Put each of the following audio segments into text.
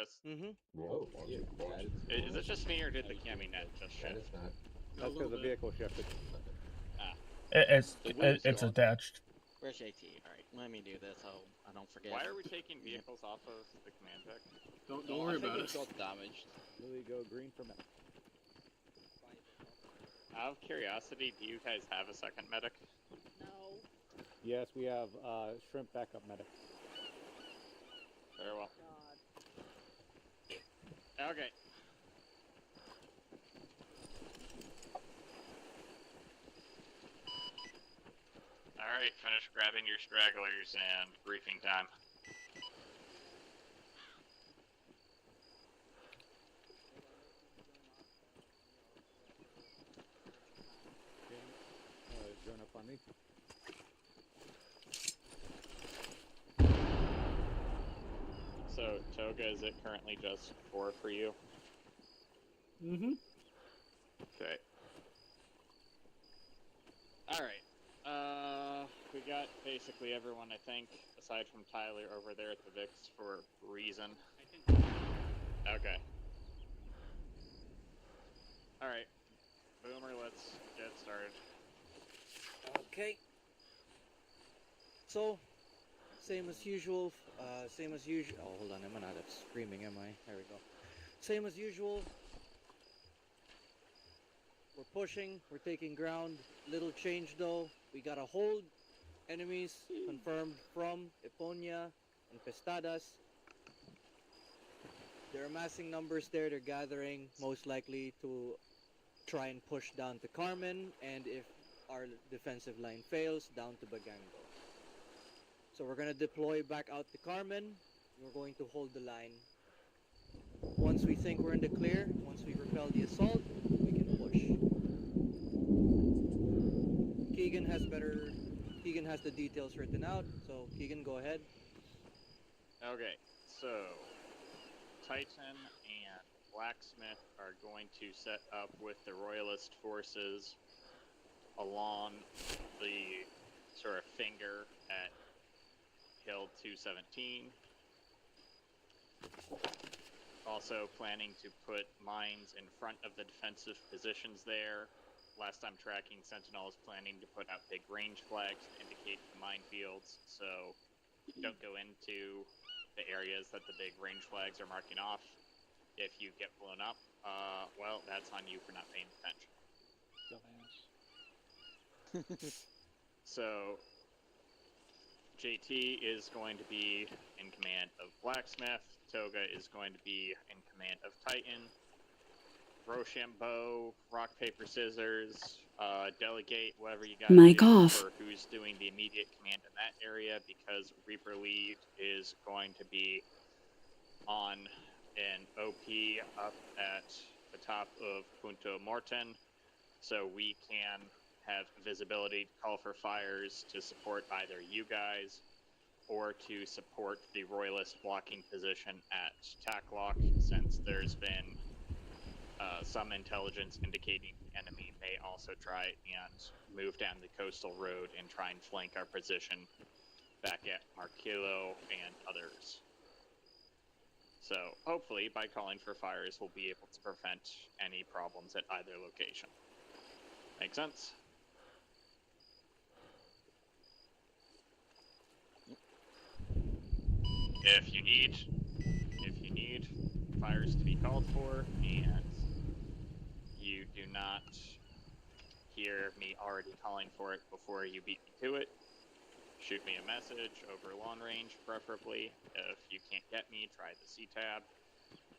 this? Mm-hmm. Whoa, shit. Is it just me, or did the cami net just That shift? is not. That's because the vehicle shifted. It's attached. Where's JT? Alright, let me do this. I don't forget. Why are we taking vehicles off of the command deck? Don't worry about it. Got damaged. Lily, go green for medic. Out of curiosity, do you guys have a second medic? No. Yes, we have shrimp backup medic. Very well. God. Okay. Alright, finish grabbing your stragglers and briefing time. Join up on me. So, Toga, is it currently just 4 for you? Mm-hmm. Okay. Alright. We got basically everyone, I think, aside from Tyler over there at the Vix for reason. Okay. Alright. Boomer, let's get started. Okay. So, same as usual. Oh, hold on, am I not screaming, am I? There we go. Same as usual. We're pushing, we're taking ground. Little change though. We gotta hold enemies confirmed from Eponia and Pestadas. They're amassing numbers there, they're gathering, most likely to try and push down to Carmen, and if our defensive line fails, down to Bagango. So we're gonna deploy back out to Carmen. We're going to hold the line. Once we think we're in the clear, once we repel the assault, we can push. Keegan has the details written out, so Keegan, go ahead. Okay, so Titan and Blacksmith are going to set up with the Royalist forces along the sort of finger at Hill 217. Also planning to put mines in front of the defensive positions there. Last I'm tracking, Sentinel is planning to put out big range flags to indicate the minefields, so don't go into the areas that the big range flags are marking off. If you get blown up, well, that's on you for not paying attention. Dumbass. So, JT is going to be in command of Blacksmith, Toga is going to be in command of Titan, Rochambeau, rock, paper, scissors, delegate whatever you got Mic do off. for who's doing the immediate command in that area, because Reaper Lead is going to be on an OP up at the top of Punto Morten, so we can have visibility to call for fires to support either you guys or to support the Royalist blocking position at Tacklock, since there's been some intelligence indicating the enemy may also try and move down the coastal road and try and flank our position back at Marquillo and others. So hopefully by calling for fires we'll be able to prevent any problems at either location. Make sense? If you need fires to be called for and you do not hear me already calling for it before you beat me to it, shoot me a message over long range preferably. If you can't get me, try the C-tab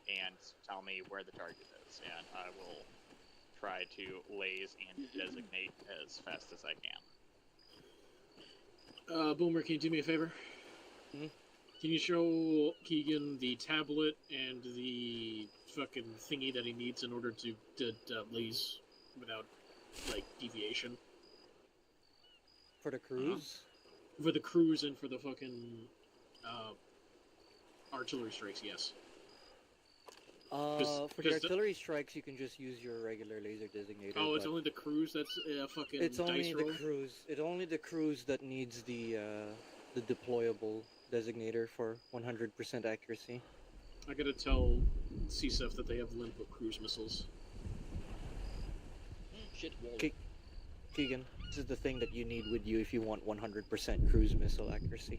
and tell me where the target is, and I will try to laze and designate as fast as I can. Boomer, can you do me a favor? Hmm? Can you show Keegan the tablet and the fucking thingy that he needs in order to laze without, like, deviation? For the cruise? For the cruise and for the fucking artillery strikes, yes. For the 'cause artillery strikes, you can just use your regular laser designator. Oh, it's but only the cruise that's fucking it's only dice the roll? cruise. It's only the cruise that needs the deployable designator for 100% accuracy. I gotta tell CSEF that they have limp cruise missiles. Shit, wall. Keegan, this is the thing that you need with you if you want 100% cruise missile accuracy.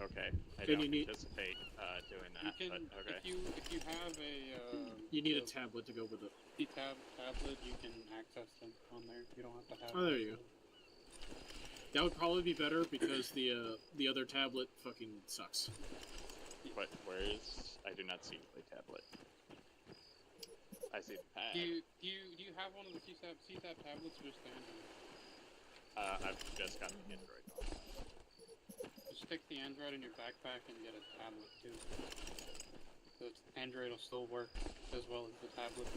Okay, I Then don't you need- anticipate doing that, You can, but okay. if you have a You need a tablet to go with it. tablet, you can access them on there. You don't have to have. Oh, there you go. That would probably be better because the other tablet fucking sucks. But where is? I do not see the tablet. I see the pad. Do you have one of the CTAB tablets or just the Android? I've just got the Android on. Just stick the Android in your backpack and get a tablet too. So Android will still work as well as the tablet.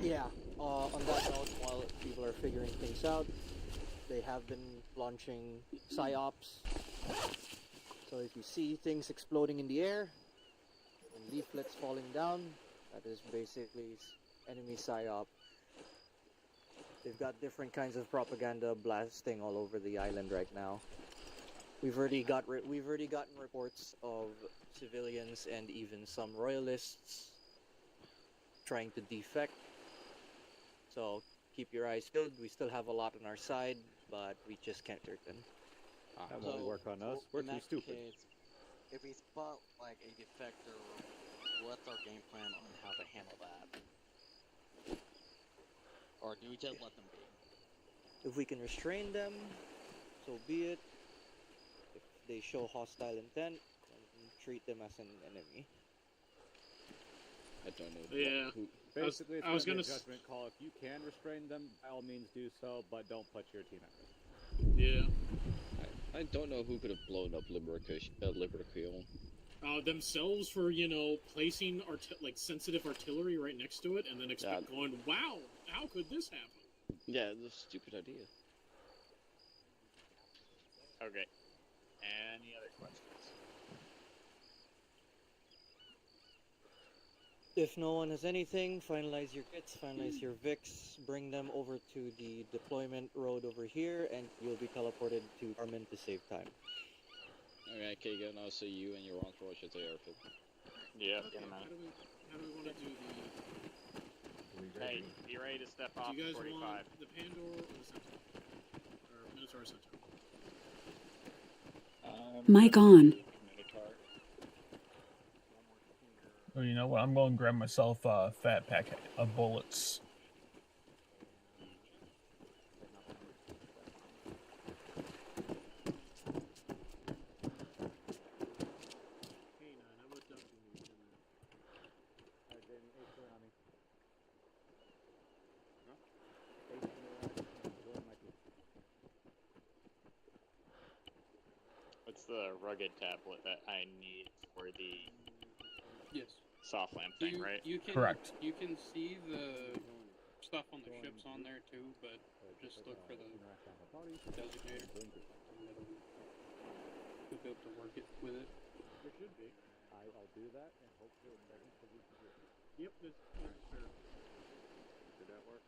Yeah, on that note, while people are figuring things out, they have been launching psyops. So if you see things exploding in the air and leaflets falling down, that is basically enemy psyop. They've got different kinds of propaganda blasting all over the island right now. We've already gotten reports of civilians and even some royalists trying to defect. So keep your eyes peeled. We still have a lot on our side, but we just can't hurt them. That won't work on us. We're in too that stupid. Case, if we spot like a defector, what's our game plan on how to handle that? Or do we just let them be? If we can restrain them, so be it. If they show hostile intent, then treat them as an enemy. I don't know. Yeah. Basically, it's I was gonna be gonna a judgment call. If you can restrain them, by all means do so, but don't put your team at risk. Yeah. I don't know who could have blown up Liverpool. Themselves for, placing like sensitive artillery right next to it and then going, wow, how could this happen? Yeah, it's a stupid idea. Okay. Any other questions? If no one has anything, finalize your kits, finalize your VIX, bring them over to the deployment road over here, and you'll be teleported to Armin to save time. Okay, Keegan, I'll see you and your entourage at the airfield. Yep. Okay, I'm how out. do we want to do the... Hey, be ready to step off Do you guys 45. want the Pandora or the Centaur? Or Minotaur Centaur? Mic on. Well, you know what? I'm going to grab myself a fat packet of bullets. What's the rugged tablet that I need for the Yes. soft lamp thing, right? You can, Correct. You can see the stuff on the ships on there too, but just look for the designator. You'll be able to work it with it. There should be. I'll do that, and hopefully it doesn't produce a group. Yep, this sure. Did that work?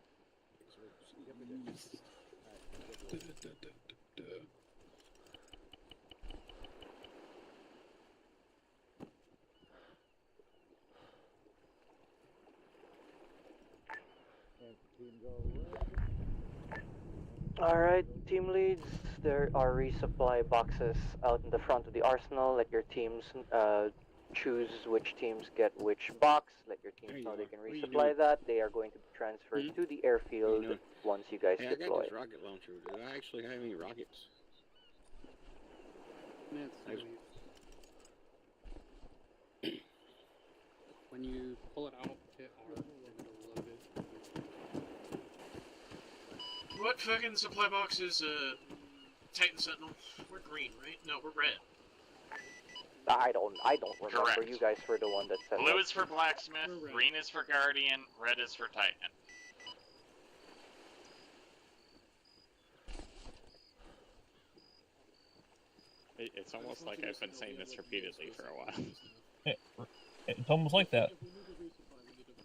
Yep, it did. And team go red. Alright, team leads, there are resupply boxes out in the front of the arsenal. Let your teams choose which teams get which box. Let your There teams you know they are. can What are you resupply doing? that. They are going to be transferred to the airfield doing? once you guys Hey, I got deploy. this rocket launcher. Do I actually have any rockets? It's when you pull it out, hit R, and it'll load it. What fucking supply box is Titan Sentinel? We're green, right? No, we're red. I don't remember. Correct. You guys were the one that said Blue that. is for blacksmith, We're red. green is for guardian, red is for titan. It's almost like I've been saying this repeatedly for a while. It's almost like that. If we need to resupply, we need to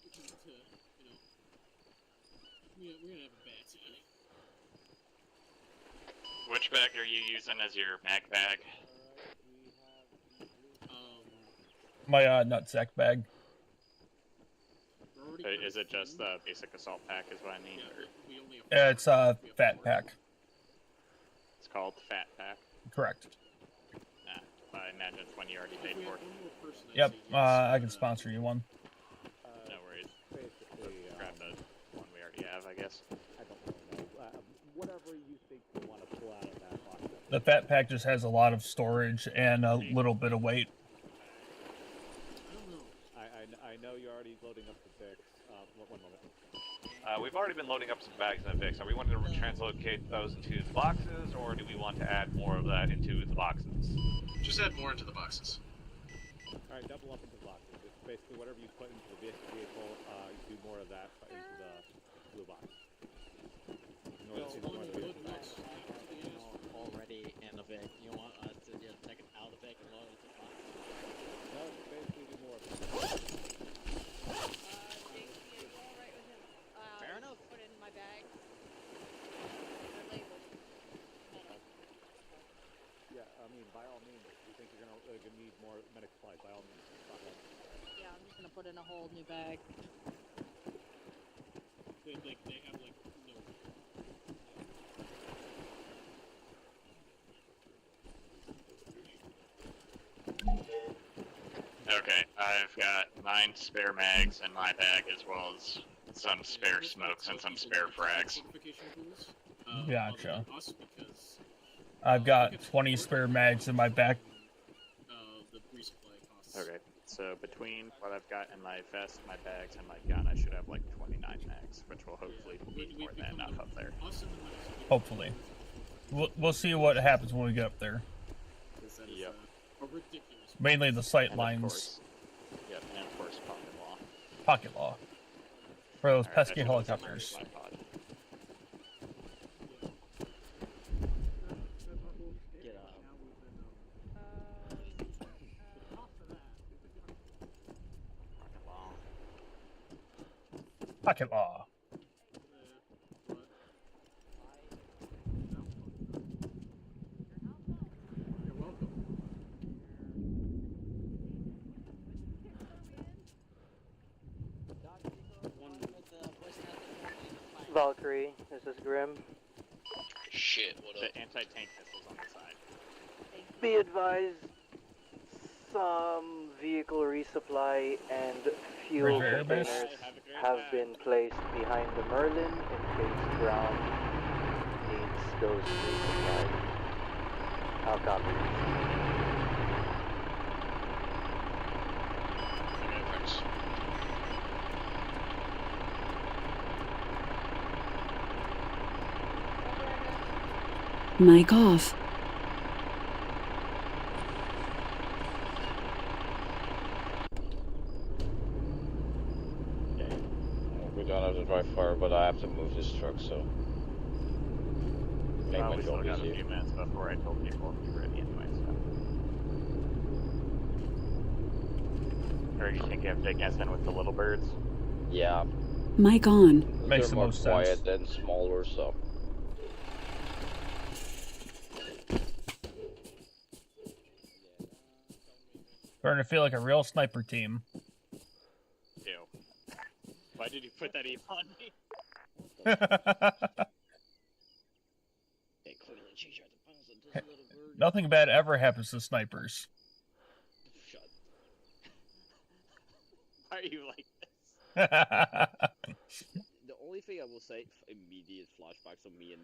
Yeah, we're gonna have a bad time. Which bag are you using as your mag bag? My nutsack bag. We're already Is it just full. the basic assault pack is what I mean? Yeah, Or we only have Yeah, it's we have fat 4. pack. it's called Fat Pack? Correct. Nah, I imagine it's one you already If paid we for. have one more person, I'd Yep, say yes, I but, can sponsor you one. No worries. Basically, Grab the one we already have, I guess. I don't really know. Whatever you think you want to pull out of that box. The fat pack just has a lot of storage and a little bit of weight. I don't know. I know you're already loading up the Vicks. One moment. We've already been loading up some bags in the Vicks. Are we wanting to translocate those into the boxes, or do we want to add more of that into the boxes? Just add more into the boxes. Alright, double up into the boxes. It's basically whatever you put into the vehicle, you do more of that into the blue box. Already in the Vic. You want us to just take it out of the Vic and load it to the box? No, basically do more of it. Fair enough. Put it in my bag. They're labeled. Yeah, I mean, by all means, if you think you're gonna need more medic supplies, by all means. Yeah, I'm just gonna put in a whole new bag. They have like no. Okay, I've got 9 spare mags in my bag, as well as some spare smokes and some spare frags. Gotcha. Us because I've got 20 spare mags in my back. the resupply costs. Okay, so between what I've got in my vest, my bags, and my gun, I should have like 29 mags, which will hopefully be more than enough up there. Hopefully. We'll see what happens when we get up there. Yep. A ridiculous. Mainly the sight And lines. Of course, yep, and of course, pocket law. Pocket law. For those Alright, pesky that should also helicopters. include my pod. Get up. Pocket law. You're welcome. Valkyrie, this is Grim. Shit, what The up? anti-tank missiles on the side. Be advised, some vehicle resupply and fuel Reserve base? containers have been placed behind the Merlin in case ground needs those resupplied. How copy? Okay, thanks. Mic off. We don't have to drive far, but I have to move this truck, so. Make my We still job got a easier. few minutes before I told people to be ready anyway, so. Or you think you have big in with the little birds? Yeah. Mic on. Makes They're the more most quiet sense. than smaller, so. Starting to feel like a real sniper team. Ew. Why did you put that even on me? They clearly change out the panels of this little bird. Nothing bad ever happens to snipers. Shut. Why are you like this? The only thing I will say, immediate flashbacks of me and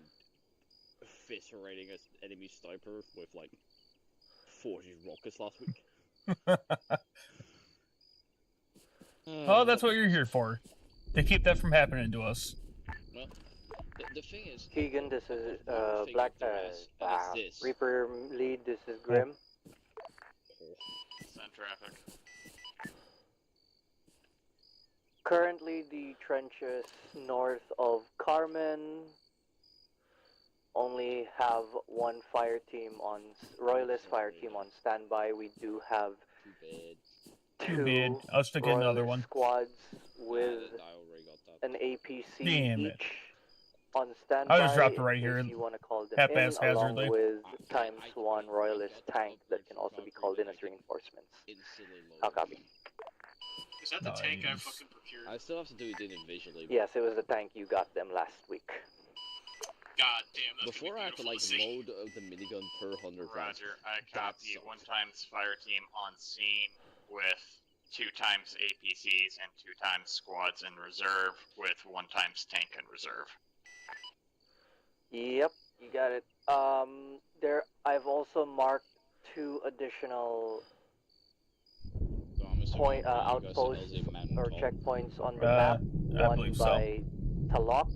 eviscerating an enemy sniper with like 40 rockets last week. Oh, that's what you're here for. To keep that from happening to us. Well, the thing is, Keegan, this is thing Black up there is, and it's this. Reaper lead, this is Grim. Send traffic. Currently, the trenches north of Carmen only have one fire team on Royalist fire team on standby. We do have Too bad. Too two bad. I'll stick in another Royalist one. squads with I already got that. an APC Damn it. each on standby. I just dropped it right in here. case you want to call them Half-ass in, along hazardly. with ×1 Royalist tank that can also be called in as reinforcements. I'll copy. Is that the tank I Nice. fucking procured? I still have to do it individually. Yes, it was the tank you got them last week. God damn, that's Before I have to gonna be like beautiful to see. load the minigun per 100 rounds. Roger, I That copy. sucks. 1 times fire team on scene with 2 times APCs and 2 times squads in reserve with 1 times tank in reserve. Yep, you got it. I've also marked 2 additional So I'm assuming you guys are outposts LZ Mountain or Top. checkpoints on the map. I One believe so. by Talok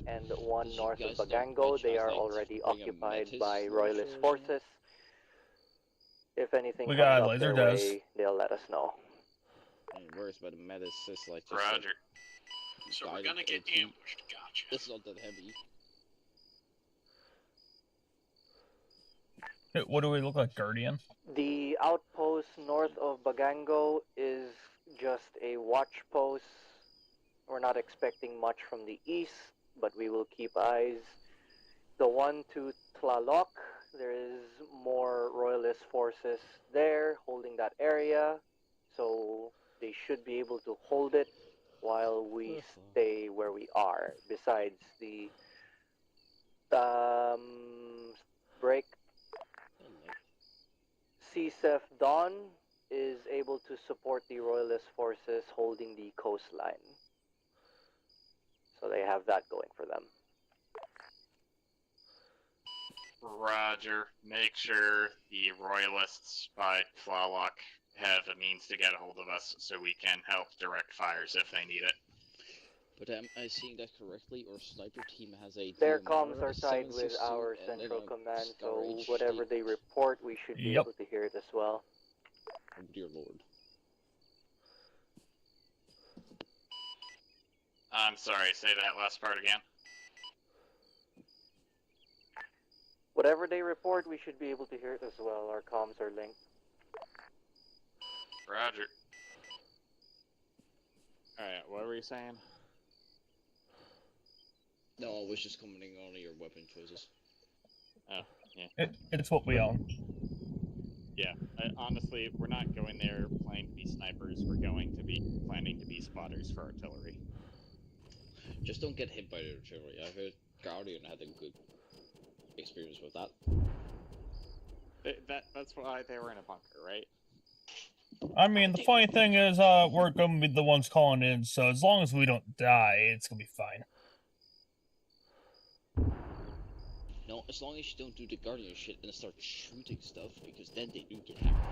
and one Did you north of guys not Bagango. They are translate already bring a occupied Metis by launcher Royalist or something? forces. If anything We comes got up laser their dust. way, they'll let us know. And worse, but the Metis is like just Roger. So we're guided gonna get AT. ambushed. Gotcha. It's not that heavy. What do we look like, Guardian? The outpost north of Bagango is just a watch post. We're not expecting much from the east, but we will keep eyes. The one to Tlalok, there is more Royalist forces there holding that area, so they should be able to hold it while we stay where we are. Besides, the break CSEF Dawn is able to support the Royalist forces holding the coastline. So they have that going for them. Roger. Make sure the Royalists by Tlaloc have a means to get a hold of us so we can help direct fires if they need it. But am I seeing that correctly, or Sniper Team has a Their DMR, comms a are tied with 7.62, our and then central a command, Scar so HD? whatever they report, we should be Yep. able to hear it as well. Oh dear lord. I'm sorry, say that last part again. Whatever they report, we should be able to hear it as well. Our comms are linked. Roger. Alright, what were you saying? No, I was just commenting on your weapon choices. Oh, yeah. It's what we own. Yeah, honestly, we're not going there planning to be snipers. We're going to be planning to be spotters for artillery. Just don't get hit by the artillery. I heard Guardian had a good experience with that. That's why they were in a bunker, right? I mean, the funny thing is, we're gonna be the ones calling in, so as long as we don't die, it's gonna be fine. No, as long as you don't do the Guardian shit and start shooting stuff, because then they do get hammered.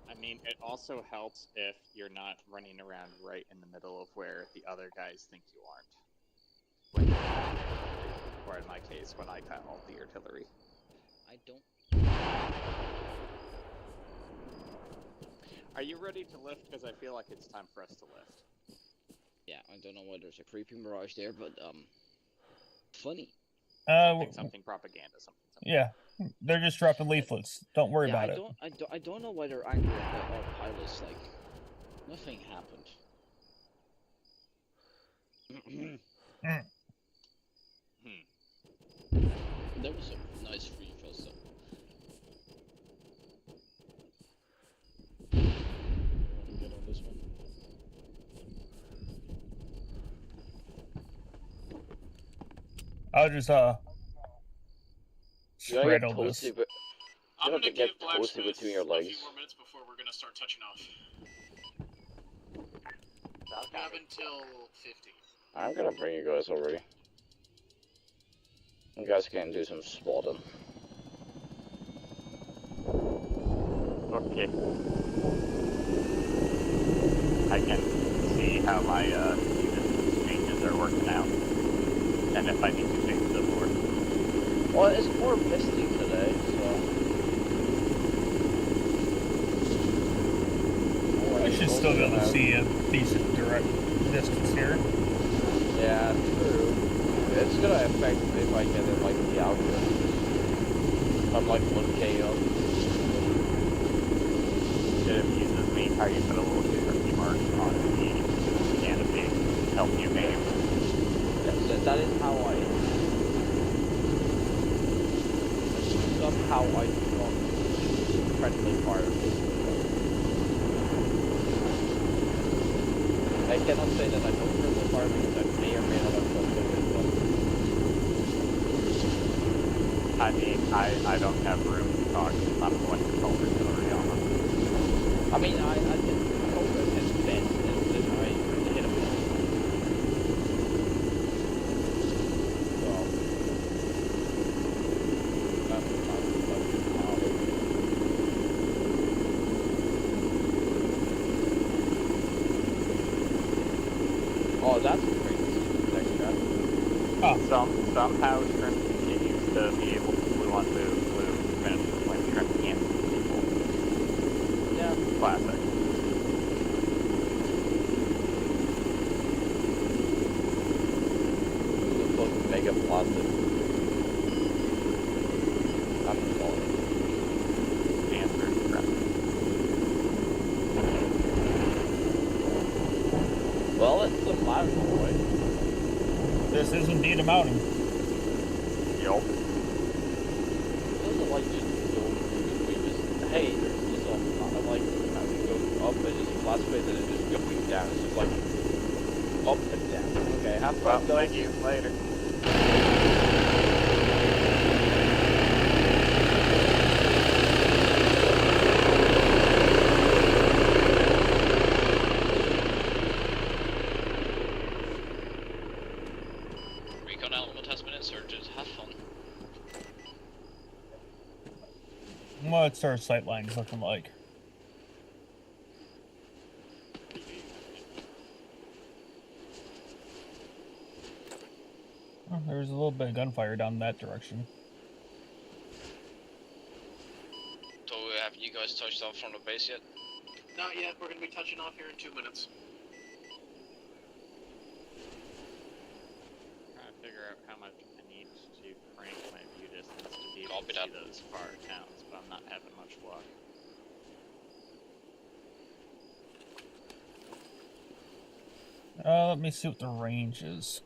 I mean, it also helps if you're not running around right in the middle of where the other guys think you aren't. Or in my case, when I call the artillery. I don't. Are you ready to lift? Because I feel like it's time for us to lift. Yeah, I don't know why there's a creepy mirage there, but funny. Something propaganda, something. Yeah, they're just dropping leaflets. Don't worry about it. I don't know why they're angry at our pilots. Like, nothing happened. That was a nice free fall zone. Get on this one. I'll just straddle this. I'm gonna give toasted Blacksmith between your a legs. few more minutes before we're gonna start touching off. We have until 50. I'm gonna bring you guys already. You guys can do some spotting. Okay. I can see how my unit changes are working out. And if I need to change the board. Well, it's more misty today, so. I should still be able to see a decent direct distance here. Yeah, true. It's gonna affect if I get it like the algorithm. I'm like 1K up. It amuses me how you put a little Cherokee mark on the canopy, help you aim. Yeah. That is how I. Somehow I do not friendly fire. I cannot say that I don't friendly fire because I may or may not have done so as well. I mean, I don't have room to talk. I'm going to call it Oriana. I mean, I can cover his fence and then I hit him. So, that's oh, that's great to see the next guy. Oh. Somehow Shrimp continues to be able to glue onto glue when Shrimp can't see people. Yeah. Classic. Looks like mega plastic. I'm sorry. Answer is correct. Well, it's a mountain, boy. This is indeed a mountain. Yup. It doesn't like just go we just hey, there's just a like go up and just flat space and then just going down. It's just like up and down. Okay, have Well, fun, guys. thank you. Later. Recon element has been inserted. Have fun. What's our sight lines looking like? Oh, there's a little bit of gunfire down that direction. So have you guys touched off from the base yet? Not yet. We're gonna be touching off here in 2 minutes. Trying to figure out how much I need to crank my view distance to be able Copy to see that. those far towns, but I'm not having much luck. Let me see what the range is.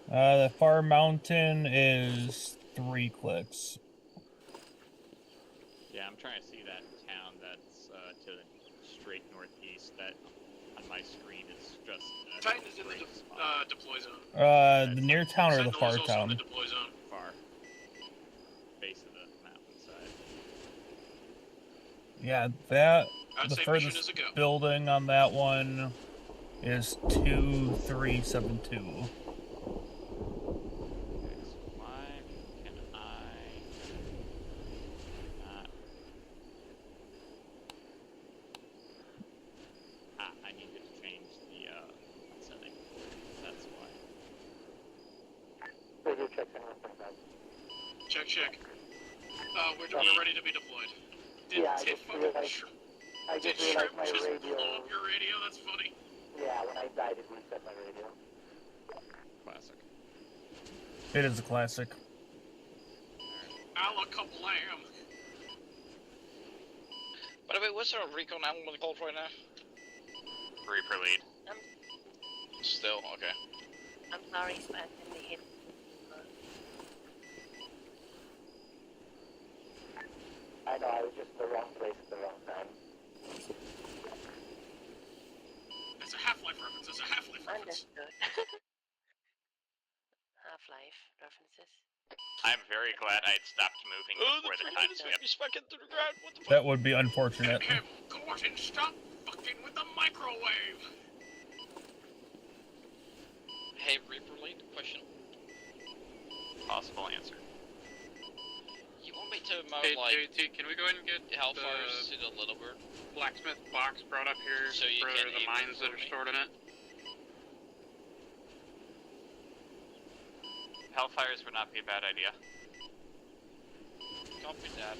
The far mountain is 3 clicks. Yeah, I'm trying to see that town that's to the straight northeast. That on my screen is just a Titan is in the great spot. deploy zone. The near town or the Sentinel far is also in town? the deploy zone. Far base of the mountainside. Yeah, that I'd the say mission furthest is a go. building on that one is 2372. Okay, so why can I not? I needed to change the setting. That's why. Radio check in. Check. We're ready to be deployed. Yeah, I just realized my just radio. blow up your radio? That's funny. Yeah, when I died, it reset my radio. Classic. It is a classic. A la kablam. By the way, what's our recon element called right now? Reaper lead. Still, okay. I'm sorry, but I didn't hit. I know, I was just in the wrong place at the wrong time. That's a Half-Life reference. Understood. Half-Life references. I'm very glad I had stopped moving before the time skip. Be stuck into the ground. What the fuck? That would be unfortunate. Gordon, stop fucking with the microwave! Hey, Reaper lead, question. Possible answer. You want me to mount Hey, like JT, can we go ahead and get Hellfires to the Little Bird? blacksmith box brought up here So you for can the aim mines for that are me. stored in it? Hellfires would not be a bad idea. Copy that.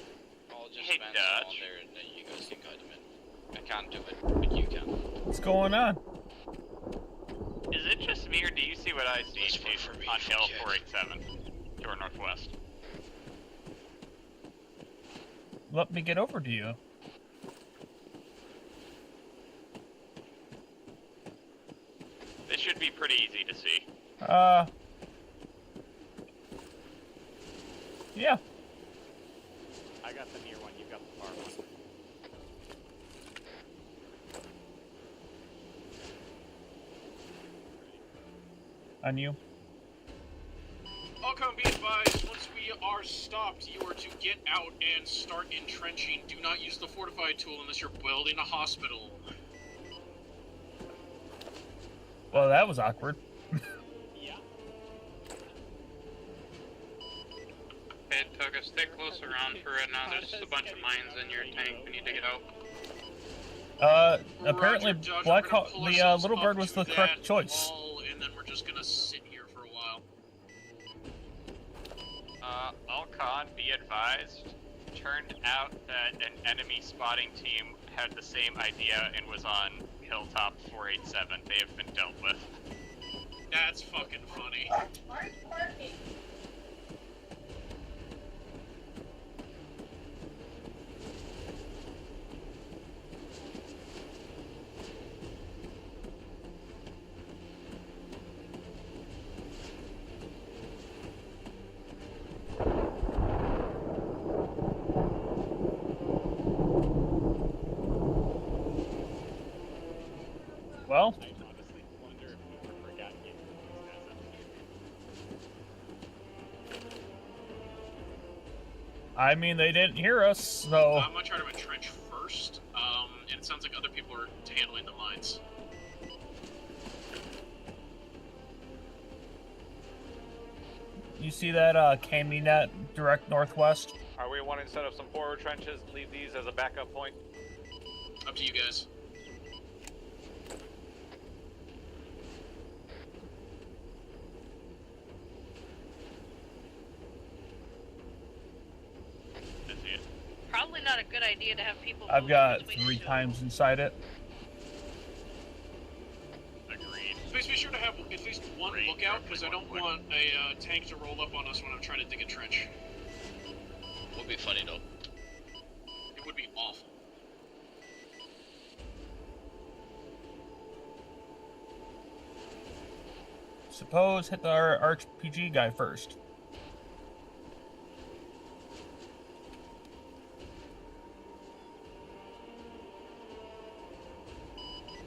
I'll just Hey, man Dutch. on there and then you guys can guide them in. I can't do it, but you can. What's going on? Is it just me, or do you see what I see Let's vote for me, on Hill fuck yeah. 487 to our northwest? Let me get over to you. This should be pretty easy to see. Yeah. I got the near one, you got the far one. On you. Alcon, be advised, once we are stopped, you are to get out and start entrenching. Do not use the fortified tool unless you're building a hospital. Well, that was awkward. Yeah. Hey, Toga, stay close around for right now. There's just a bunch of mines in your tank. We need to get out. Apparently, Roger, Black we're gonna Hawk, pull the ourselves little up bird was to the correct that choice. wall, and then we're just gonna sit here for a while. Alcon, be advised. Turned out that an enemy spotting team had the same idea and was on Hilltop 487. They have been dealt with. That's fucking funny. Well, I honestly wonder if we forgot to get I mean, they didn't hear us, so... I'm gonna try to entrench first, and it sounds like other people are handling the mines. You see that Cami net direct northwest? Are we wanting to set up some forward trenches, leave these as a backup point? Up to you guys. That's it. Probably not a good idea to have people. I've moving got between 3 two. times inside it. Agreed. Please be sure to have at least one Great, lookout, because I don't quick. want a tank to roll up on us when I'm trying to dig a trench. Would be funny though. It would be awful. Suppose hit our RPG guy first.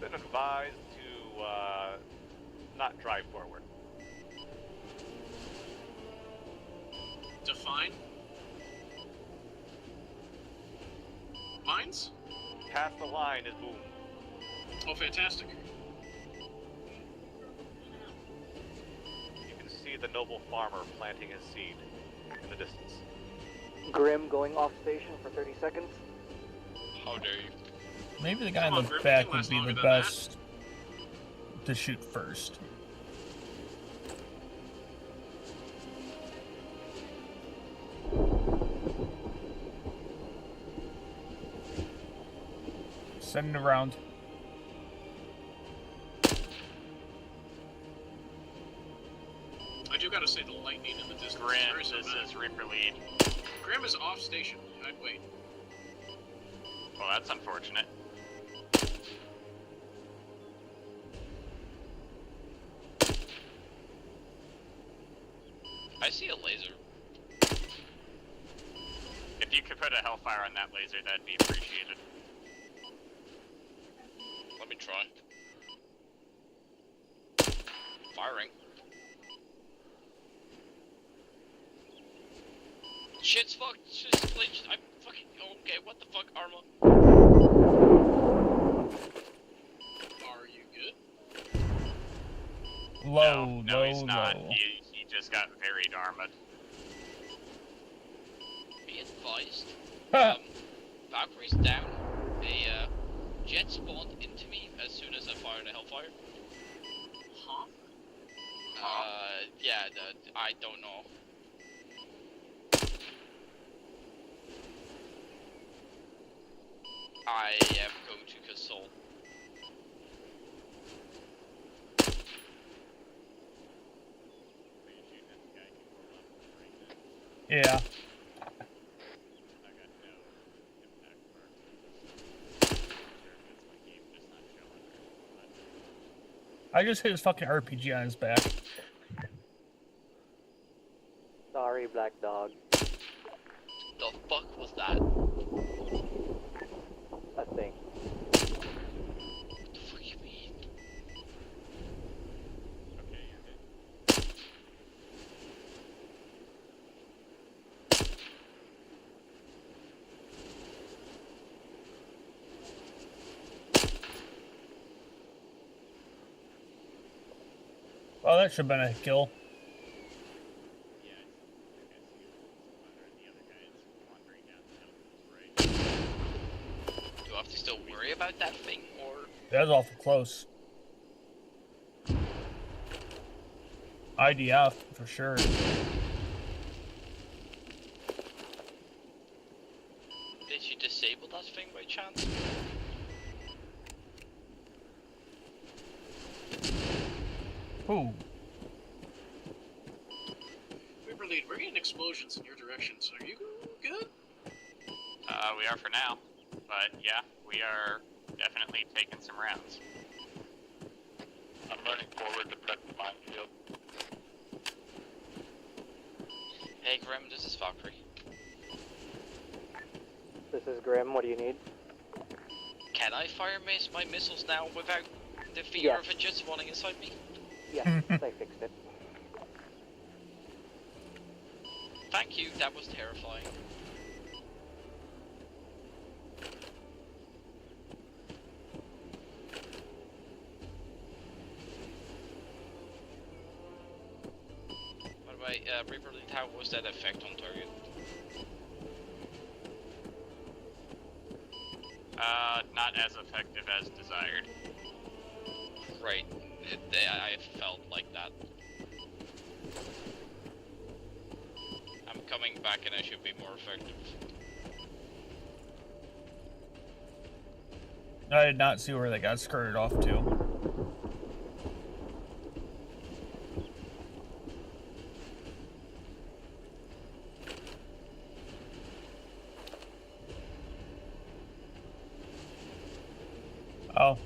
Been advised to not drive forward. Define. Mines? Past the line is boom. Oh, fantastic. You can see the noble farmer planting his seed in the distance. Grim going off station for 30 seconds. How dare you? Maybe the guy Come in on, the Griff, you back can would last be longer the than that. best to shoot first. Send it around. I do gotta say the lightning in the distance. Grim, very this cinematic. is Reaper lead. Grim is off station. I'd wait. Well, that's unfortunate. I see a laser. If you could put a Hellfire on that laser, that'd be appreciated. Let me try. Firing. Shit's fucked. Shit's glitched. I'm fucking. Okay, what the fuck, ARMA? Are you good? Low, no, low, he's not. low. He just got very armored. Be advised. Ha! Valkyrie's down. A jet spawned into me as soon as I fired a Hellfire. Huh? Yeah, I don't know. I am going to console. Yeah. I just hit his fucking RPG on his back. Sorry, Black Dog. The fuck was that? A thing. What the fuck you mean? Okay, you're good. Oh, that should have been a kill. Yeah, I think I see you. The other guy is wandering down the hill to his right. Do I have to still worry about that thing, or? That was awful close. IDF, for sure. Did you disable that thing by chance? Ooh. Riverlead, we're getting explosions in your directions. Are you good? We are for now. But yeah, we are definitely taking some rounds. I'm running forward to prep the minefield. Hey Grim, this is Valkyrie. This is Grim. What do you need? Can I fire my missiles now without the fear Yes. of a jet spawning inside me? Yes, I fixed it. Thank you, that was terrifying. By the way, Reaperlead, how was that effect on target? Not as effective as desired. Right, I felt like that. I'm coming back and I should be more effective. I did not see where they got skirted off to. Oh.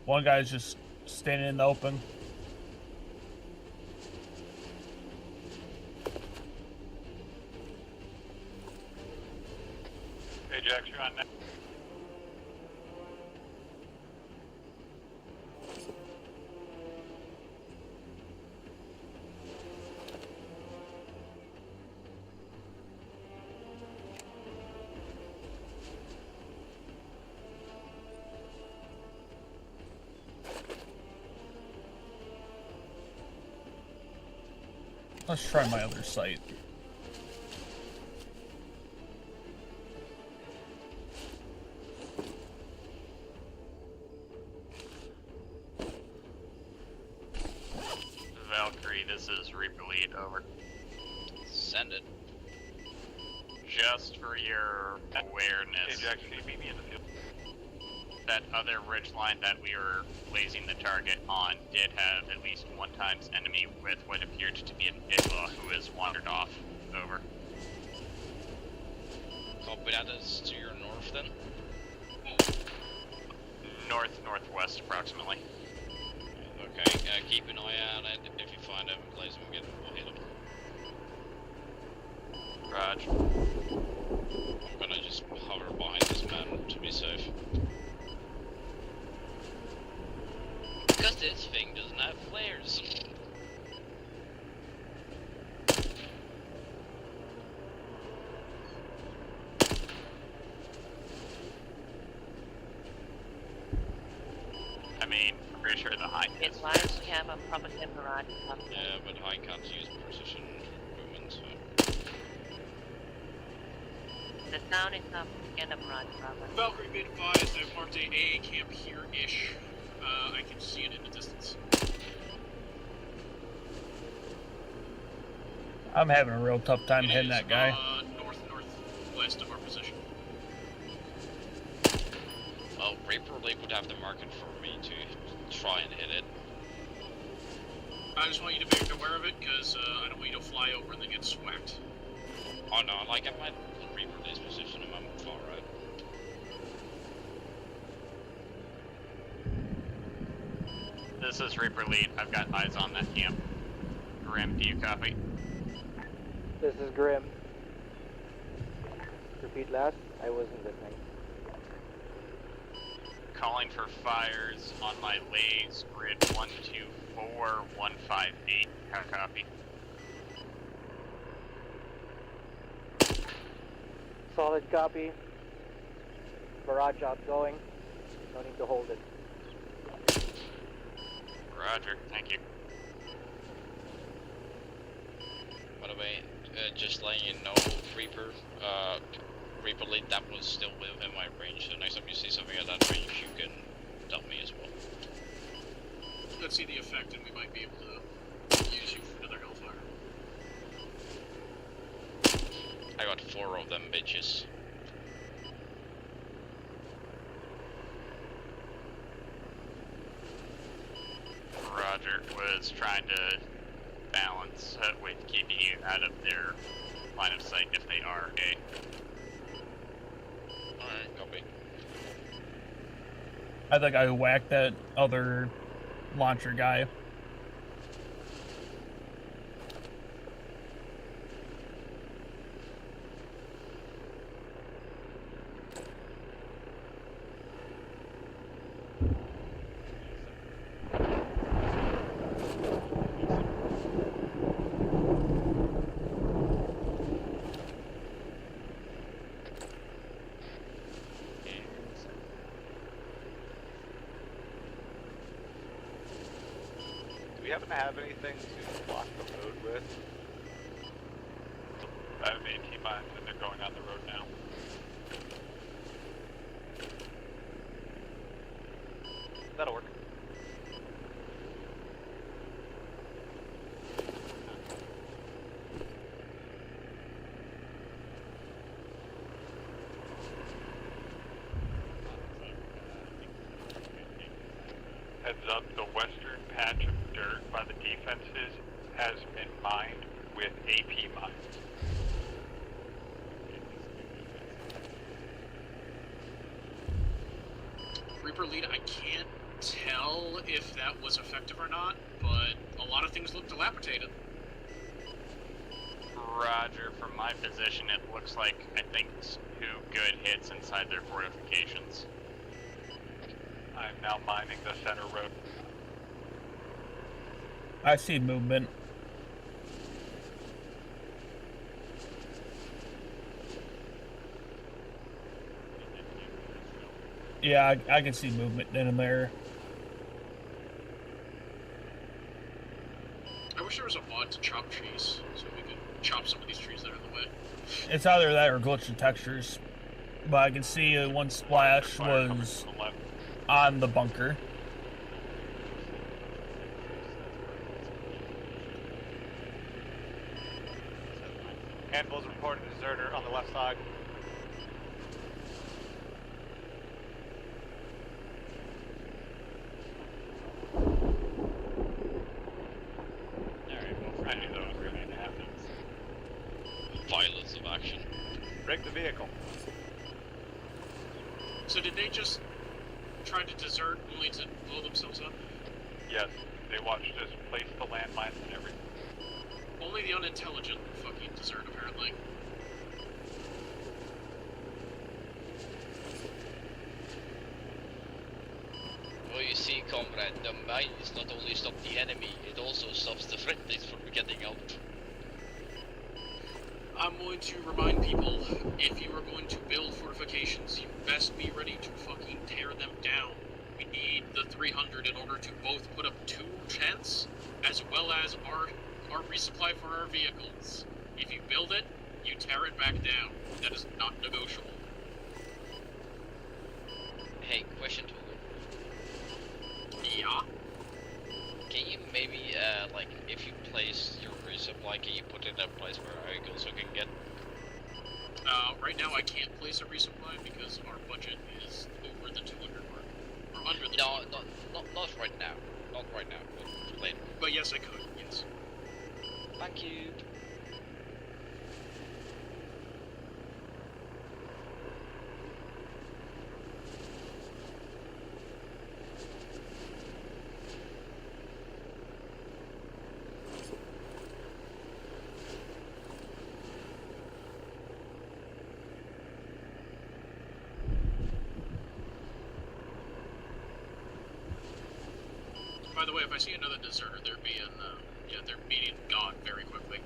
One guy's just standing in the open. Ajax, you're on now. Let's try my other site. Valkyrie, this is Reaper Lead, over. Send it. Just for your awareness, Ajax, can you meet me in the field? that other ridgeline that we were lasing the target on did have at least one times enemy with what appeared to be an Itla who has wandered off. Over. Copy that, is to your north then? North-northwest, approximately. Okay, keep an eye on it. If you find him, place him again, we'll hit him. Raj. I'm gonna just hover behind this man to be safe. Because this thing doesn't have flares. I mean, I'm pretty sure the Hind It is. lies we have a propaganda barrage coming. Yeah, but I can't use precision movement, so... The sound is a propaganda barrage problem. Valkyrie, be advised, I've marked a AA camp here-ish. I can see it in the distance. I'm having a real tough time It hitting is, that guy. northwest of our position. Well, Reaper League would have to mark it for me to try and hit it. I just want you to be aware of it, because I don't want you to fly over and then get swacked. Oh no, like I might Reaper League's position and I'm far right. This is Reaper Lead. I've got eyes on that camp. Grim, do you copy? This is Grim. Repeat last. I wasn't listening. Calling for fires on my lays, grid 124158. How copy? Solid copy. Barrage outgoing. No need to hold it. Roger, thank you. By the way, just letting you know, Reaper, Reaper Lead, that was still within my range, so next time you see something at that range, you can tell me as well. Let's see the effect, and we might be able to use you for another Hellfire. I got 4 of them bitches. Roger, was trying to balance with keeping you out of their line of sight if they are, okay? Alright, copy. I think I whacked that other launcher guy. Do we happen to have anything to block the road with? I have 18 miles and they're going on the road now. That'll work. Heads up, the western patch of dirt by the defenses has been mined with AP mines. Reaper Lead, I can't tell if that was effective or not, but a lot of things look dilapidated. Roger, from my position it looks like I think 2 good hits inside their fortifications. I'm now mining the center road. I see movement. Yeah, I can see movement in there. I wish there was a mod to chop trees, so we could chop some of these trees that are in the way. It's either that or glitched textures. But I can see one splash was on the bunker. Handfuls reported a deserter on the left side. Alright, well, I knew that was going to happen. Violence of action. Break the vehicle. So did they just try to desert only to blow themselves up? Yes, they watched us place the landmines and everything. Only the unintelligent fucking desert, apparently. Well, you see, comrade, the mines not only stop the enemy, it also stops the friendlies from getting out. I'm going to remind people, if you are going to build fortifications, you best be ready to fucking tear them down. We need the 300 in order to both put up 2 tents, as well as our resupply for our vehicles. If you build it, you tear it back down. That is not negotiable. Hey, question to you. Yeah? Can you maybe, like, if you place your resupply, can you put it in a place where I also can get? Right now I can't place a resupply because our budget is over the 200 mark. Or under the No, 200. not right now. Not right now, but later. But yes, I could, yes. Thank you. By the way, if I see another deserter, they're being gone very quickly.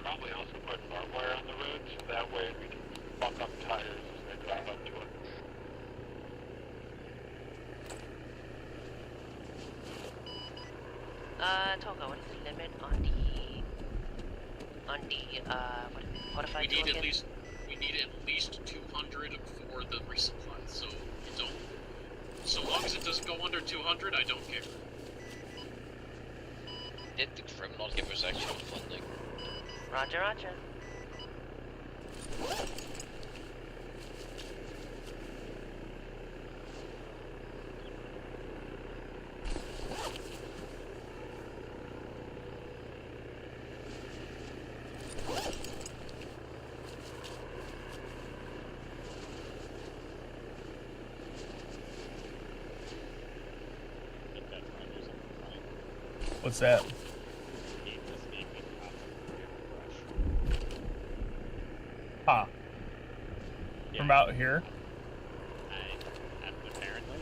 Probably also put barbed wire on the road, so that way we can buck up tires as they drive up to it. Toga, what is the limit on the modified We need token? at least 200 for the resupply. So so long as it doesn't go under 200, I don't care. Did the criminal give us actual funding? Roger, roger. What's that? Huh. From out here? Apparently.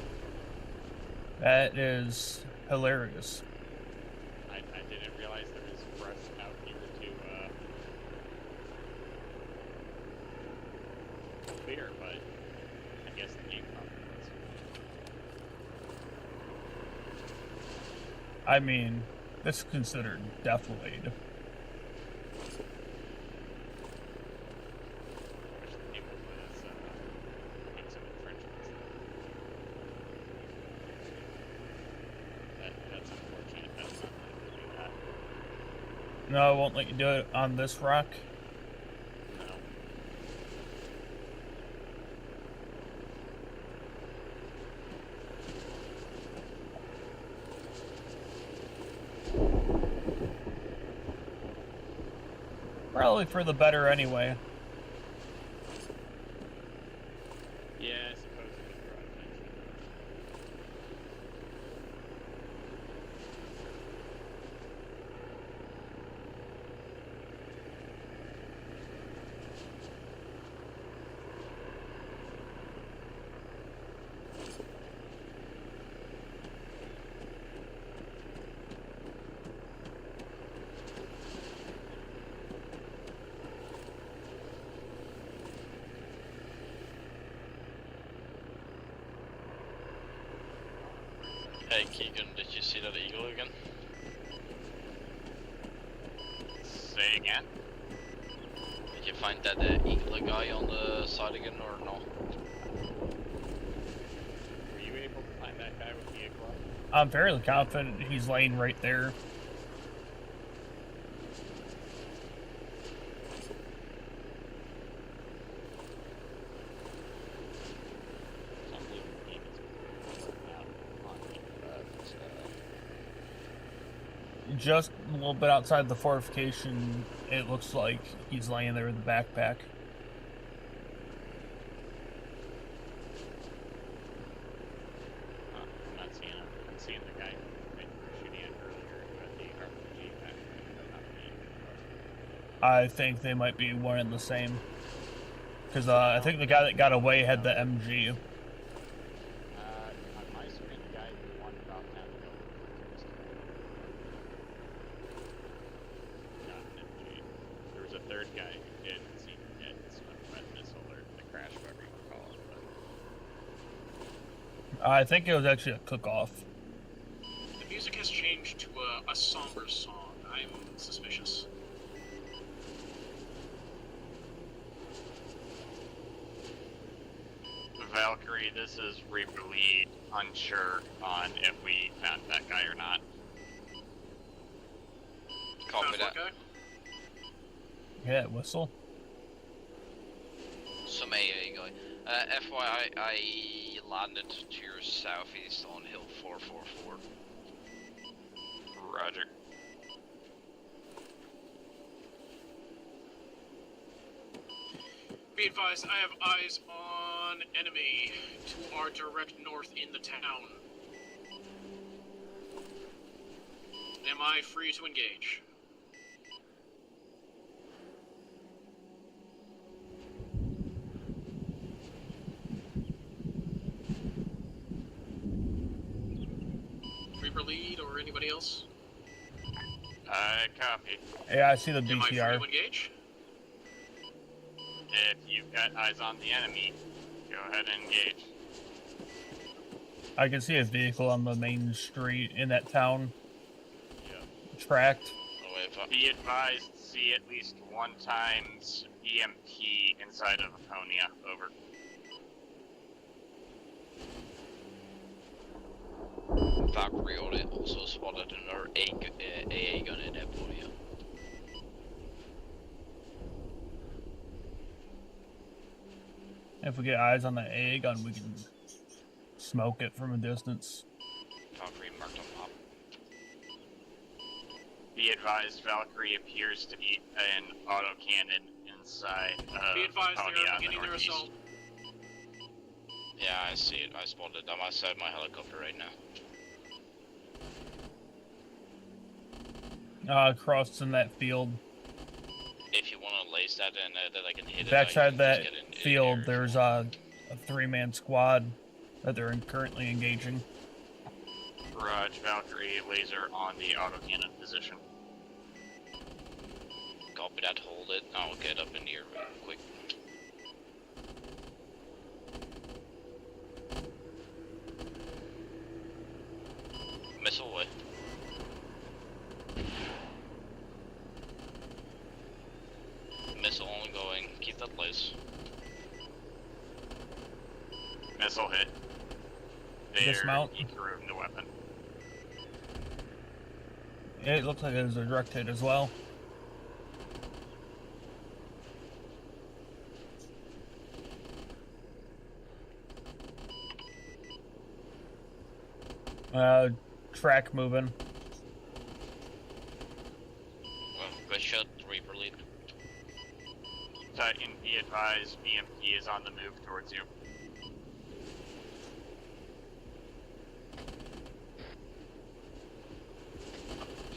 That is hilarious. I didn't realize there was brush out here to clear, but I guess the game probably was. I mean, this is considered deflated. No, it won't let you do it on this rock. No. Probably for the better anyway. Yeah, I suppose it would draw attention. Hey Keegan, did you see that eagle again? Say again? Did you find that eagle guy on the side again or no? Were you able to find that guy with the igloo? I'm fairly confident he's laying right there. Just a little bit outside the fortification, it looks like he's laying there in the backpack. I'm not seeing him. I'm seeing the guy shooting at earlier at the RPG backpack, but not the I think they might be one and the same. Because I think the guy that got away had the MG. on my screen, the guy who wandered off town to go not an MG. There was a third guy who did seem to get his wet missile or the crash, whatever you can call it. But I think it was actually a cook-off. The music has changed to a somber song. I'm suspicious. Valkyrie, this is Reaper Lead, unsure on if we found that guy or not. Copy that. Yeah, whistle. Some AA guy. FYI, I landed to your southeast on Hill 444. Roger. Be advised, I have eyes on enemy to our direct north in the town. Am I free to engage? Reaper lead or anybody else? I copy. Yeah, I see the Am I free BTR. to engage? If you've got eyes on the enemy, go ahead and engage. I can see a vehicle on the main street in that town. Tracked. Be advised, see at least one times EMP inside of Aponia. Over. Valkyrie audit also spotted another AA gun in Aponia. If we get eyes on the AA gun, we can smoke it from a distance. Valkyrie marked on map. Be advised, Valkyrie appears to be an autocannon inside of Be advised, they Aponia are on the beginning their northeast. assault. Yeah, I see it. I spotted it. I'm outside my helicopter right now. Crossed in that field. If you want to lace that in, that I can hit it. Backside that field, there's a 3-man squad that they're currently engaging. Raj, Valkyrie, laser on the autocannon position. Copy that, hold it. I'll get up in here real quick. Missile away. Missile ongoing. Keep that place. Missile hit. Dismount. Decorrupting the weapon. It looks like it was a direct hit as well. Track moving. Good shot, Reaper lead. Titan, be advised, BMP is on the move towards you.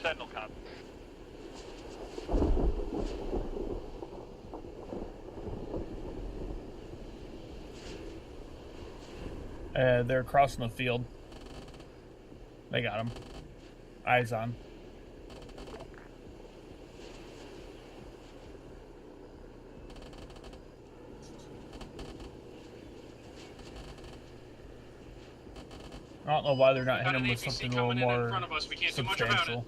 Sentinel cop. They're crossing the field. They got him. Eyes on. I don't know why they're not hitting him with something a little more substantial.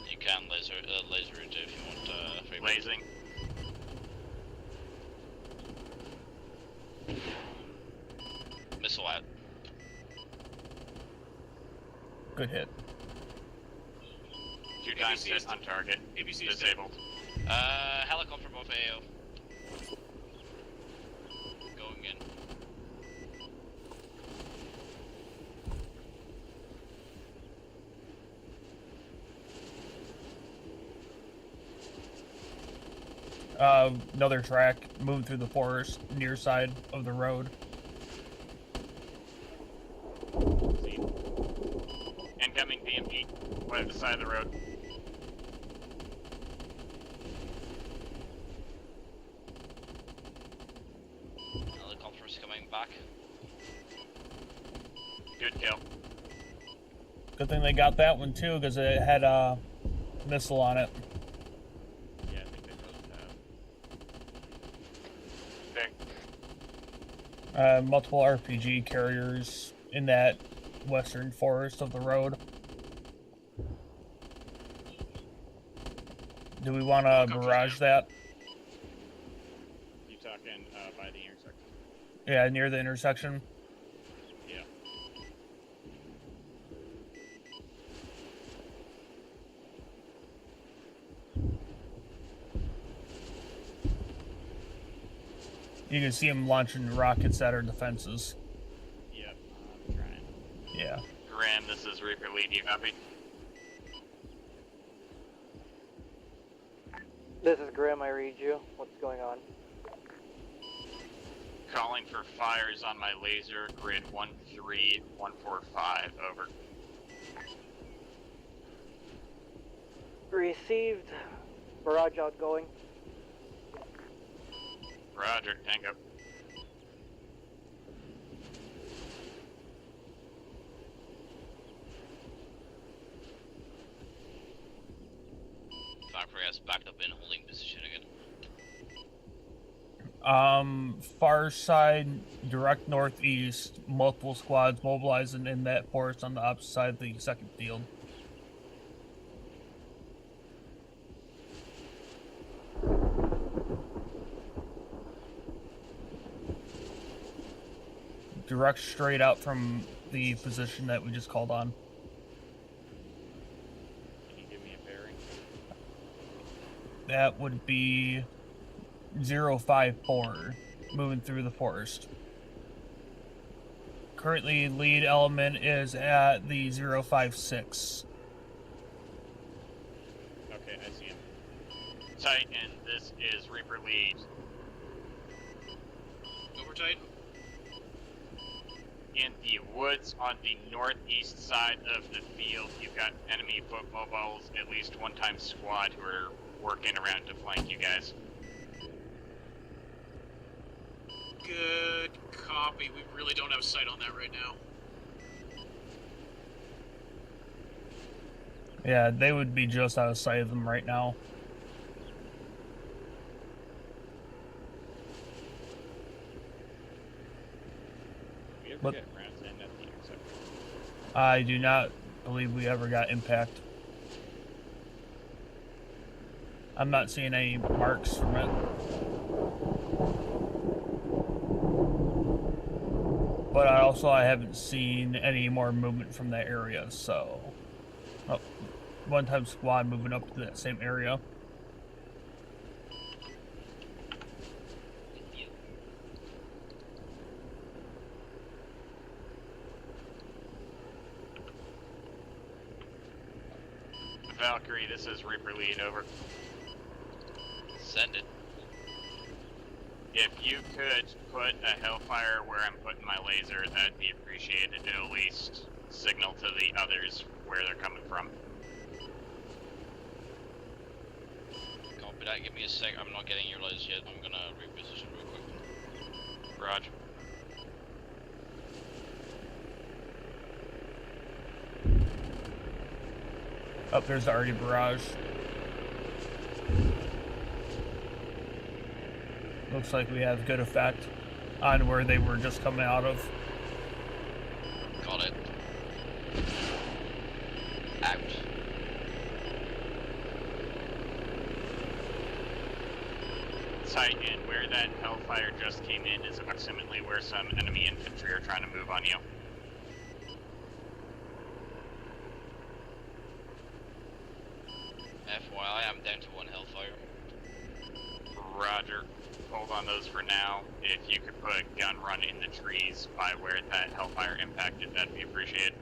You can laser it if you want. Lasing. Missile out. Good hit. 2 times hit on target. ABC Disabled. Helicopter above AO. Going in. Another track moving through the forest near side of the road. Incoming BMP. Right at the side of the road. Helicopter's coming back. Good kill. Good thing they got that one too, because it had a missile on it. Yeah, I think they both have. Okay. Multiple RPG carriers in that western forest of the road. Do we want to barrage that? You talking Yeah, near the intersection. Yeah. You can see them launching rockets at our defenses. Yep, I'm trying. Yeah. Grand, this is Reaper Lead, you copy? This is Grim, I read you. What's going on? Calling for fires on my laser, grid 13145, over. Received. Barrage outgoing. Roger, Tango. Valkyrie has backed up in holding position again. Far side, direct northeast, multiple squads mobilizing in that forest on the opposite side of the second field. Direct straight out from the position that we just called on. Can you give me a bearing? That would be 054, moving through the forest. Currently, lead element is at the 056. Okay, I see him. Titan, this is Reaper Lead. Over, Titan. In the woods on the northeast side of the field, you've got enemy foot mobiles, at least one time squad who are working around to flank you guys. Good copy. We really don't have sight on that right now. Yeah, they would be just out of sight of them right now. We ever But get rounds in at the interceptor? I do not believe we ever got impact. I'm not seeing any marks from it. But I haven't seen any more movement from that area, so... Oh, one-time squad moving up to that same area. Valkyrie, this is Reaper Lead, over. Send it. If you could put a Hellfire where I'm putting my laser, that'd be appreciated to at least signal to the others where they're coming from. Copy that, give me a sec, I'm not getting your laser yet, I'm gonna reposition real quick. Roger. Oh, there's the already barrage. Looks like we have good effect on where they were just coming out of. Got it. Out. Titan, where that Hellfire just came in is approximately where some enemy infantry are trying to move on you. FYI, I'm down to one Hellfire. Roger. Hold on those for now. If you could put a gun run in the trees by where that Hellfire impacted, that'd be appreciated.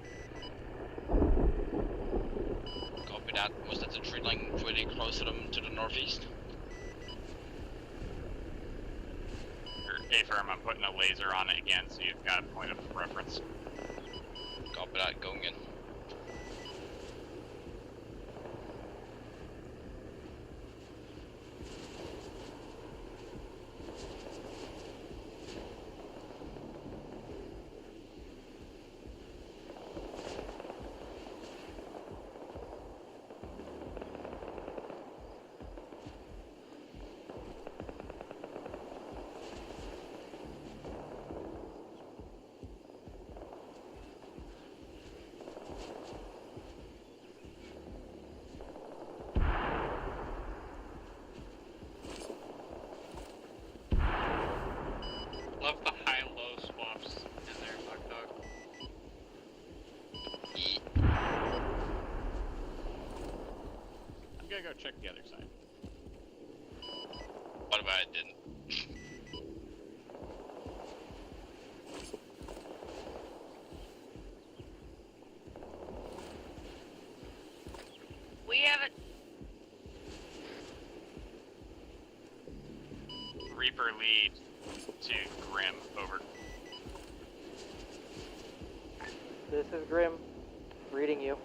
Copy that. Was that the tree line pretty close to them to the northeast? A-firm, I'm putting a laser on it again, so you've got a point of reference. Copy that. Going in. check the other side. What about I didn't? We have it. Reaper lead to Grim, over. This is Grim. Reading you.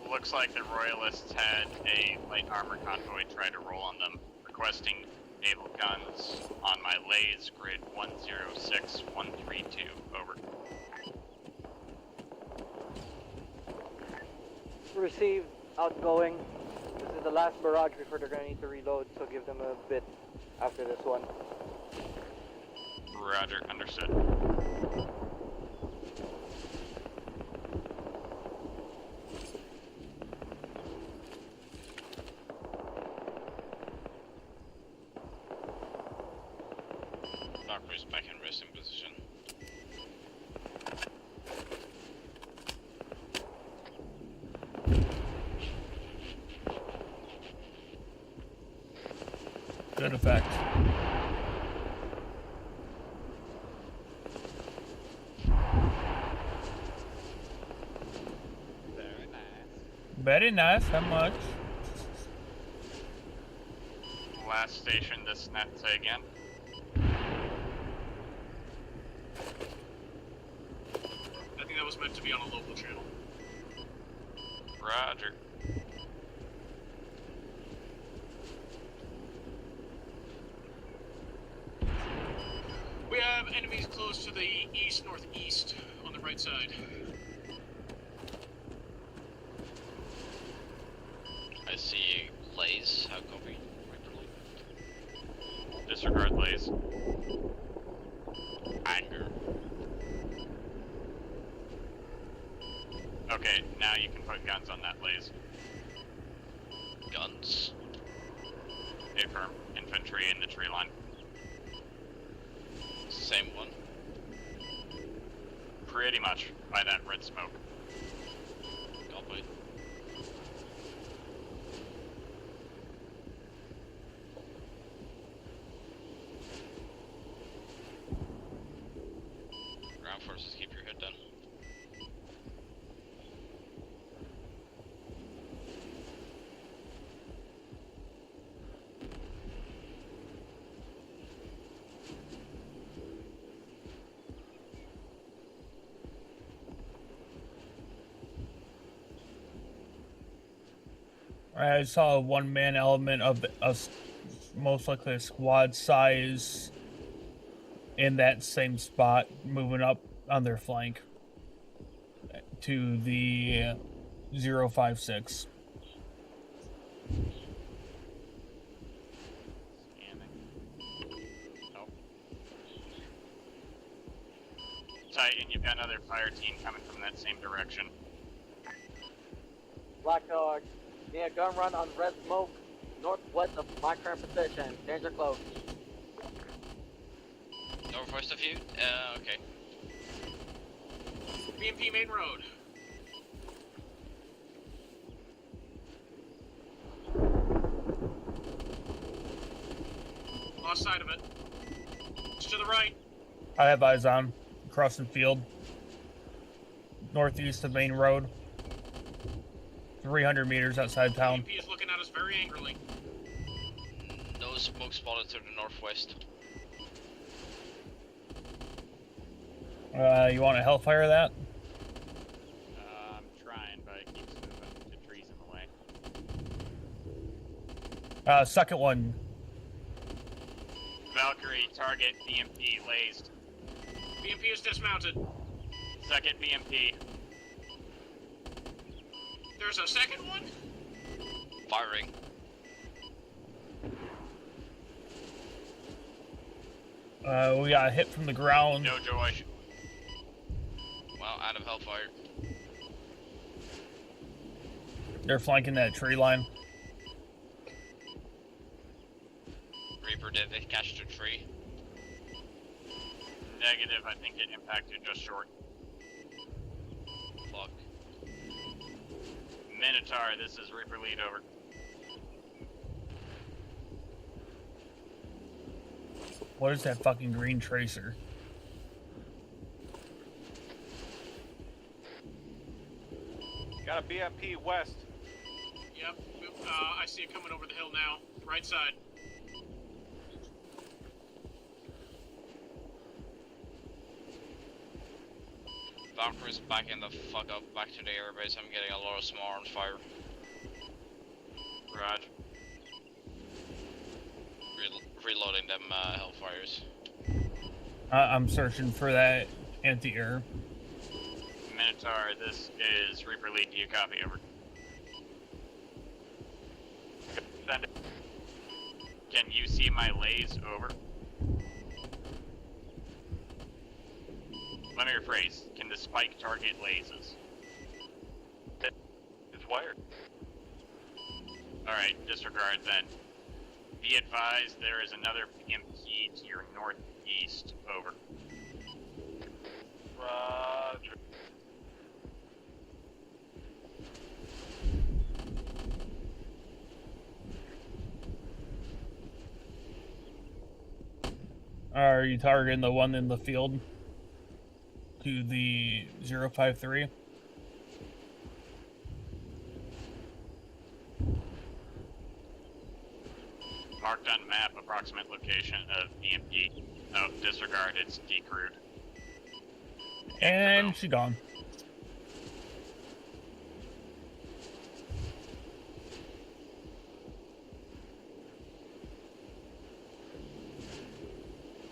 Looks like the Royalists had a light armor convoy try to roll on them, requesting naval guns on my lays grid 106132, over. Received. Outgoing. This is the last barrage before they're gonna need to reload, so give them a bit after this one. Roger, understood. Valkyrie's back in resting position. Good effect. Very nice. Very nice. How much? Last station, this net, say again. I think that was meant to be on a local channel. Roger. We have enemies close to the east-northeast on the right side. I see lays. How copy? Disregard lays. Anger. Okay, now you can put guns on that lays. Guns. Affirm. Infantry in the tree line. Same one. Pretty much, by that red smoke. Copy. Ground forces, keep your head down. I saw a one-man element of most likely a squad size in that same spot, moving up on their flank to the 056. Titan, you've got another fire team coming from that same direction. Black Dog, yeah, gun run on red smoke, northwest of my current position. Danger close. Northwest of you? Okay. BMP main road. Lost sight of it. It's to the right. I have eyes on crossing field, northeast of main road, 300 meters outside town. BMP is looking at us very angrily. No smoke spotted to the northwest. You want to hellfire that? I'm trying, but it keeps moving to trees in the way. Second one. Valkyrie, target BMP lased. BMP is dismounted. Second BMP. There's a second one? Firing. We got hit from the ground. No joy. Wow, out of hellfire. They're flanking that tree line. Reaper, did they catch the tree? Negative, I think it impacted just short. Fuck. Minotaur, this is Reaper Lead, over. What is that fucking green tracer? Got a BMP west. Yep, I see it coming over the hill now. Right side. Valkyrie's backing the fuck up back to the airbase. I'm getting a lot of small arms fire. Rog. Reloading them Hellfires. I'm searching for that anti-air. Minotaur, this is Reaper Lead. Do you copy? Over. Send it. Can you see my lays? Over. Let me rephrase. Can the spike target lasers? It's wired. Alright, disregard then. Be advised, there is another PMP to your northeast. Over. Roger. Are you targeting the one in the field? To the 053? Marked on map, approximate location of EMP. Oh, disregard, it's decrewed. And she's gone.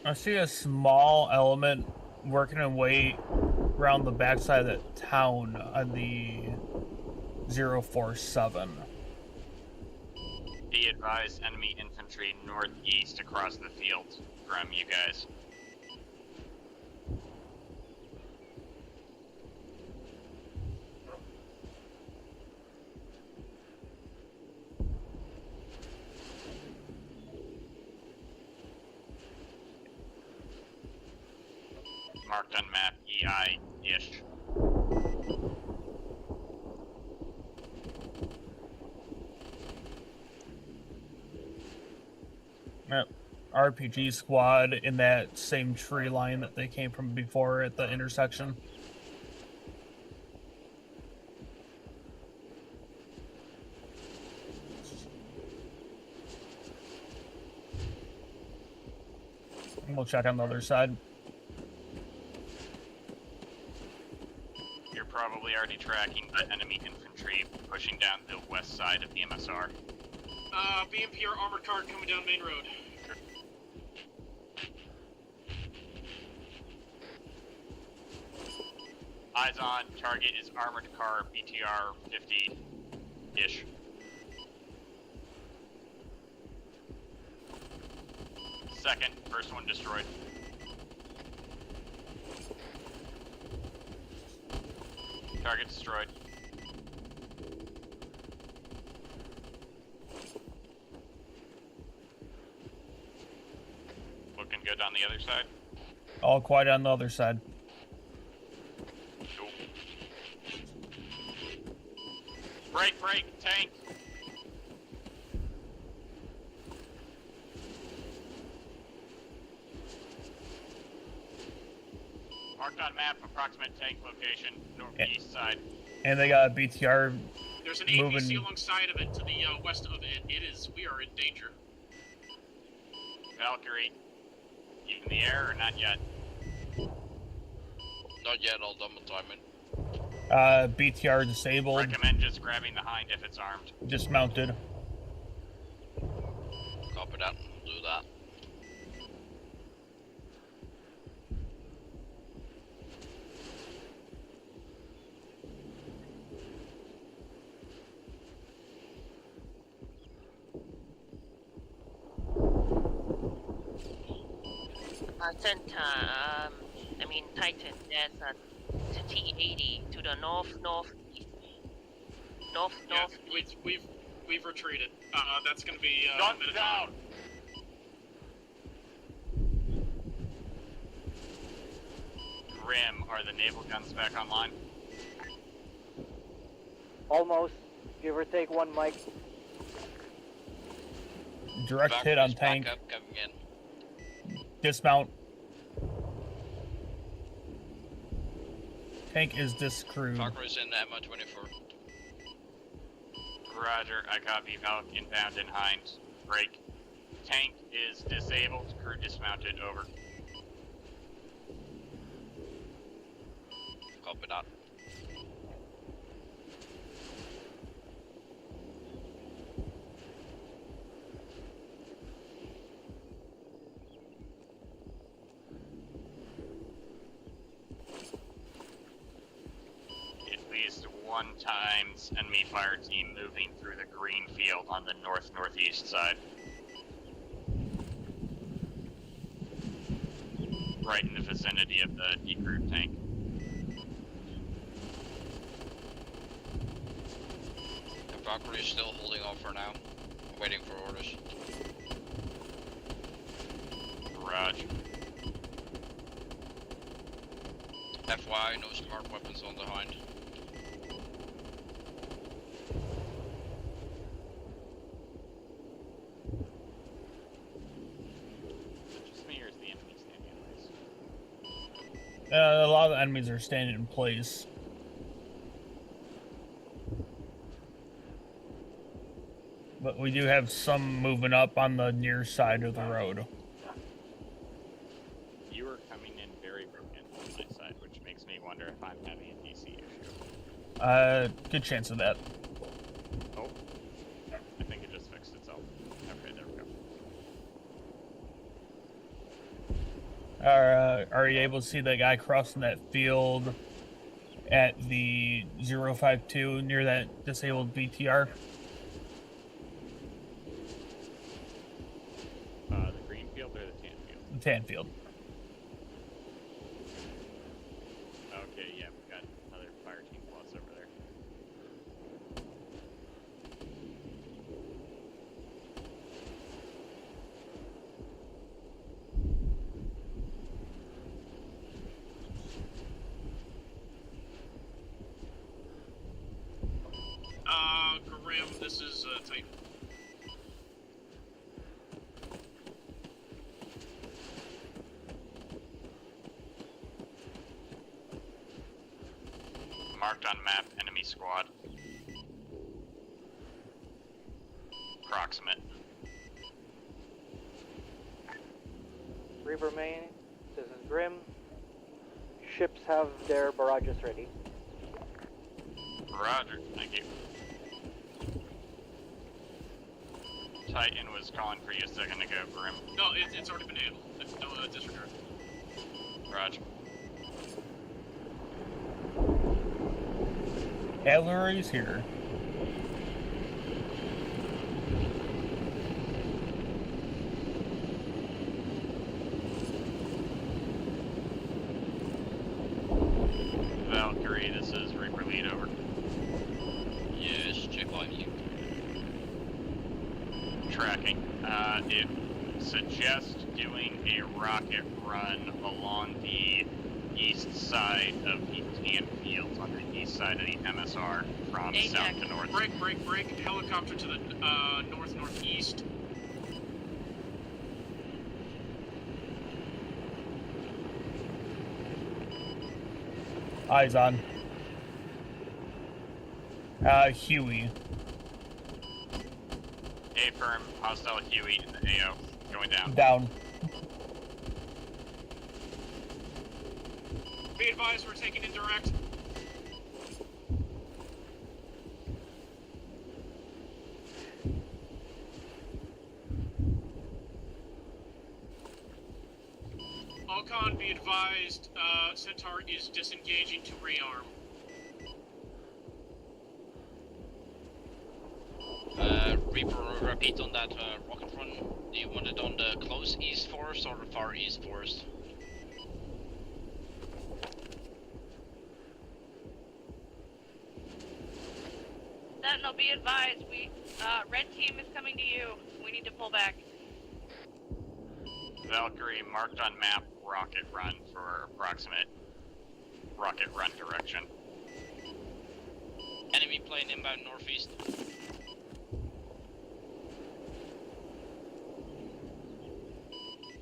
I see a small element working its way around the backside of the town on the 047. Be advised, enemy infantry northeast across the field from you guys. Marked on map, EI-ish. Yep. RPG squad in that same tree line that they came from before at the intersection. And we'll check on the other side. You're probably already tracking the enemy infantry pushing down the west side of the MSR. BMP or armored car coming down main road. Eyes on, target is armored car, BTR 50-ish. Second, first one destroyed. Target destroyed. Looking good on the other side. All quiet on the other side. Cool. Break, tank! Marked on map, approximate tank location, northeast side. And they got a BTR There's an moving. APC alongside of it to the west of it. We are in danger. Valkyrie, you in the air or not yet? Not yet, all done with timing. BTR disabled. Recommend just grabbing the hind if it's armed. Dismounted. Copy that, do that. Titan, there's a T-80 to the northeast. North. We've retreated. That's gonna be Guns down. Grim, are the naval guns back online? Almost. Give or take one, Mike. Direct hit on Valkyrie's tank. backup coming in. Dismount. Tank is discrewed. Valkyrie's in Emma 24. Roger, I copy Valk inbound and Hind. Break. Tank is disabled, crew dismounted, over. Copy that. At least one times enemy fire team moving through the green field on the north-northeast side. Right in the vicinity of the decrewed tank. The Valkyrie is still holding off for now, waiting for orders. Roger. FY, no smart weapons on the Hind. Just me or is the enemy standing in place? A lot of the enemies are standing in place. But we do have some moving up on the near side of the road. You are coming in very broken on my side, which makes me wonder if I'm having a DC issue. Good chance of that. Oh, I think it just fixed itself. Okay, there we go. Are you able to see that guy crossing that field at the 052 near that disabled BTR? The green field or the tan field? The tan field. Okay, yeah, we've got another fire team plus over there. Graham, this is Titan. Marked on map, enemy squad. Proximate. Reaper Main, this is Grim. Ships have their barrages ready. Roger, thank you. Titan was calling for you a second ago, Grim. No, it's already been handled. No, disregard. Roger. Cavalry's here. Valkyrie, this is Reaper lead, over. Yes, check line you. Tracking. It suggests doing a rocket run along the east side of the tan fields on the east side of the MSR from south to north. Break. Helicopter to the north-northeast. Eyes on. Huey. A-firm, hostile Huey in the AO. Going down. Down. Be advised, we're taking indirect. Alcon, be advised, Centaur is disengaging to rearm. Reaper, repeat on that rocket run. Do you want it on the close east forest or the far east forest? Sentinel, be advised, red team is coming to you. We need to pull back. Valkyrie, marked on map, rocket run for approximate rocket run direction. Enemy plane inbound northeast.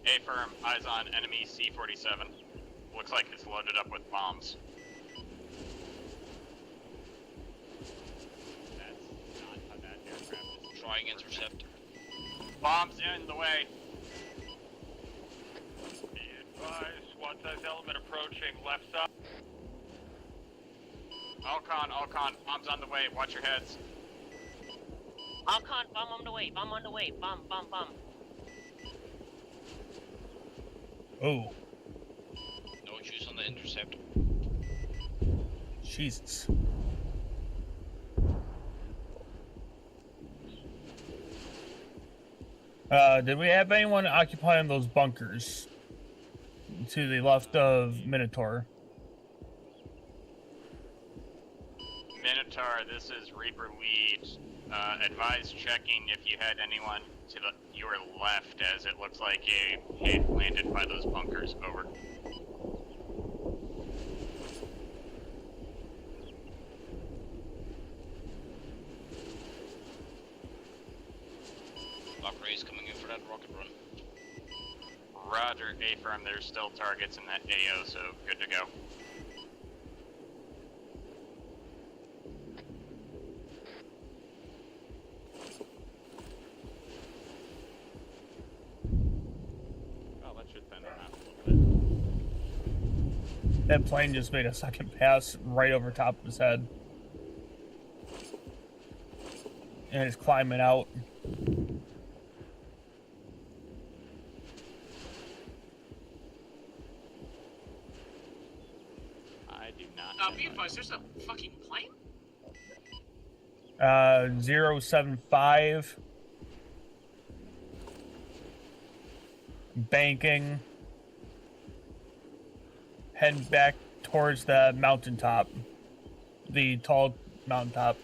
A-firm, eyes on enemy C-47. Looks like it's loaded up with bombs. That's not how that aircraft is. Trying intercept. Bombs in the way. Be advised, SWAT size element approaching left side. Alcon, bombs on the way. Watch your heads. Alcon, bomb on the way, bomb on the way, bomb. Oh, No issues on the intercept. Jesus. Did we have anyone occupying those bunkers to the left of Minotaur? Minotaur, this is Reaper Lead. Advise checking if you had anyone to your left, as it looks like a hit landed by those bunkers. Over. Valkyrie is coming in for that rocket run. Roger, A-firm, there's still targets in that AO, so good to go. Oh, that should thin them out a little bit. That plane just made a second pass right over top of his head. And it's climbing out. I do not. Be advised, there's a fucking plane? 075. Banking. Heading back towards the mountaintop. The tall mountaintop.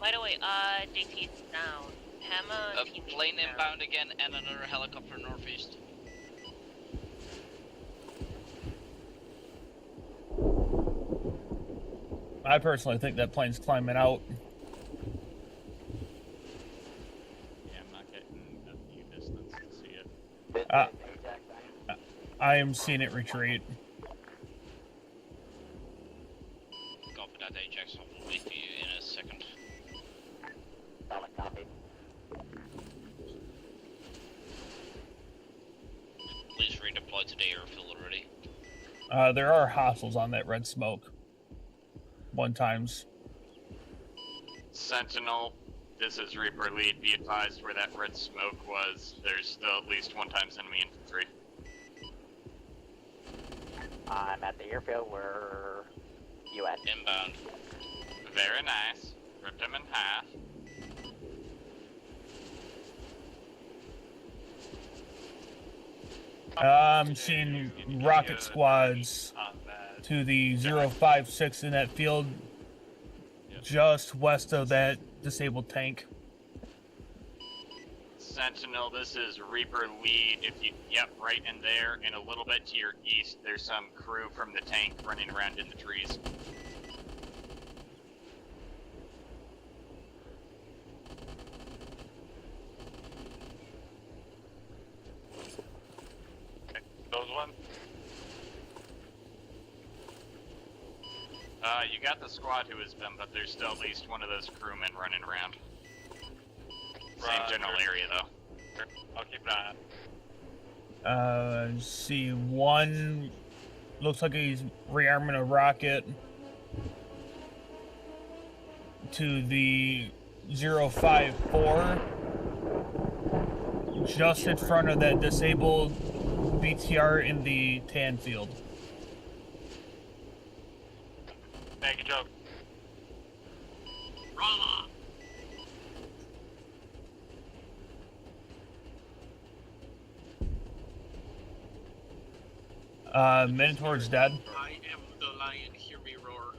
By the way, JT is down. Hammer A team plane down. inbound again and another helicopter northeast. I personally think that plane's climbing out. Yeah, I'm not getting a few distance to see it. I am seeing it retreat. Copy that, Ajax. I'll be with you in a second. Solid copy. Please redeploy to the airfield already. There are hostiles on that red smoke. One times. Sentinel, this is Reaper Lead. Be advised where that red smoke was. There's still at least one times enemy infantry. I'm at the airfield. Where you at? Inbound. Very nice. Ripped him in half. I'm seeing rocket squads to the 056 in that field just west of that disabled tank. Sentinel, this is Reaper Lead. Yep, right in there, and a little bit to your east, there's some crew from the tank running around in the trees. Those ones? You got the squad who has been, but there's still at least one of those crewmen running around. Same general area, though. I'll keep an eye out. See one, looks like he's rearming a rocket to the 054, just in front of that disabled BTR in the tan field. Thank you, Joe. Rama! Minotaur's dead. I am the lion, hear me roar.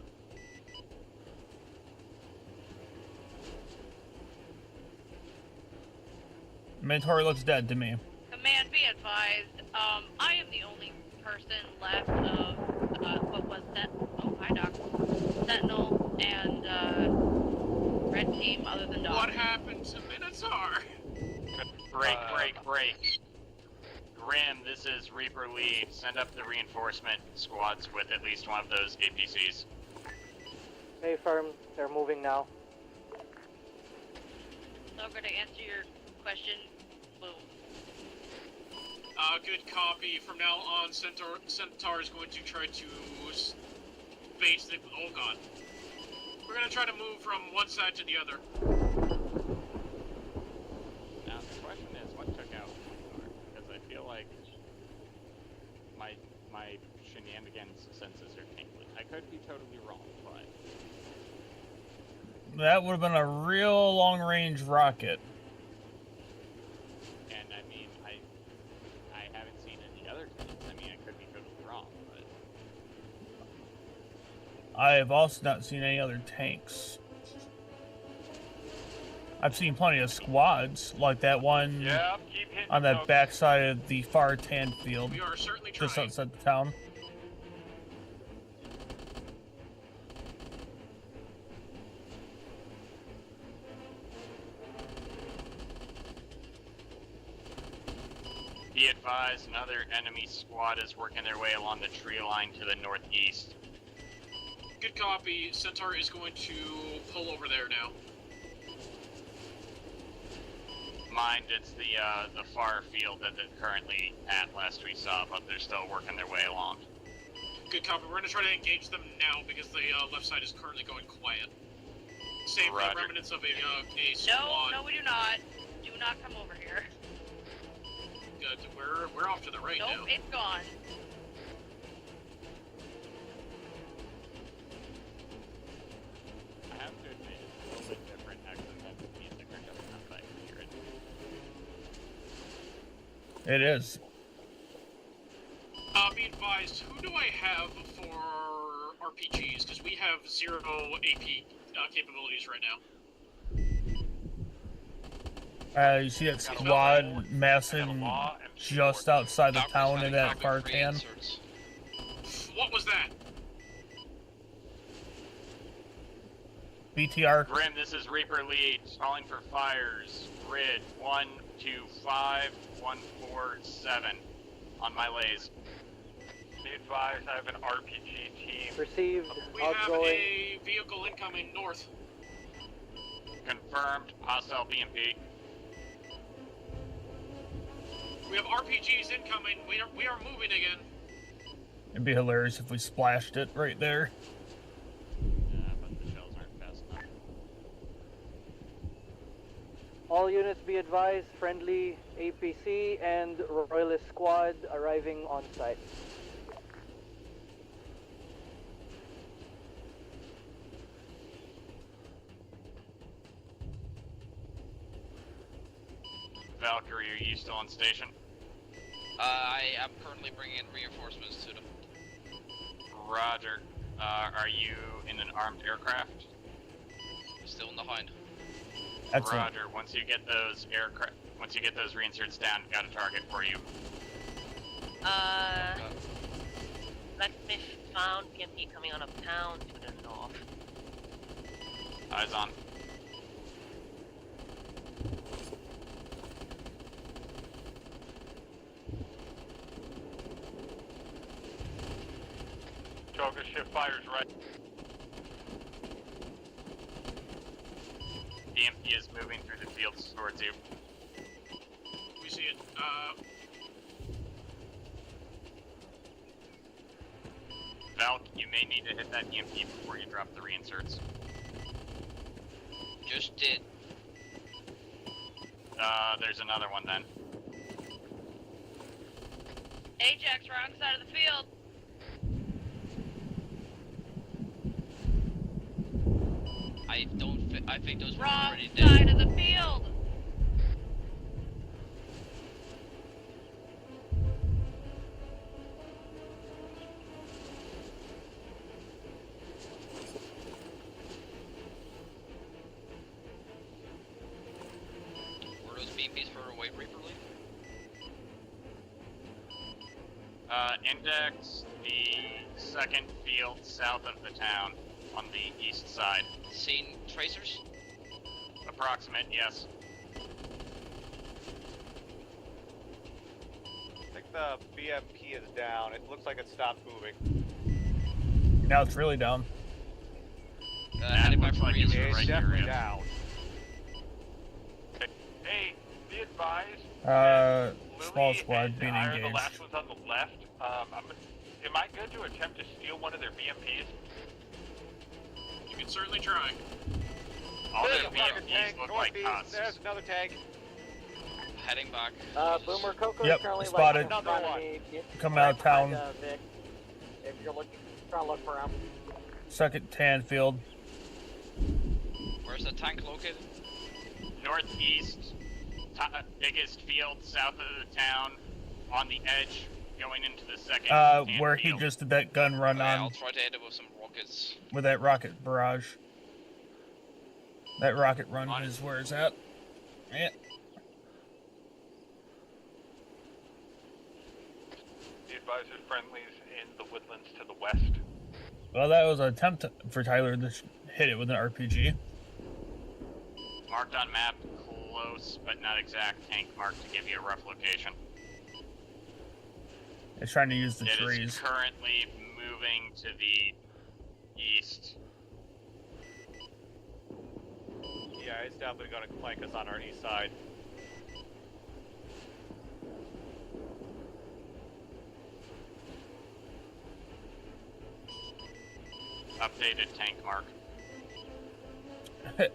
Minotaur looks dead to me. Command, be advised. I am the only person left of what was that? Oh, hi, Doc. Sentinel and red team, other than Doc. What happened to Minotaur? Break. Grim, this is Reaper Lead. Send up the reinforcement squads with at least one of those APCs. Hey, firm. They're moving now. So I'm gonna answer your question. Boom. Good copy. From now on, Centaur is going to try to basically. Oh god. We're gonna try to move from one side to the other. Now the question is, what took out Minotaur? Because I feel like my shenanigans senses are tingling. I could be totally wrong, but That would have been a real long-range rocket. and I mean I haven't seen any other things. I mean I could be totally wrong, but I have also not seen any other tanks. I've seen plenty of squads, like that one Keep hitting on that folks. backside of the far tan field, We are certainly trying. just outside the town. Be advised, another enemy squad is working their way along the tree line to the northeast. Good copy. Centaur is going to pull over there now. Mind, it's the far field that they're currently at last we saw, but they're still working their way along. Good copy. We're going to try to engage them now because the left side is currently going quiet. Save the Roger. remnants of a squad. No, we do not. Do not come over here. Good. We're off to the right now. Nope, it's gone. I have to admit it's a little bit different actually than the music or just not that I can hear it. It is. Be advised, who do I have for RPGs? Because we have 0 AP capabilities right now. You see that squad massing just outside the town in that far tan? What was that? BTR. Grim, this is Reaper Lead, calling for fires. Grid 125147 on my lays. Be advised, I have an RPG team. Received. We have Outgoing. a vehicle incoming north. Confirmed, hostile BMP. We have RPGs incoming. We are moving again. It'd be hilarious if we splashed it right there. Yeah, but the shells aren't fast enough. All units be advised, friendly APC and Royalist squad arriving on site. Valkyrie, are you still on station? I am currently bringing in reinforcements to them. Roger. Are you in an armed aircraft? Still in the hind. Excellent. Roger. Once you get those reinserts down, got a target for you. Blackfish found PMP coming out of town to the north. Eyes on. Joker ship fires right. DMP is moving through the fields towards you. We see it. Valk, you may need to hit that EMP before you drop the reinserts. Just did. There's another one then. Ajax, wrong side of the field. I think those were Wrong already side dead. of the field. Were those BMPs for a White Reaper League? Index the second field south of the town on the east side. Seen tracers? Approximate, yes. I think the BMP is down. It looks like it stopped moving. Now it's really down. That looks like it's It's right definitely here. down. Hey, be advised. Small Lily squad and being I are the engaged. last ones on the left. Am I good to attempt to steal one of their BMPs? You can certainly try. All There's their a fucking BMPs tank. look like Northeast. husks. There's another tank. Heading back. Boomer Coco Yep, is currently spotted. like in front of me. Coming out of town. Vic, if you're looking, try to look for him. Second tan field. Where's the tank located? Northeast, biggest field south of the town, on the edge, going into the second. Where he just did that gun run Okay, I'll on try to hit it with some rockets. with that rocket barrage. That rocket run is where it's at. Yeah. The advisor friendlies in the woodlands to the west. Well, that was an attempt for Tyler to hit it with an RPG. Marked on map, close but not exact tank mark to give you a rough location. It's trying to use the It trees. is currently moving to the east. Yeah, it's definitely going to flank us on our east side. Updated tank mark.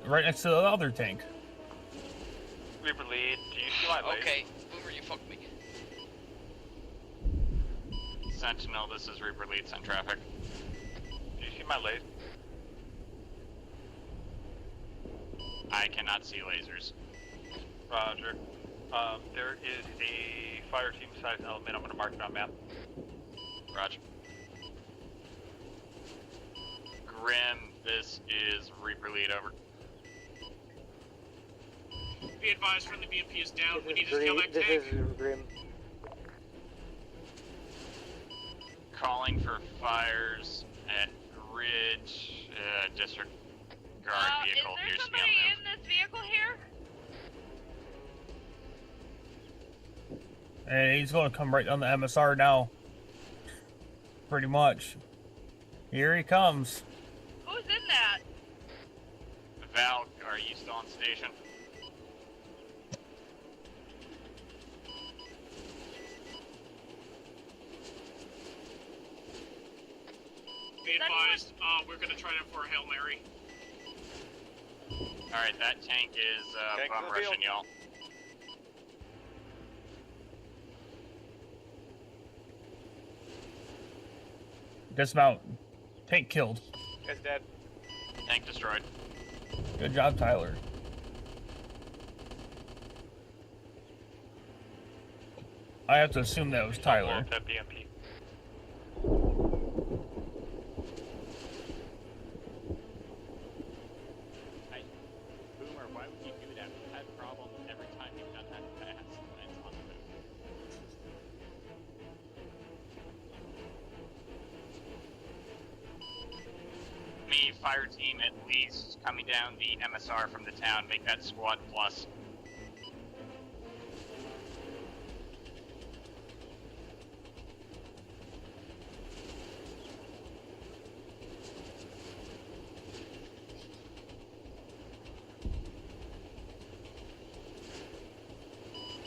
Right next to the other tank. Reaper lead, do you see my laser? Okay, Boomer, you fucked me. Sentinel, this is Reaper lead, send traffic. Do you see my laser? I cannot see lasers. Roger. There is a fire team size element. I'm going to mark it on map. Roger. Grim, this is Reaper lead, over. Be advised, friendly BMP is down. We need to This kill that tank. is Grim. Calling for fires at Ridge, disregard vehicle Is there appears to be somebody on in this vehicle here? And he's going to come right down the MSR now. Pretty much. Here he comes. Who's in that? move. Val, are you still on station? Be advised, we're gonna try it for a Hail Mary. Alright, that tank is Tank bum to the field. rushing y'all. Dismount. Tank killed. It's dead. Tank destroyed. Good job, Tyler. I have to assume that was Tyler. That BMP. Boomer, why would you do that? We've had problems every time you've done that in the past when it's on the move. Me, fire team at least, coming down the MSR from the town, make that squad plus.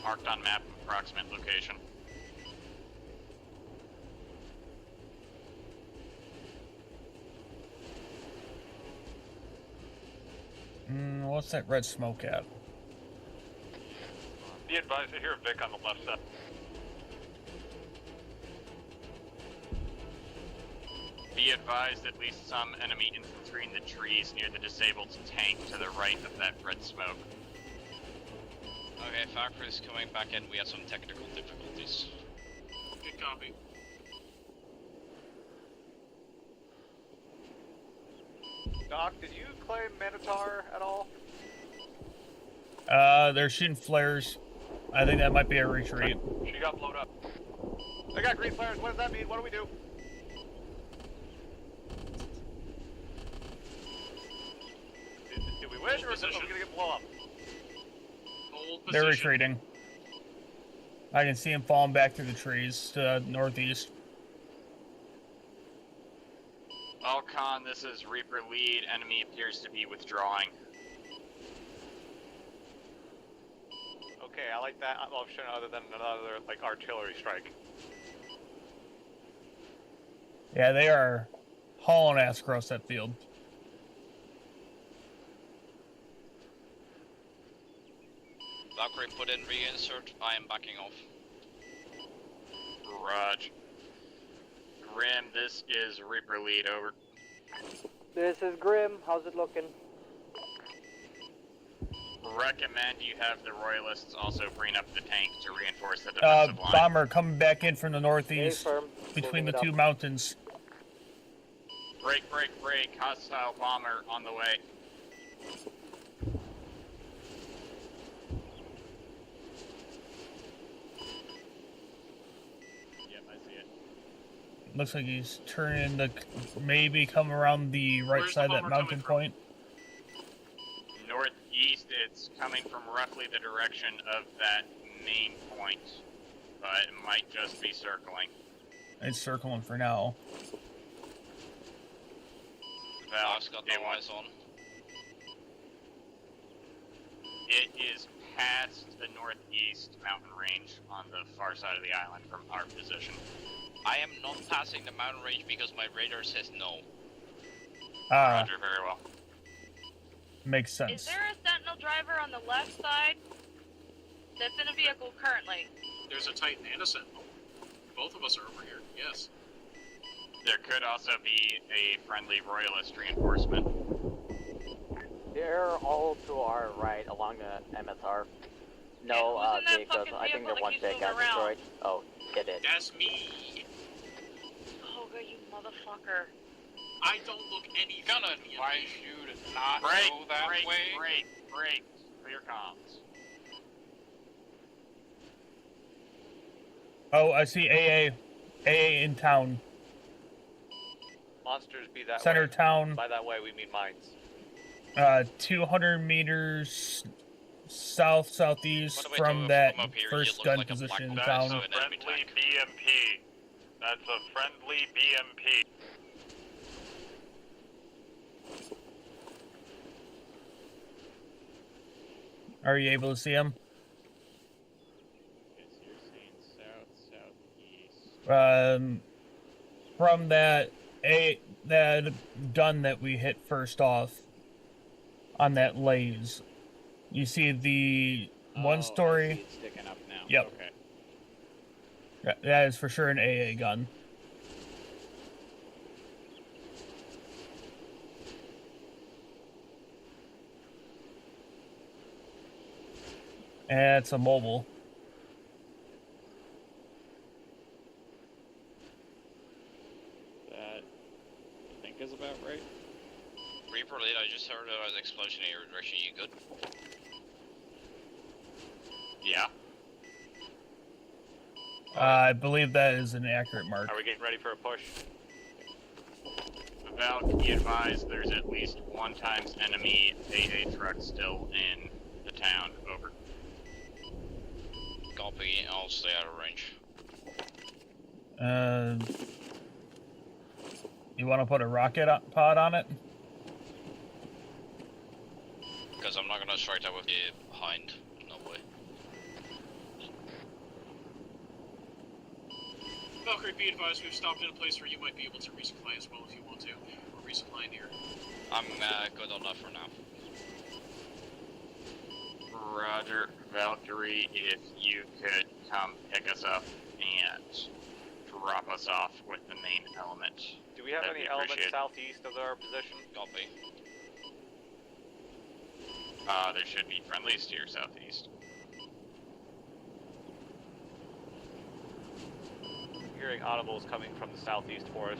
Marked on map, approximate location. What's that red smoke at? Be advised, I hear a Vic on the left side. Be advised, at least some enemy infantry in the trees near the disabled tank to the right of that red smoke. Okay, Factory is coming back in. We had some technical difficulties. Good copy. Doc, did you claim Minotaur at all? They're shooting flares. I think that might be a retreat. She got blown up. I got green flares. What does that mean? What do we do? Did we win, or are we gonna get blown up? Hold They're position. retreating. I can see them falling back through the trees to northeast. Alcon, this is Reaper lead. Enemy appears to be withdrawing. Okay, I like that option other than another, like, artillery strike. Yeah, they are hauling ass across that field. Valkyrie put in reinsert. I am backing off. Rog. Grim, this is Reaper lead, over. This is Grim. How's it looking? Recommend you have the Royalists also bring up the tank to reinforce the defensive line. Bomber coming back in from the northeast, firm. between the Moving it two up. mountains. Break, break, break. Hostile bomber on the way. Yep, I see it. Looks like he's turning to maybe come around the right Where's side the of that bomber mountain coming point. Northeast, it's coming from roughly the direction of that main point, but it might just be circling. It's circling for now. Val, I've got no eyes on. It is past the northeast mountain range on the far side of the island from our position. I am not passing the mountain range because my radar says no. Ah, Roger, very well. makes Is sense. there a sentinel driver on the left side that's in a vehicle currently? There's a Titan and a Sentinel. Both of us are over here, yes. There could also be a friendly Royalist reinforcement. They're all to our right along the MSR. Yeah, No, who's in that vehicles. fucking I think vehicle they're one that that keeps got moving around? destroyed. Oh, it did. That's me. Oh, good, you motherfucker. I don't look anything. Gonna advise you to not Break, go that break, way. break, break. Clear comms. Oh, I see AA. AA in town. Monsters be that Center way. town. By that way, we mean mines. 200 meters southeast By the way, from to- that from up here, you first look gun like a position in black town. box. An enemy Friendly tank. BMP. That's a friendly BMP. Are you able to see him? Okay, so you're saying south, southeast. From that gun that we hit first off on that lays, you see the one I story. see it sticking up now. Yep. Okay. That is for sure an AA gun. And it's a mobile. That I think is about right. Reaper lead, I just heard an explosion in your direction. You good? Yeah. I believe that is an accurate mark. Are we getting ready for a push? Val, can you advise there's at least one times enemy AA truck still in the town? Over. Copy. I'll stay out of range. You want to put a rocket pod on it? Because I'm not gonna strike that with you behind. No way. Valkyrie, be advised, we've stopped in a place where you might be able to resupply as well if you want to. We're resupplying here. I'm good on that for now. Roger, Valkyrie, if you could come pick us up and drop us off with the main element. Do we have That'd any be elements appreciated. southeast of our position? Copy. There should be friendlies to your southeast. Hearing audibles coming from the southeast for us.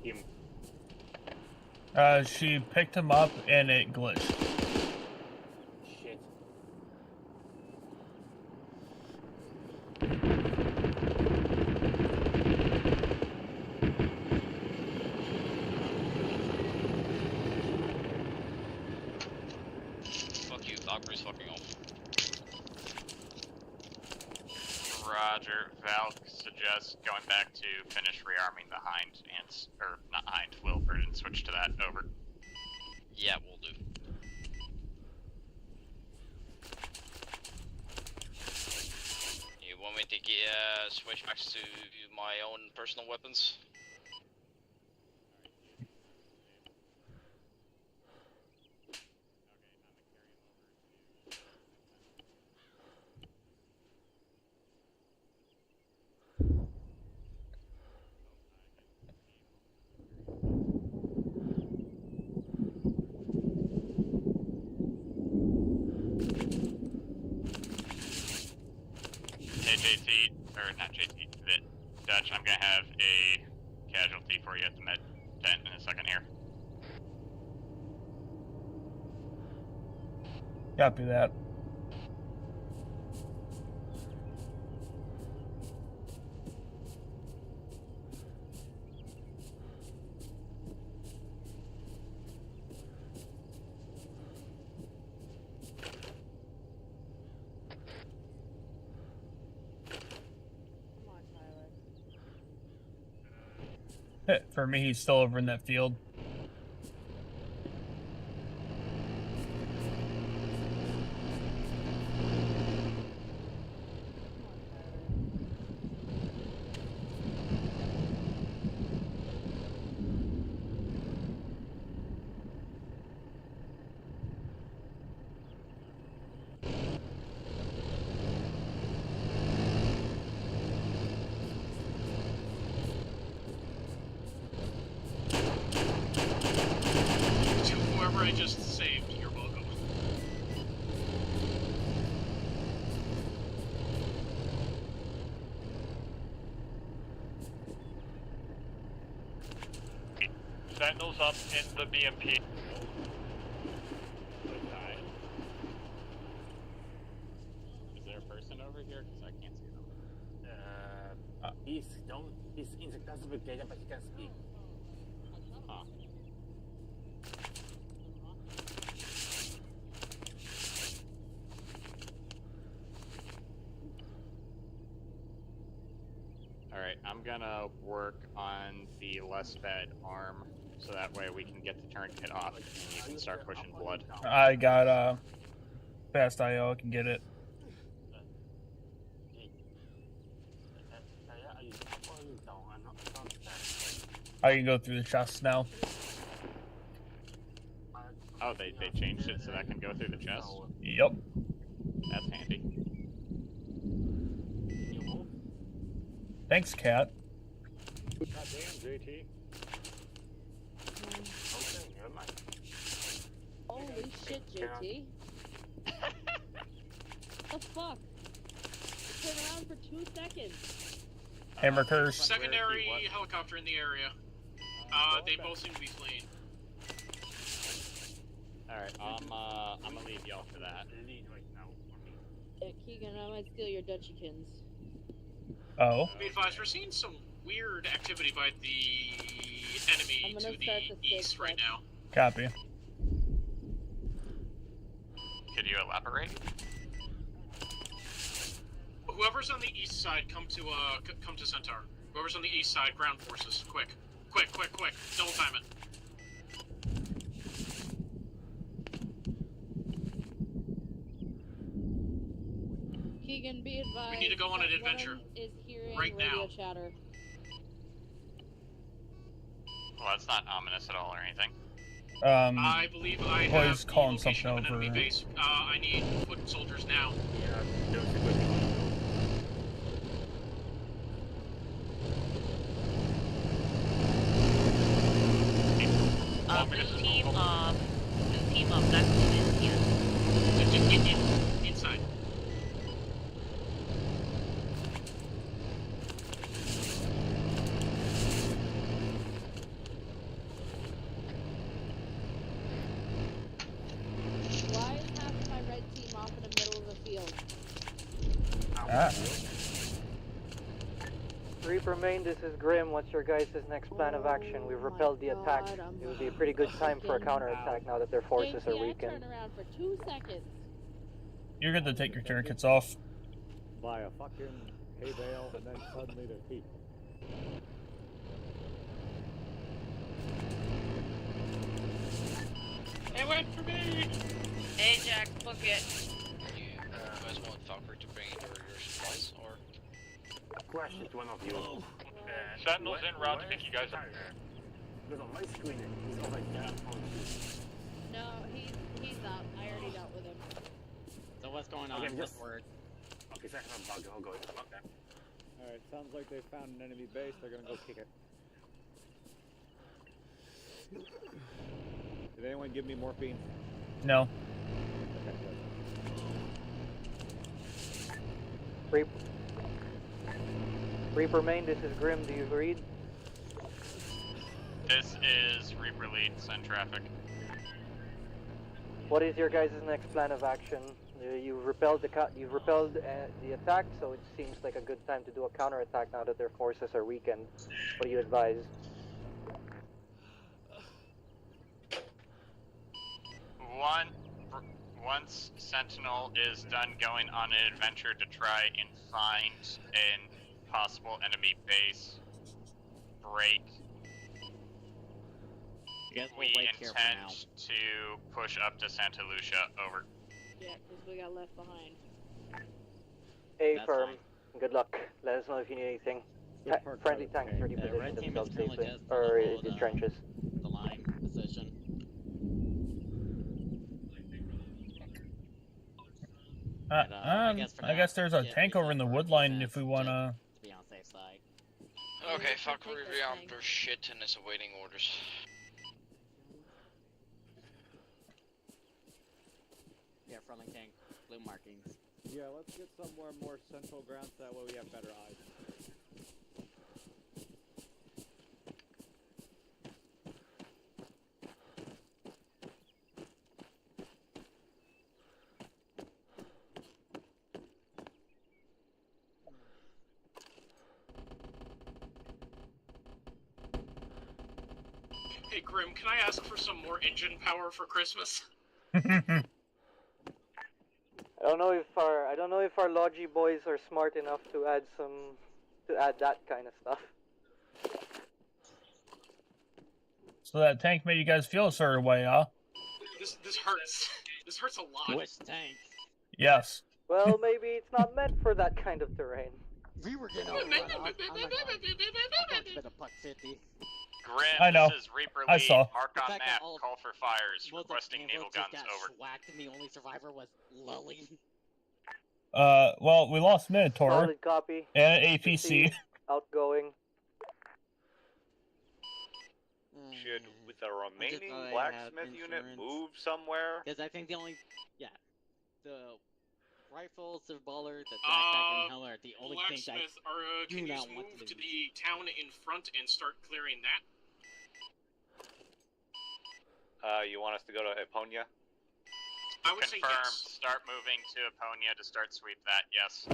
Team. She picked him up and it glitched. Shit. Fuck you, Valkyrie's fucking off. Roger. Val suggests going back to finish rearming the Hind and or not Hind, Wilford, and switch to that. Over. Yeah, we'll do. You want me to get switch back to my own personal weapons? Hey JT, or not JT, Dutch, I'm gonna have a casualty for you at the med tent in a second here. Copy that. For me, he's still over in that field. To whoever I just saved, you're welcome. Sentinels up in the BMP. Is there a person over here? Because I can't see them. He's in the classification, but he can speak. Huh. Alright, I'm gonna work on the less bad arm, so that way we can get the tourniquet off and you can start pushing blood. I got fast IO. I can get it. I can go through the chest now. Oh, they changed it so that can go through the chest? Yep. That's handy. Thanks, Cat. Goddamn, JT. Holy shit, JT. The fuck? Turn around for 2 seconds. Hammer curse. Secondary helicopter in the area. They both seem to be fleeing. Alright, I'm gonna leave y'all for that. Keegan, I might steal your Dutchykins. Oh. Be advised, we're seeing some weird activity by the enemy to the east right now. Copy. Could you elaborate? Whoever's on the east side, come to Centaur. Whoever's on the east side, ground forces, quick, double time it. Keegan, be advised. We need to go on an adventure. Is hearing right radio now. chatter. Well, that's not ominous at all or anything. I believe I have Boy's the calling location something of an enemy over. base. I need foot soldiers now. Blue team up next to this here. Inside. Ah. Reaper Main, this is Grim. What's your guys' next plan of action? We've repelled the attack. It would be a pretty good time for a counterattack now that their forces are I weakened. turn around for 2 seconds. You're good to take your tourniquets off. By a fucking hay bale, and then suddenly there's people. It went for me! Hey, Jack, book it. You guys want Valkyrie to bring your supplies, or? Question to one of you. Sentinel's en route to pick you guys up. Because on my screen, he's over there. No, he's out. I already dealt with him. So what's going on? Okay, What's just- the word? Okay, so I have a bug. I'll go. Okay. Alright, sounds like they found an enemy base. They're gonna go kick it. Did anyone give me morphine? No. Okay, good. Reaper Main, this is Grim. Do you read? This is Reaper Lead, send traffic. What is your guys' next plan of action? You've repelled the attack, so it seems like a good time to do a counterattack now that their forces are weakened. What do you advise? Once Sentinel is done going on an adventure to try and find an possible enemy base, break, we intend to push up to Santa Lucia. Over. Yeah, because we got left behind. A firm. Good luck. Let us know if you need anything. Friendly tanks already Red positioned team is themselves currently safely, just or below the trenches. The line position. I guess there's a tank over in the wood line if we wanna. To be on the safe side. Okay, Valkyrie beyond their shit and is awaiting orders. Yeah, friendly tank, blue markings. Yeah, let's get somewhere more central ground so that way we have better eyes. Hey Grim, can I ask for some more engine power for Christmas? I don't know if our Logi boys are smart enough to add that kind of stuff. So that tank made you guys feel a certain way, huh? This hurts. This hurts a lot. Which tank? Yes. Well, maybe it's not meant for that kind of terrain. We were getting overrun. I'm going to bet a buck 50. Grim, I know. this is Reaper I Lead. saw. Mark The on fact that map. all- Call for fires. Both Requesting of naval just guns. got Over. Whacked and the only survivor was Lully. Well, we lost Minotaur Solid copy. and APC. Outgoing. Should, with the remaining thought I had blacksmith unit, insurance. move somewhere? Because I think the rifles, the baller, the backpack, and Heller are the only things I Blacksmith, do can you not just want move to to lose. the town in front and start clearing that? You want us to go to Eponia? I would say Confirmed. yes. Start moving to Eponia to start sweep that. Yes.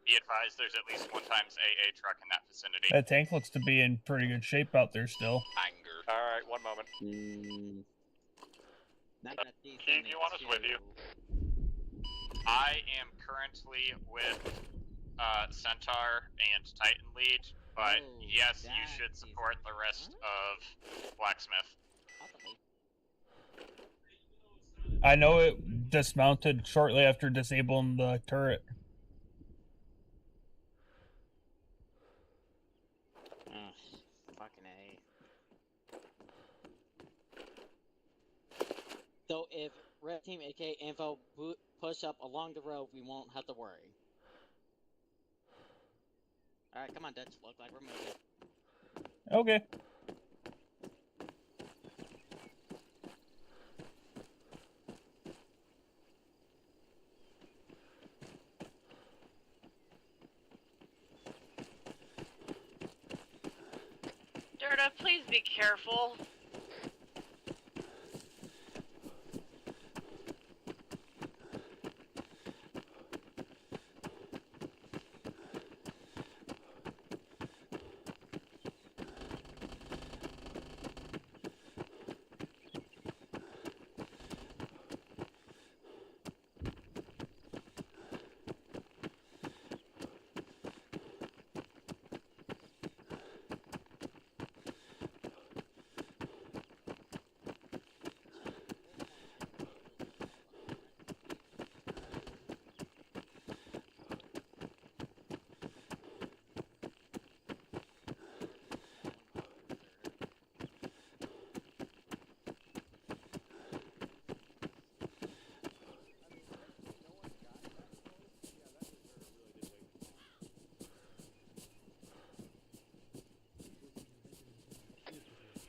Be advised, there's at least one times AA truck in that vicinity. That tank looks to be in pretty good shape out there still. Anger. Alright, one moment. Not gonna see Keith, you want us with you? I am currently with Centaur and Titan Lead, but yes, you should support the rest of Blacksmith. I know it dismounted shortly after disabling the turret. Fucking A. So if Red Team AK Info push up along the road, we won't have to worry. Alright, come on, Dutch. Look like we're moving. Okay. Dirta, please be careful.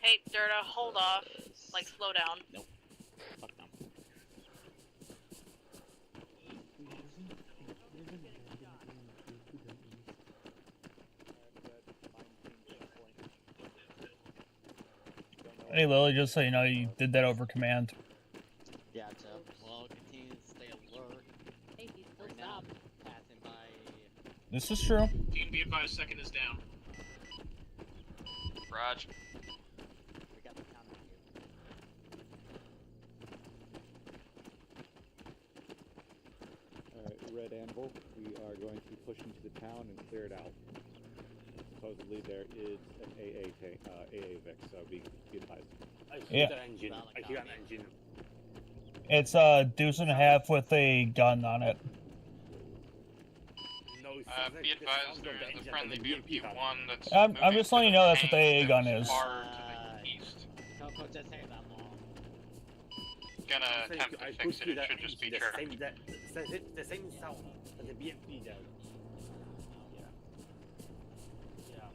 Hey, Dirta, hold off. Like, slow down. Nope. Fuck no. Hey, Lily, just so you know, you did that over command. Yeah, Jeff. Well, continue to stay alert. Hey, he's still Right now, stopped. passing by. This is true. Dean, be advised, second is down. Rog. We got the counter here. Alright, Red Anvil, we are going to push into the town and clear it out. Supposedly there is an AA tank, AA Vic, so be advised. I hear Yeah. the engine. I hear an engine. It's a deuce and a half with a gun on it. No, it Be sounds like the advised, sound of there's the a engine friendly and the BMP gun. 1 that's I'm moving just to letting you the know that's what the tank AA gun that was is. far to the east. Coco just say that long. Gonna I'm saying attempt I to could fix it, hear it that should just be engine, tracked. the same sound that the BMP does. Yeah. Yeah.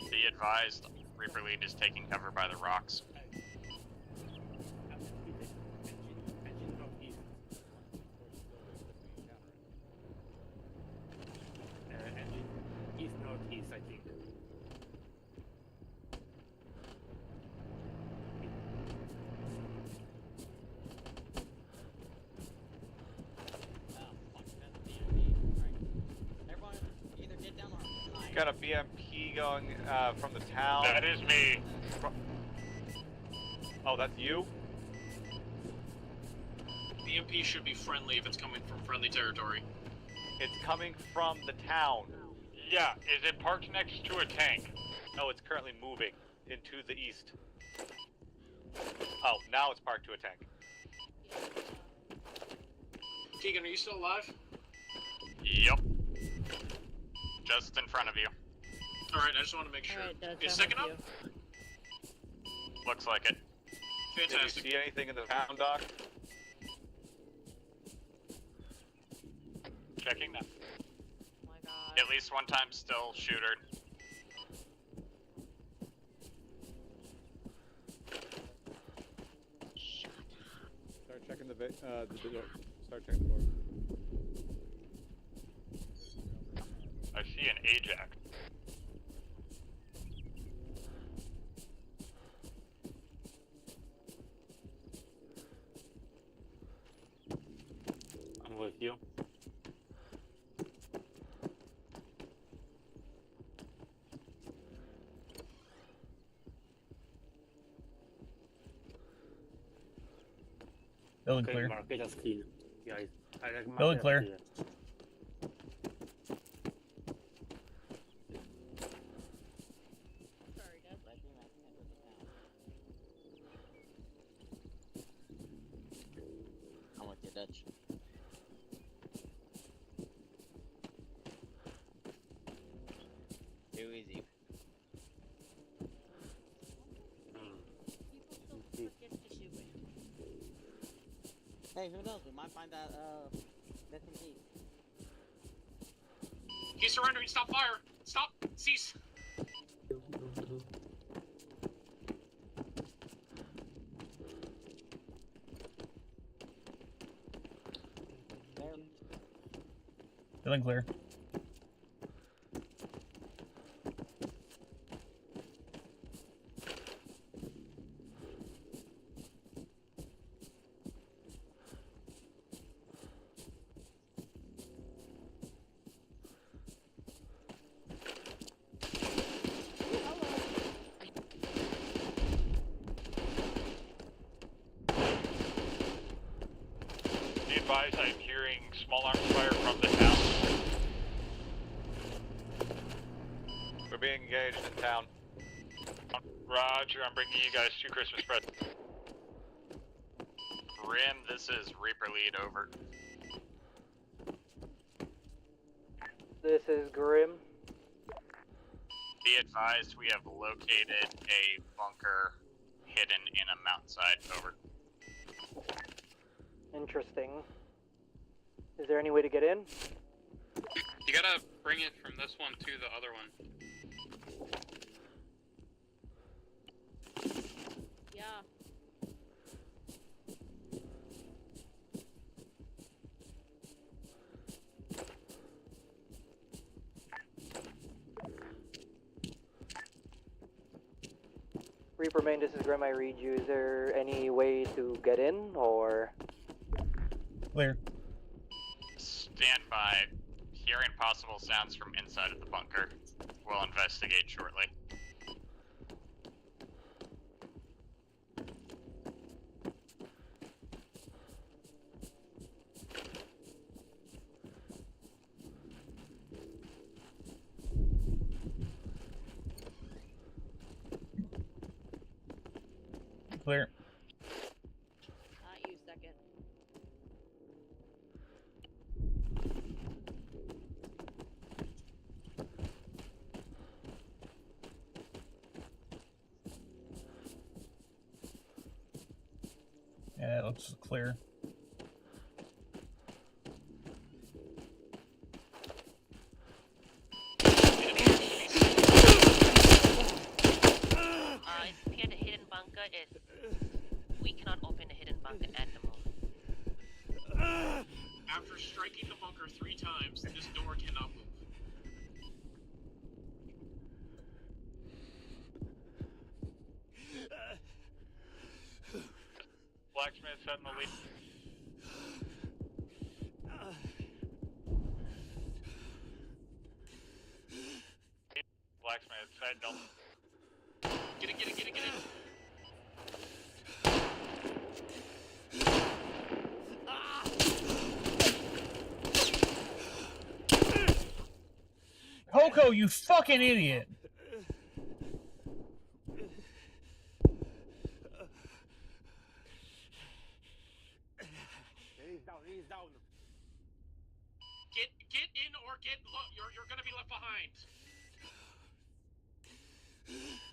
Be advised, Reaper Lead is taking cover by the rocks. Engine northeast. Engine east northeast, I think. Fuck, that's BMP. Alright. Everyone, either get down or hide. Got a BMP going from the town. That is me. Oh, that's you? BMP should be friendly if it's coming from friendly territory. It's coming from the town. Yeah, is it parked next to a tank? No, it's currently moving into the east. Oh, now it's parked to a tank. Keegan, are you still alive? Yep. Just in front of you. Alright, I just want to make sure. Alright, Dutch, Is I'm second with up? you. Looks like it. Fantastic. Did you see anything in the town, Doc? Checking now. Oh my god. At least one time still shooter. Start checking the door. Start checking the door. I see an Ajax. I'm with you. Building Okay, clear. market as clean. Guys, I like market Building as clear. Sorry, Dutch. I'm with you, Dutch. Too easy. People still forget to shoot me. Hey, who knows? We might find that, missing piece. He's surrendering. Stop fire. Stop. Cease. There. Building clear. Be advised, I'm hearing small arms fire from the town. We're being engaged in town. Roger, I'm bringing you guys 2 Christmas presents. Grim, this is Reaper Lead, over. This is Grim. Be advised, we have located a bunker hidden in a mountainside, over. Interesting. Is there any way to get in? You gotta bring it from this one to the other one. Yeah. Reaper main, this is Grim, I read you. Is there any way to get in, or? Clear. Stand by. Hearing possible sounds from inside of the bunker. We'll investigate shortly. Clear. Not you, second. Yeah, it looks clear. If we had a hidden bunker, we cannot open a hidden bunker at the moment. After striking the bunker 3 times, this door cannot move. Blacksmith setting the lead. Blacksmith said don't. Get it, get it, get it, get it! Coco, you fucking idiot! He's down. Get in or you're gonna be left behind.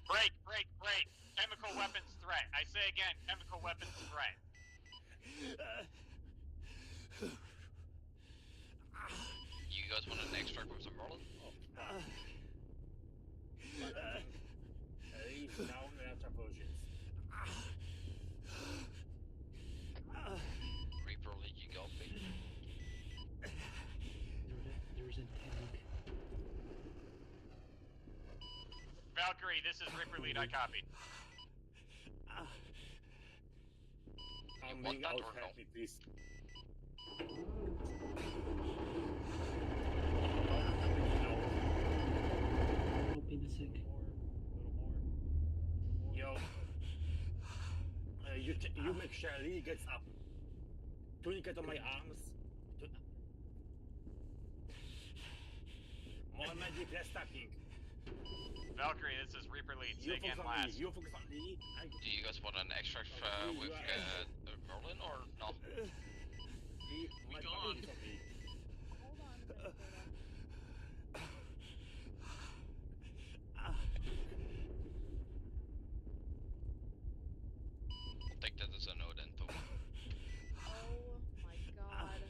Break. Chemical weapons threat. I say again, chemical weapons threat. You guys want an extract with some Merlin? He's down and after potions. Reaper lead, you got me. There was a tank. Valkyrie, this is Reaper lead. I copied. I'm being out. Help me, please. Open a sec. Yo. You make sure Lee gets up. Tourniquet on my arms. More magic, less tapping. Valkyrie, this is Reaper lead. Say again last. You focus on Lee. Do you guys want an extract with Merlin or no? We gone. Hold on a minute, I'll take that as a no then, too. Oh my god.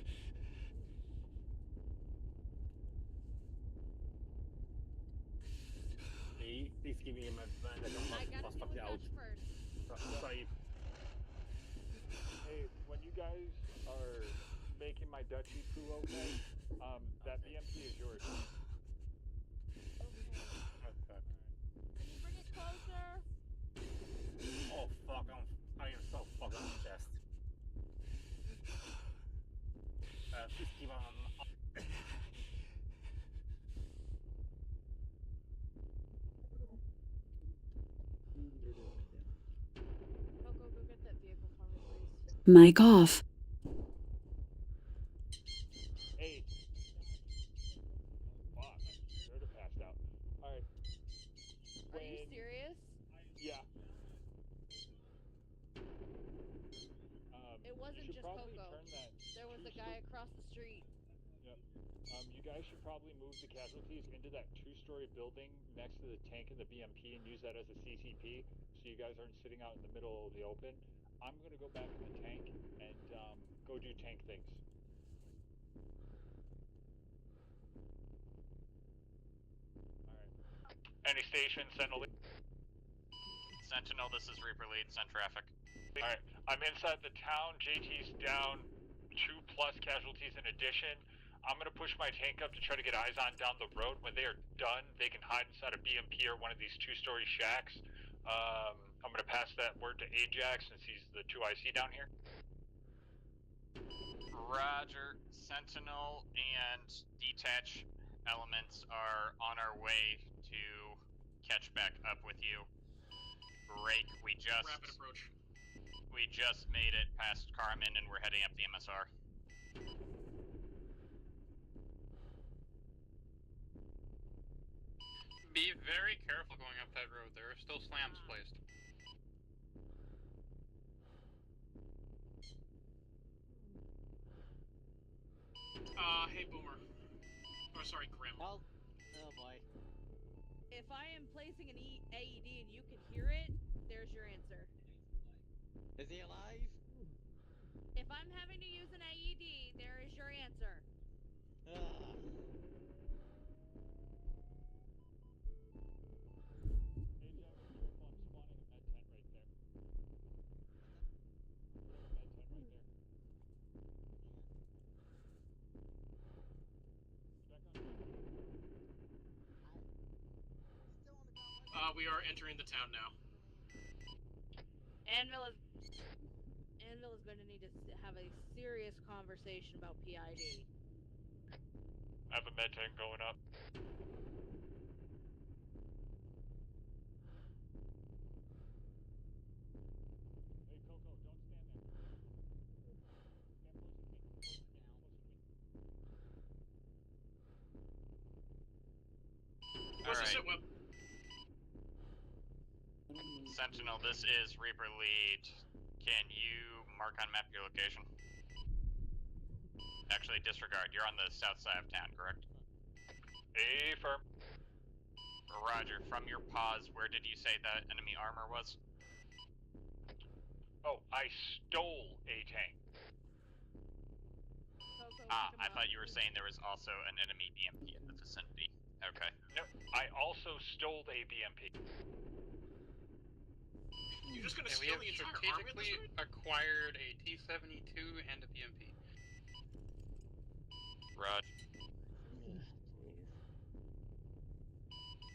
Lee, please give me my band. I gotta deal with out. Dutch first. Sorry. Hey, when you guys are making my Dutchie poo okay, that BMP is yours. Okay. Can you bring it closer? Oh fuck, I am so fucking obsessed. Please give Coco, go get that vehicle for me, please. Mic off. Hey. Fuck. Should have passed out. Alright. Are you serious? Yeah. It wasn't just Coco. There was a guy across the street. Yep. You guys should probably move the casualties into that 2-story building next to the tank and the BMP and use that as a CCP, so you guys aren't sitting out in the middle of the open. I'm gonna go back in the tank and go do tank things. Any station, Sentinel lead? Sentinel, this is Reaper lead, send traffic. Alright, I'm inside the town. JT's down 2+ casualties in addition. I'm gonna push my tank up to try to get eyes on down the road. When they are done, they can hide inside a BMP or one of these 2-story shacks. I'm gonna pass that word to Ajax since he's the 2IC down here. Roger. Sentinel and detach elements are on our way to catch back up with you. Rake, Rapid approach. We just made it past Carmen and we're heading up the MSR. Be very careful going up that road. There are still slams placed. Hey Boomer. Oh, sorry, Grim. Oh boy. If I am placing an AED and you can hear it, there's your answer. Is he alive? If I'm having to use an AED, there is your answer. We are entering the town now. Anvil is going to need to have a serious conversation about PID. I have a med tank going up. Hey, Coco, don't stand there. Stand close to me. All right. Web? Sentinel, this is Reaper lead. Can you mark on map your location? Actually, disregard. You're on the south side of town, correct? Affirm. Roger. From your pause, where did you say that enemy armor was? Oh, I stole a tank. I thought you were saying there was also an enemy BMP in the vicinity. Okay. No, I also stole a BMP. You're just gonna And we steal have the entire army at this strategically rate? acquired a T-72 and a BMP. Roger.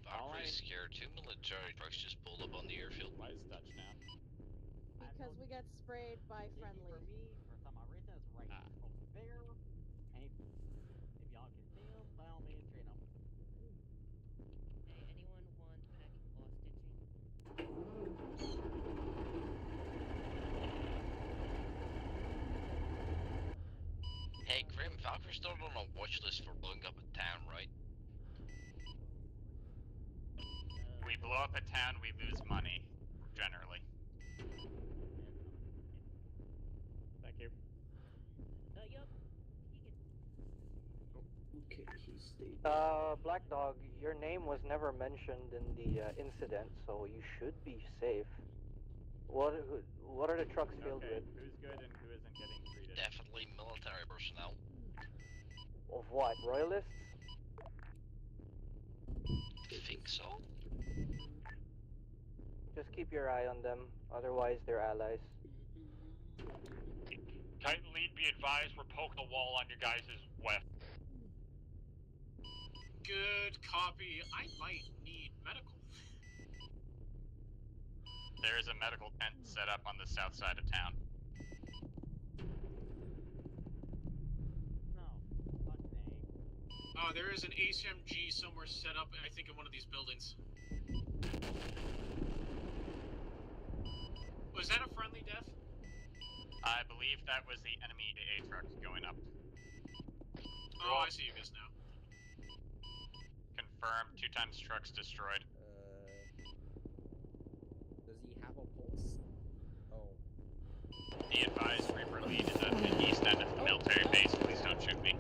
I'm pretty scared. 2 military trucks just pulled up on the airfield. Why is Dutch now? Because we got sprayed by friendly. For me, for Samarita's right over there. And if y'all can see him, by all means, train him. Hey, anyone want packing or stitching? Hey, Grim, Valkyrie's still on a watch list for blowing up a town, right? We blow up a town, we lose money, generally. Thank you. Yup. Okay, he stayed. Black Dog, your name was never mentioned in the incident, so you should be safe. What are the trucks filled with? Who's good and who isn't getting treated? Definitely military personnel. Of what? Royalists? Think so? Just keep your eye on them, otherwise they're allies. Titan lead, be advised, we're poking a wall on your guys' west. Good copy. I might need medical. There is a medical tent set up on the south side of town. There is an HMG somewhere set up, I think, in one of these buildings. Was that a friendly death? I believe that was the enemy AA truck going up. Oh, I see you guys now. Confirmed, 2 times trucks destroyed. Does he have a pulse? Oh. Be advised, Reaper lead is at the east end of the military base. Please don't shoot me.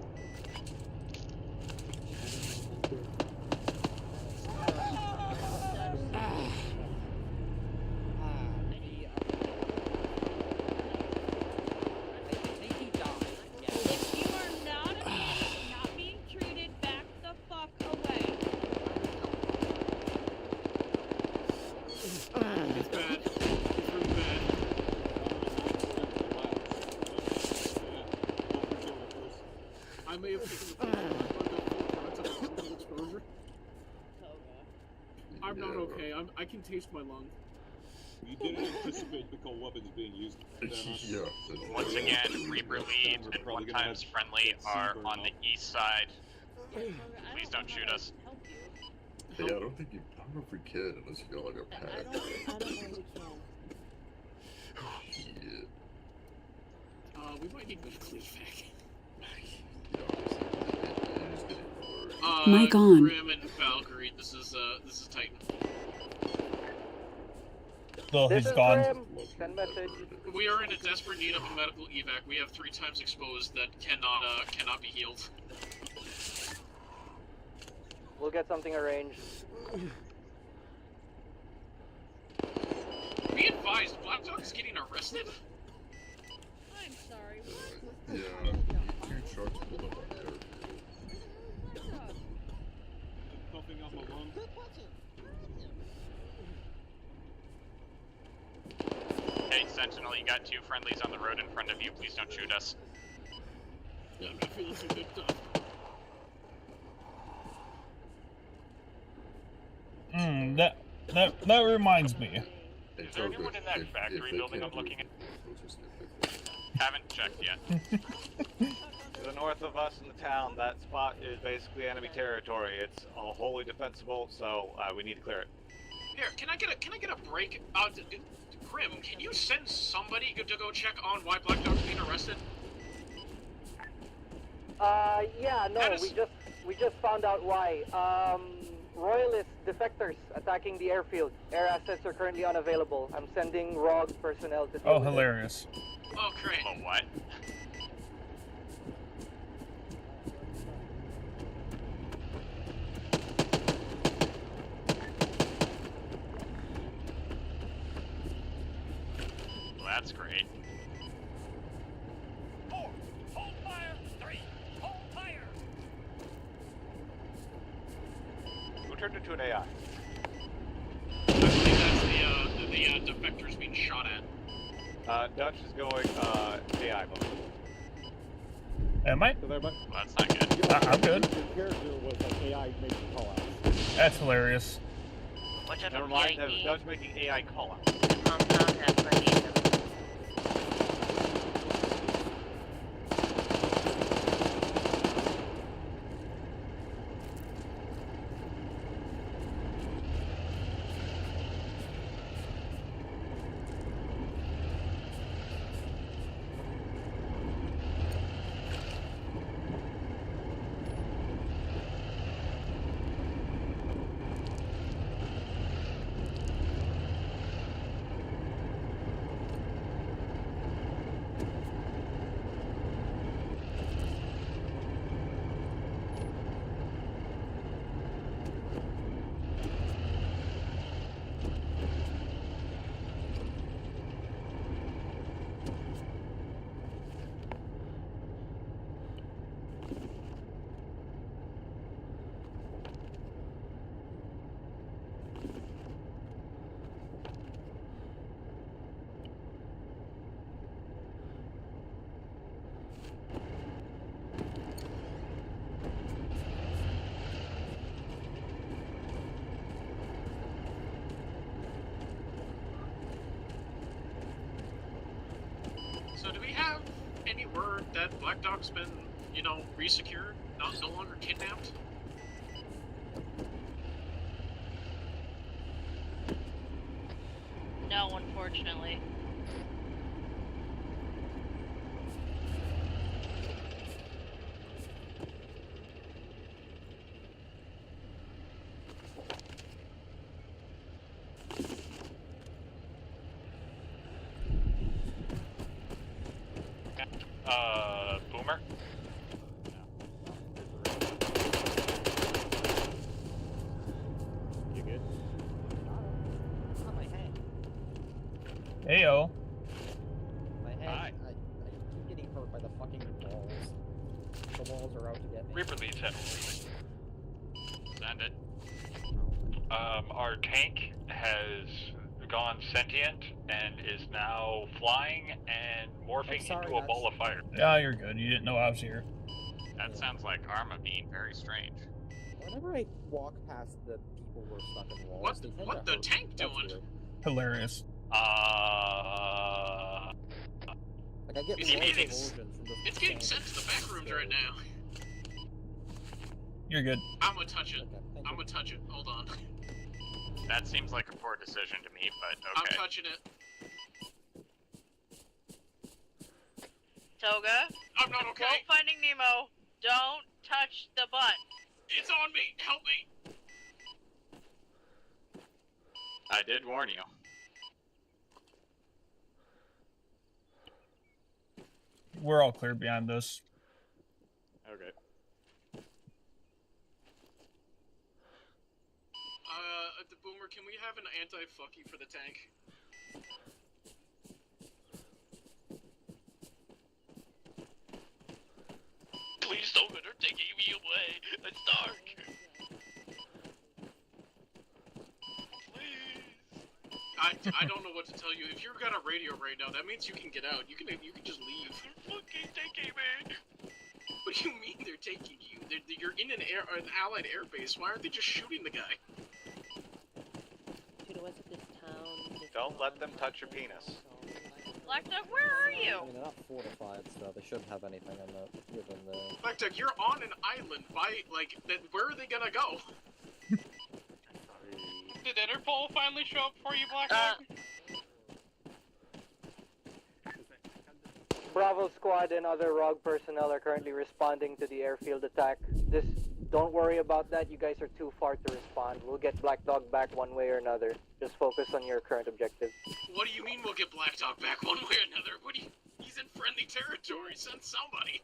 If you are not not being treated, back the fuck away. can taste my lung. You didn't anticipate the cold weapons being used. Yeah. Once again, Reaper Lead and One Times Friendly are on the east side. Please don't shoot us. Yeah, I don't think you. I don't know if we can unless you got like a pad. I don't know if we can. Shit. We might need medical evac. Mic on. Grim and Valkyrie, this is Titan. So This he's is gone. Grim. Send message. We are in a desperate need of a medical evac. We have 3 times exposed that cannot be healed. We'll get something arranged. Be advised, Black Dog is getting arrested. I'm sorry. Yeah, 2 trucks pulled up on airfield. Puffing up my lung. Hey, Sentinel, you got 2 friendlies on the road in front of you. Please don't shoot us. Yeah, I'm not feeling so good stuff. That reminds me. Is there anyone in that factory building I'm looking at? Haven't checked yet. To the north of us in the town, that spot is basically enemy territory. It's wholly defensible, so we need to clear it. Here, can I get a break? Grim, can you send somebody to go check on why Black Dog's being arrested? Yeah, no, we just found out why. Royalist defectors attacking the airfield. Air assets are currently unavailable. I'm sending ROG personnel to deal Oh, with it. hilarious. Oh, great. Oh, what? Well, that's great. 4, hold fire. 3, hold fire. Who turned into an AI? I believe that's the defectors being shot at. Dutch is going AI mode. Am I? So there, but Well, that's not good. I'm good. Your character was like AI making call-outs. That's hilarious. Watch out never for mind, that was PID. Dutch making AI call-outs. Compound has plenty of them. So do we have any word that Black Dog's been, resecured? No longer kidnapped? No, unfortunately. Boomer? You good? On my head. Heyo. My head. Hi. I keep getting hurt by the fucking walls. The walls are out to get me. Reaper leads heavily. Send it. Our tank has gone sentient and is now flying and morphing sorry, into a that's- ball of fire. Yeah, you're good. You didn't know I was here. That sounds like ARMA being very strange. Whenever I walk past the when we're stuck in walls. What? They tend What to the hurt. tank That's doing? weird. Hilarious. Like I get It's more getting- erosion from the It's getting tank. sent to the back rooms right now. You're good. I'm gonna touch it. Okay, thank I'm you. gonna touch it. Hold on. That seems like a poor decision to me, but I'm okay. touching it. Toga, I'm not okay. quote Finding Nemo, don't touch the butt. It's on me. Help me. I did warn you. We're all clear beyond this. Okay. The Boomer, can we have an anti-fucky for the tank? Please don't let her take me away. It's dark. I don't know what to tell you. If you've got a radio right now, that means you can get out. You can just leave. They're fucking taking me. What do you mean they're taking you? You're in an allied air base. Why aren't they just shooting the guy? To the west of this town. Don't let them touch your penis. Black Dog, where are you? I mean, they're not fortified, so they shouldn't have anything in the within the. Black Duck, you're on an island. Where are they gonna go? Did Interpol finally show up for you, Black Dog? Bravo Squad and other ROG personnel are currently responding to the airfield attack. Don't worry about that. You guys are too far to respond. We'll get Black Dog back one way or another. Just focus on your current objective. What do you mean we'll get Black Dog back one way or another? He's in friendly territory. Send somebody.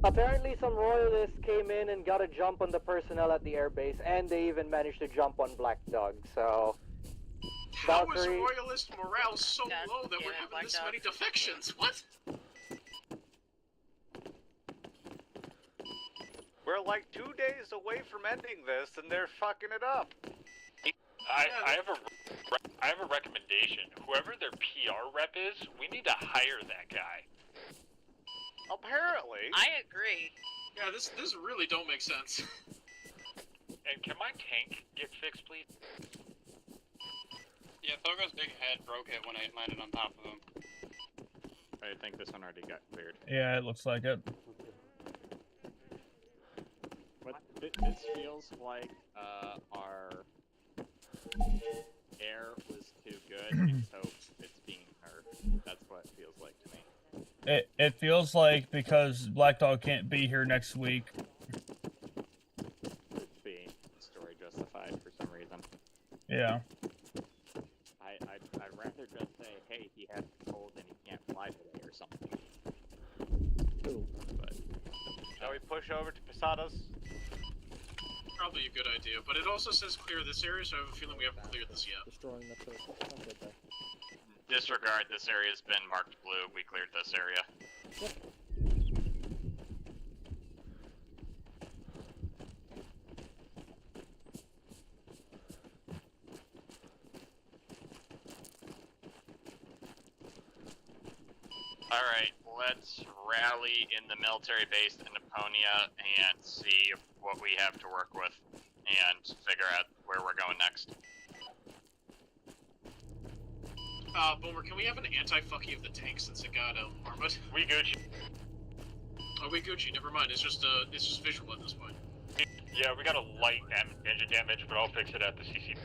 Apparently some royalists came in and got a jump on the personnel at the airbase, and they even managed to jump on Black Dog, so... How is Valkyrie... royalist morale so God low that damn we're it, having Black this Dog. many defections? What? We're like 2 days away from ending this, and they're fucking it up. I have a recommendation. Whoever their PR rep is, we need to hire that guy. Apparently. I agree. Yeah, this really don't make sense. And can my tank get fixed, please? Yeah, Thogo's big head broke it when I landed on top of him. I think this one already got cleared. Yeah, it looks like it. But this feels like our air was too good, so it's being nerfed. That's what it feels like to me. It feels like because Black Dog can't be here next week. It's being story justified for some reason. Yeah. I'd rather just say, hey, he has a cold and he can't fly today or something. Ooh. But Shall we push over to Posadas? Probably a good idea, but it also says clear this area, so I have a feeling we haven't cleared this yet. Destroying the first. Oh, good there. Disregard, this area's been marked blue. We cleared this area. Alright, let's rally in the military base in Naponia and see what we have to work with and figure out where we're going next. Boomer, can we have an anti-fucky of the tank since it got armored? We Gucci. Oh, we Gucci. Never mind. It's just visual at this point. Yeah, we got a light engine damage, but I'll fix it at the CC.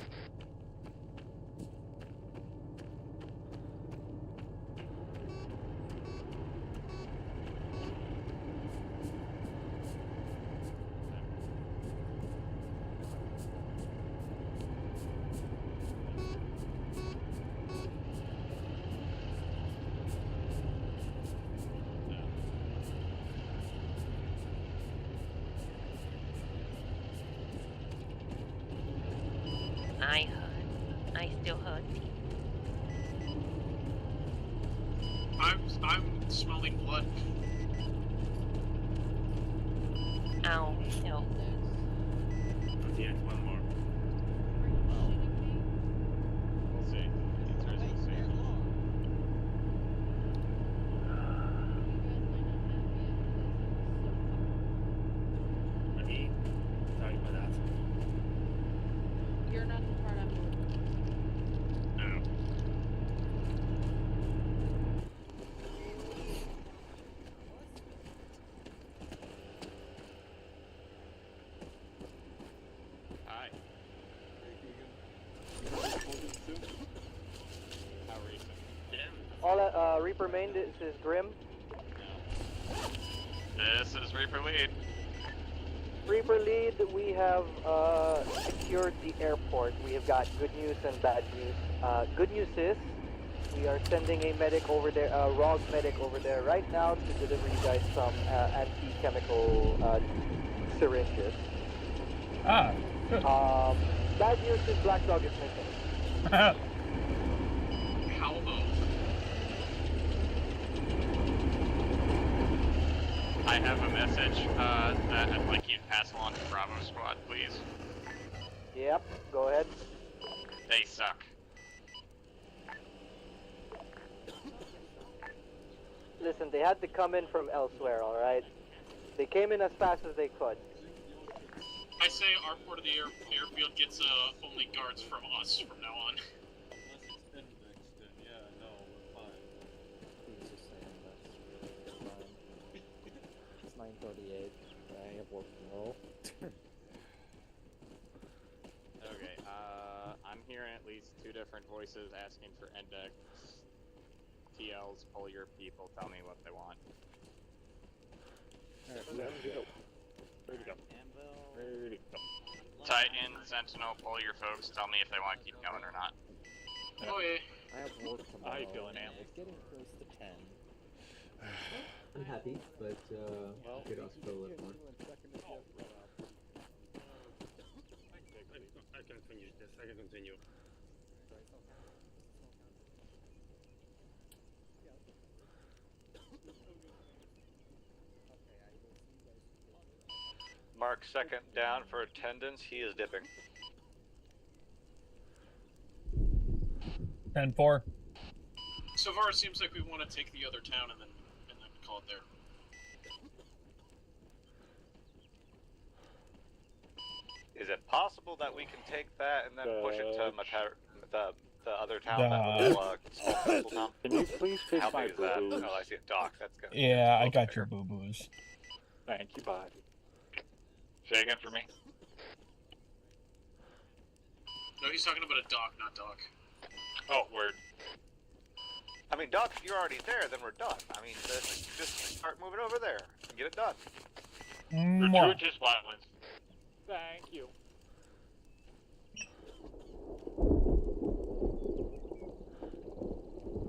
I still hurt. I'm smelling blood. Ow, no. Yeah, one more. we'll see. The answer is we'll see. Let me tell you about that. Reaper main, this is Grim. This is Reaper Lead. Reaper lead, we have secured the airport. We have got good news and bad news. Good news is we are sending a medic over there, a ROG medic over there right now to deliver you guys some anti-chemical syringes. Ah, good. Bad news is Black Dog is missing. How low? I have a message that I'd like you to pass along to Bravo Squad, please. Yep, go ahead. They suck. Listen, they had to come in from elsewhere, alright? They came in as fast as they could. I say our part of the airfield gets only guards from us from now on. He's just saying that's really fine. It's 9:38. I have work tomorrow. Okay, I'm hearing at least two different voices asking for index. TLs, pull your people, tell me what they want. Alright, ready to go. Ready to go. Ready to go. Titan, Sentinel, pull your folks, tell me if they want to keep going or not. Oh yeah. I have work tomorrow. How you feeling, Am? It's getting close to 10. I'm happy, but Well, could also feel a little more. I can finish this. I can continue. Mark second down for attendance. He is dipping. 10-4. So far, it seems like we want to take the other town and then call it there. Is it possible that we can take that and then push it to the other town, The- that little small coastal town? Can you please fish How my big is that? boo-boos? Oh, I see a dock. That's good. Yeah, I got your boo-boos. Thank you, bud. Say again for me. No, he's talking about a dock, not dock. Oh, word. I mean, Doc, if you're already there, then we're done. I mean, just start moving over there and get it done. Mwah. Recruit just violence. Thank you.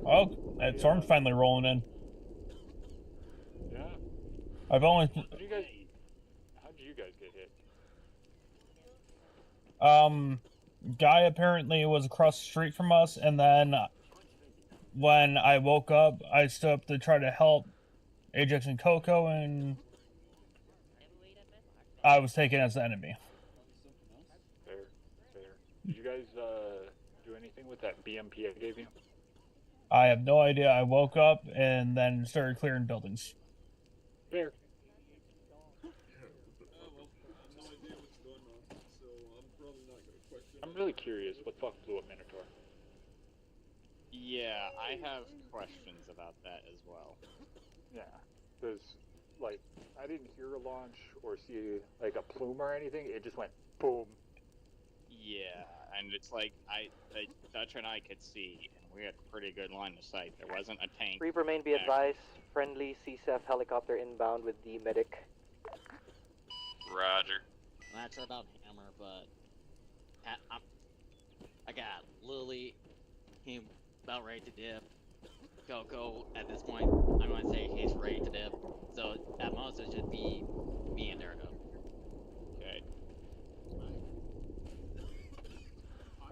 Oh, that storm's finally rolling in. Yeah. I've only... How did you guys get hit? Guy apparently was across the street from us, and then when I woke up, I stood up to try to help Ajax and Coco, and I was taken as the enemy. Fair, fair. Did you guys do anything with that BMP I gave you? I have no idea. I woke up and then started clearing buildings. Fair. I'm really curious what fuck blew up Minotaur. Yeah, I have questions about that as well. Yeah, because, like, I didn't hear a launch or see, like, a plume or anything. It just went boom. Yeah, and it's like, the Dutch and I could see, and we had pretty good line of sight. There wasn't a tank. Reaper main, be advised. Friendly CSEF helicopter inbound with the medic. Roger. I'm not sure about Hammer, but I got Lily, him about ready to dip. Coco, at this point, I'm gonna say he's ready to dip. So at most it should be me and Erdo. Okay.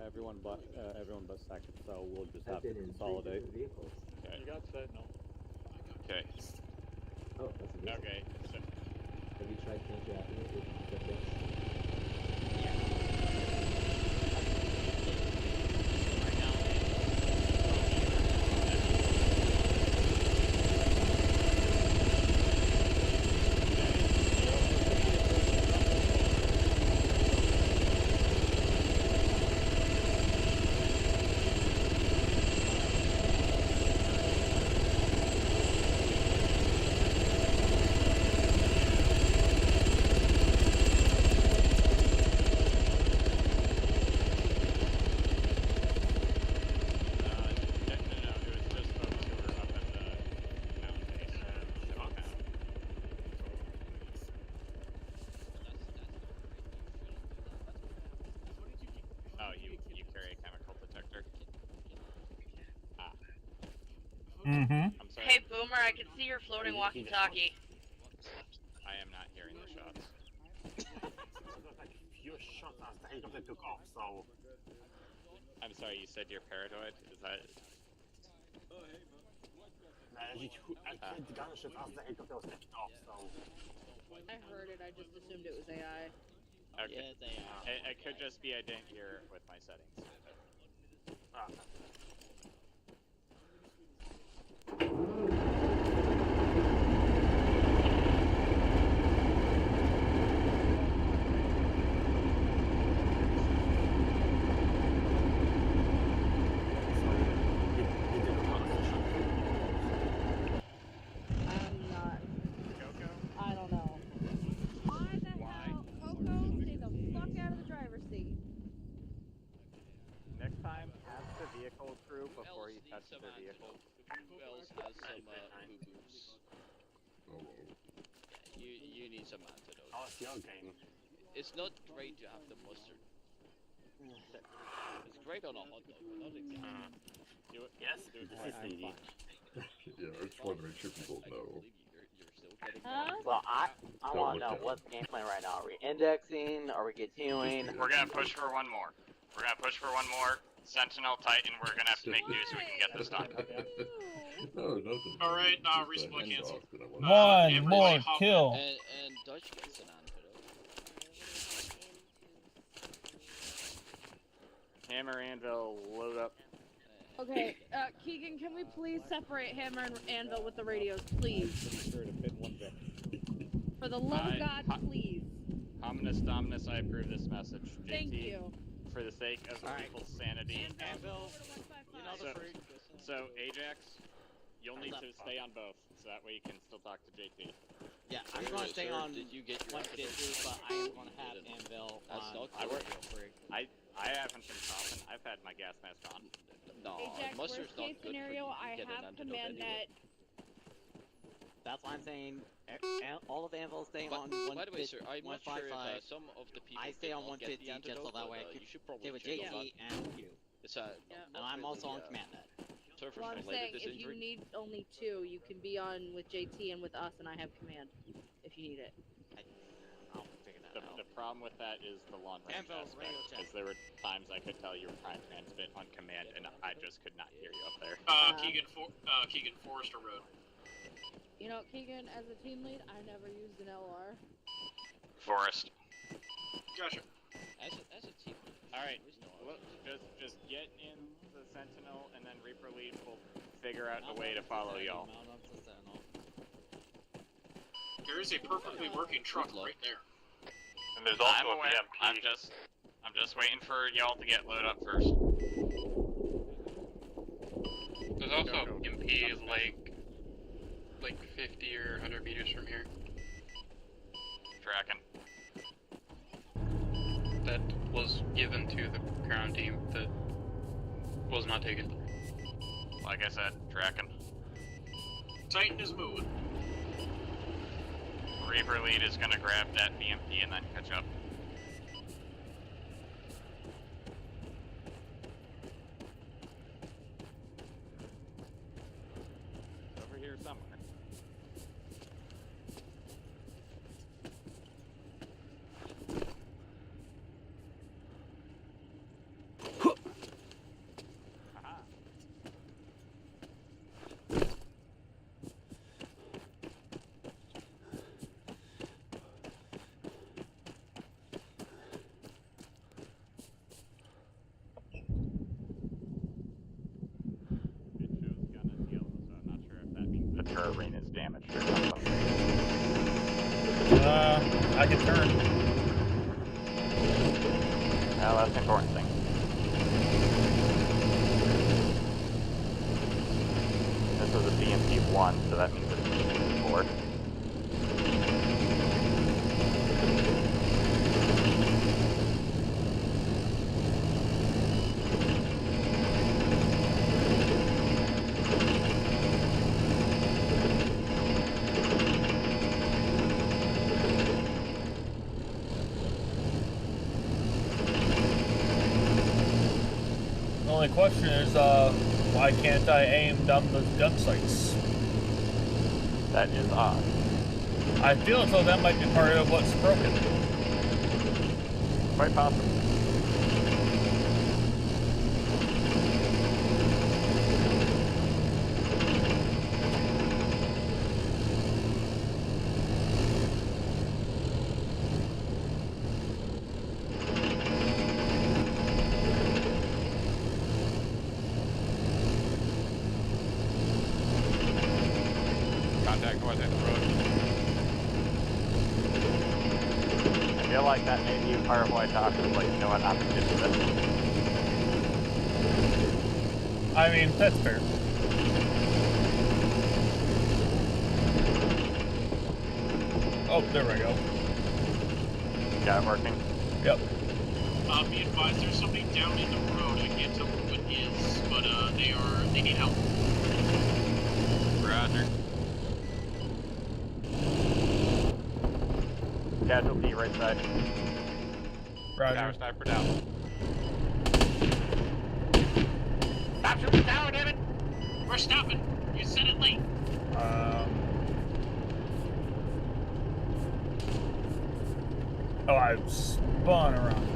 Everyone but second, so we'll just I've have to been in 3 consolidate. different vehicles. Okay. You got Sentinel. Okay. Oh, that's a good. Okay. So, Have you tried counteracting it with the fix? Mm-hmm. I'm sorry. Hey, Boomer, I can see your floating walkie-talkie. I am not hearing the shots. Like a few shots as the helicopter took off, so... I'm sorry, you said you're paranoid? Is that... I heard the gunshots as the helicopter was taking off, so... I heard it, I just assumed it was AI. Okay. Yeah, it's AI. It could just be I didn't hear it with my settings. I'm not. I don't know. Why the hell? Coco, stay the fuck out of the driver's seat. Next time, ask the vehicle crew before you touch the vehicle. Who else has some boo-boos? You need some antidote. Oh, it's your game. It's not great to have the mustard. It's great on a hot dog, but not exactly. Do it. Yes, this is easy. Yeah, I just want to make sure people know. Well, I want to know what's the game plan right now. Are we indexing? Are we continuing? We're gonna push for one more. We're gonna push for one more. Sentinel, Titan, we're gonna have to make do so we can get this done. No, nothing. Alright, resupply cancel. One more kill. And Dutch gets an antidote. Hammer, anvil, load up. Okay, Keegan, can we please separate Hammer and Anvil with the radios, please? For the love of God, please. Ominous Dominus, I approve this message. JT, Thank you. For the sake of people's sanity. Anvil, you know the freak. So, Ajax, you'll need to stay on both, so that way you can still talk to JT. Yeah, I'm going to stay on 150, but I am going to have Anvil on freak. I haven't been coughing. I've had my gas mask on. No, Ajax, mustard's worst case not good scenario, for you. I You get an have antidote command anyway. net. That's why I'm saying all of Anvil stay on By the way, sir, I'm not sure if 155. some of the people I stay on did not get 150 the just so antidote, that way I but, can you should probably stay with check JT on that. and you. It's And I'm also on command net. Surface Well, I'm related saying this if you injury. need only two, you can be on with JT and with us, and I have command if you need it. I'll figure that out. The problem with that is the long range Anvil, aspect, radio check. because there were times I could tell you were trying to transmit on command, and I just could not hear you up there. Keegan, Forrester Road. You know, Keegan, as a team lead, I never used an LR. Forest. Gotcha. As a team. Alright, look, just get in the Sentinel, and then Reaper Lead will figure out a way to follow y'all. There is a perfectly working truck right there. And there's also a BMP. I'm just waiting for y'all to get loaded up first. There's also a BMP like 50 or 100 meters from here. Tracking. That was given to the ground team that was not taken. Like I said, tracking. Titan is moving. Reaper Lead is gonna grab that BMP and then catch up. Over here somewhere. Aha. It shows gun is yellow, so I'm not sure if that means the terrain is damaged or something. I can turn. Well, that's the important thing. This was a BMP-1, so that means it's BMP-4. The only question is, Why can't I aim down those gun sights? That is odd. I feel as though that might be part of what's broken. Quite possible. Contact north end of the road. I feel like that may be part of why Doc was like, you know what, I'm gonna do this. I mean, that's fair. Oh, there we go. Got it working. Yep. Be advised, there's somebody down in the road. I can't tell who it is, but they need help. Roger. Casualty right side. Roger. Tower sniper down. Stop shooting the tower, damn it! We're stopping. You said it late. Oh, I spun around.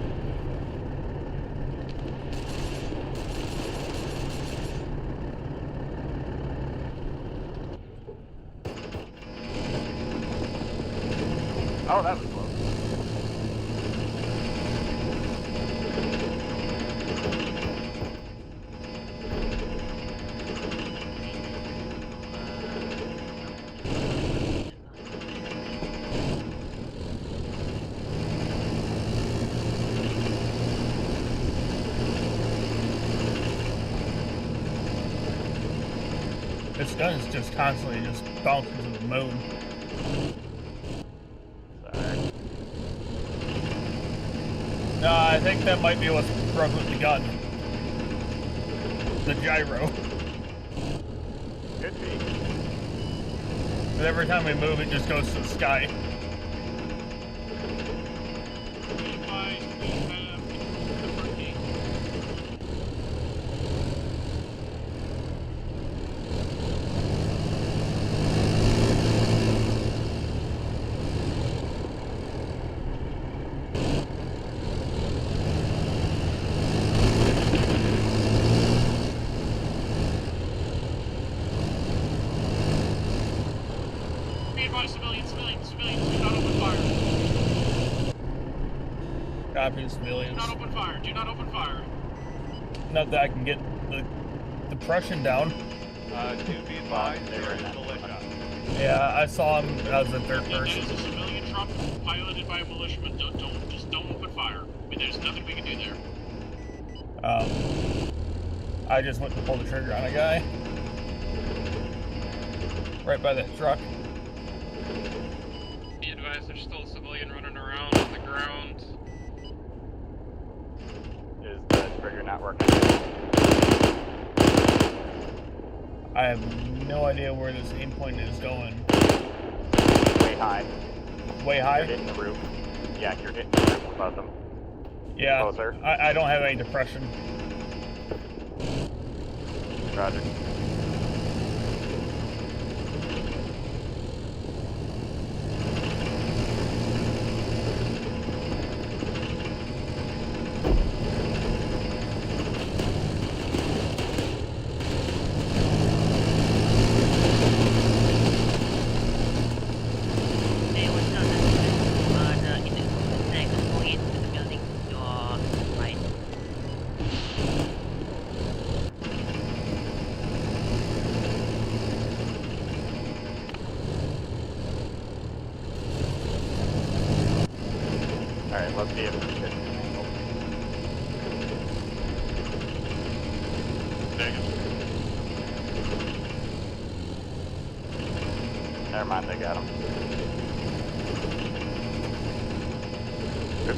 Oh, that was close. This gun is just constantly just bouncing to the moon. Sorry. No, I think that might be what's broke with the gun. The gyro. Could be. But every time we move, it just goes to the sky. Be advised, we have the front gate. Be advised, civilians, do not open fire. Copy, Do civilians. not open fire. Do not open fire. Not that I can get the Prussian down. Do be advised, there is militia. Yeah, I saw him as a third That person. is a civilian truck piloted by a militiaman. Don't open fire. I mean, there's nothing we can do there. I just went to pull the trigger on a guy. Right by the truck. Be advised, there's still a civilian running around on the ground. Is the trigger not working? I have no idea where this aim point is going. Way high. Way You're high? hitting the roof. Yeah, you're hitting the roof above them. Yeah, Closer. I don't have any depression. Roger. Hey, what's up? In the second going into the building, your right. Alright, let's see if this gets an angle. Never mind, they got him. Good.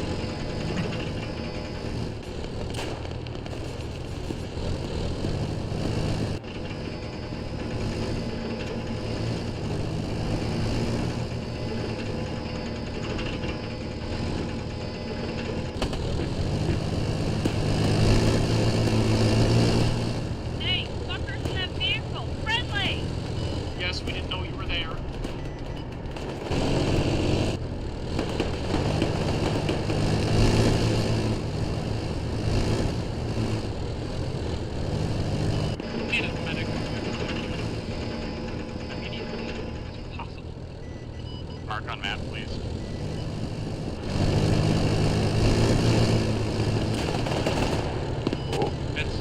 Hey, fuck We didn't know you were there. Need a medic. Immediately, as possible. Mark on map, please. It's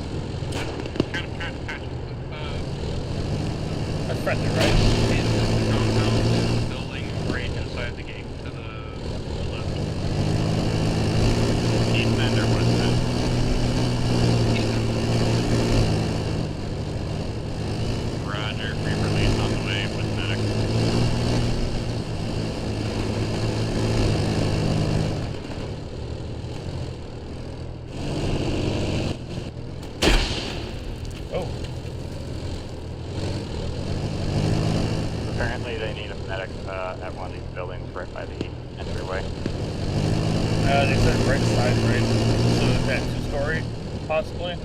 kind of That's friendly, right? in the compound building right inside the gate to the left. East end or west end? Roger, free release on the way with medic. Oh. Apparently they need a medic at one of these buildings right by the entryway. They said right side, right? So is that 2-story, possibly?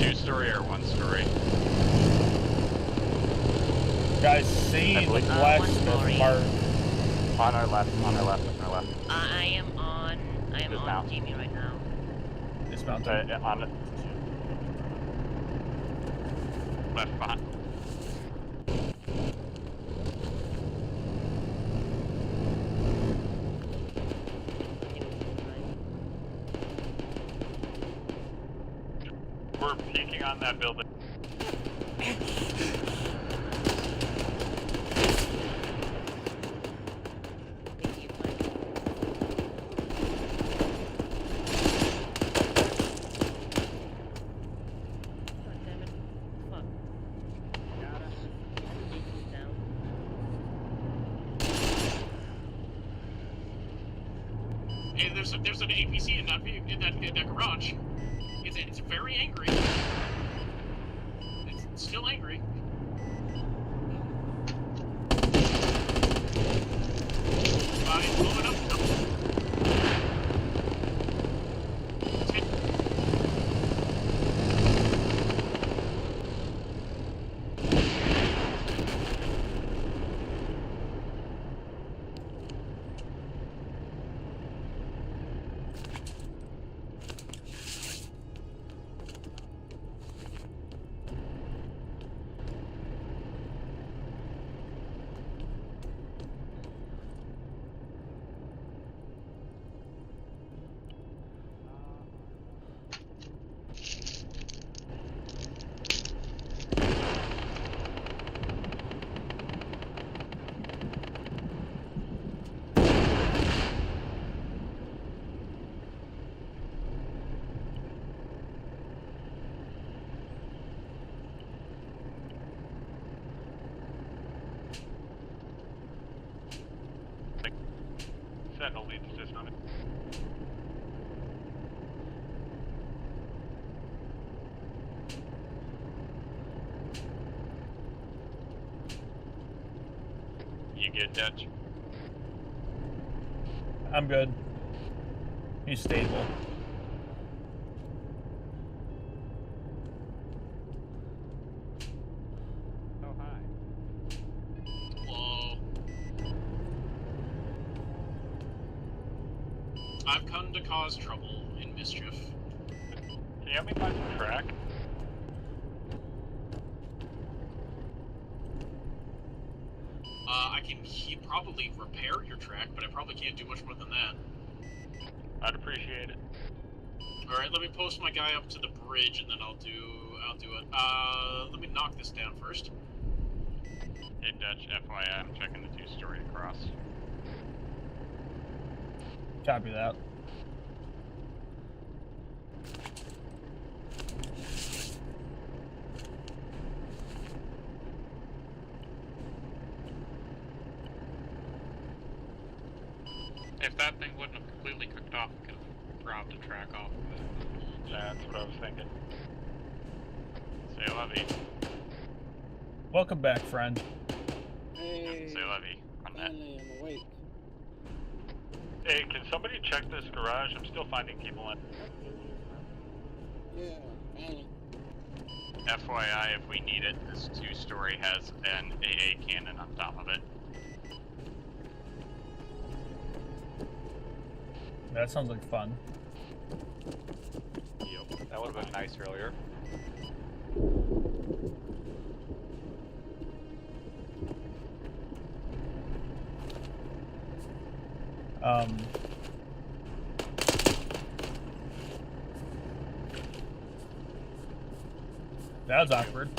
2-story or 1-story? Guys, see the believe- blacksmith part. On our left, on our left, on our left. I am on Dismount. Jamie right now. Dismount. On the left behind. We're peeking on that building. Hey, there's an APC in that garage. It's very angry. It's still angry. It's blowing up. Sentinel leads dismounted. You good, Dutch? I'm good. He's stable. Oh, hi. Hello. I've come to cause trouble and mischief. Can you help me find some track? I can probably repair your track, but I probably can't do much more than that. I'd appreciate it. Alright, let me post my guy up to the bridge and then I'll do it. Let me knock this down first. Hey, Dutch, FYI, I'm checking the 2-story across. Copy that. If that thing wouldn't have completely cooked off, we could have dropped a track off of it. That's what I was thinking. Say lovey. Welcome back, friend. Hey. Say lovey on that. Finally, I'm awake. Hey, can somebody check this garage? I'm still finding people in. Yeah, finally. FYI, if we need it, this 2-story has an AA cannon on top of it. That sounds like fun. Yep, that would have been nice earlier. That was awkward.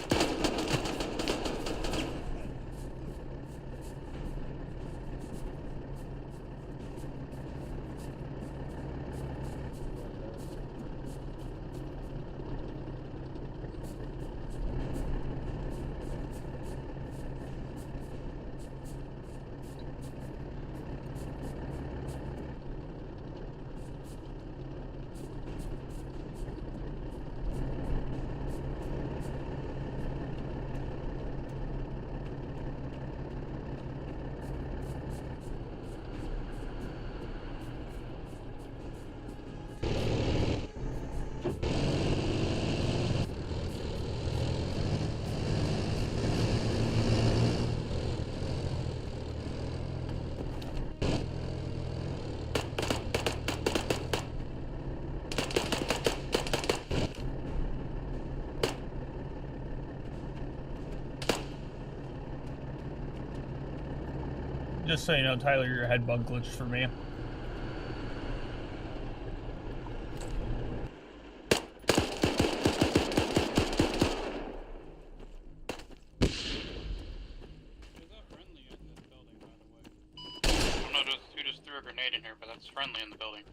Just so you know, Tyler, your head bug glitched for me. I don't know who just threw a grenade in here, but that's friendly in the building.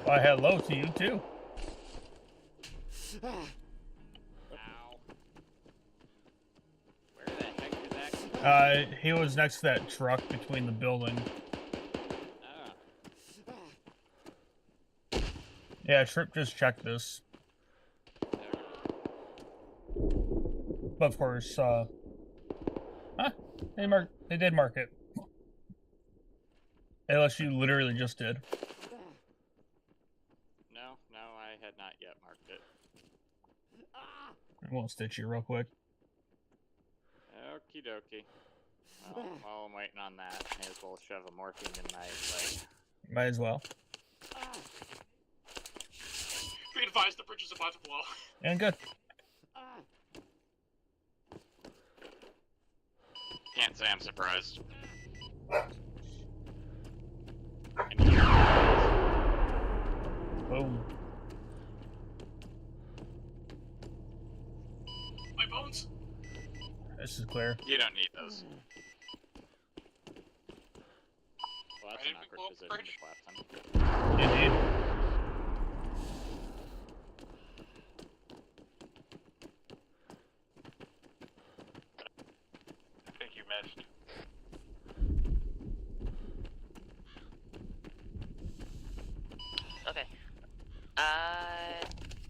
Why, hello to you too. Ow. Where the heck is that? He was next to that truck between the building. Yeah, Trip just checked this. But of course, they did mark it. Unless you literally just did. No, I had not yet marked it. I won't stitch you real quick. Okie dokie. Well, while I'm waiting on that, may as well shove a morphine in my leg. Might as well. Be advised, the bridge is about to blow. And good. Can't say I'm surprised. Boom. My bones. This is clear. You don't need those. Well, that's an awkward position to collapse on. Indeed. I think you missed. Okay.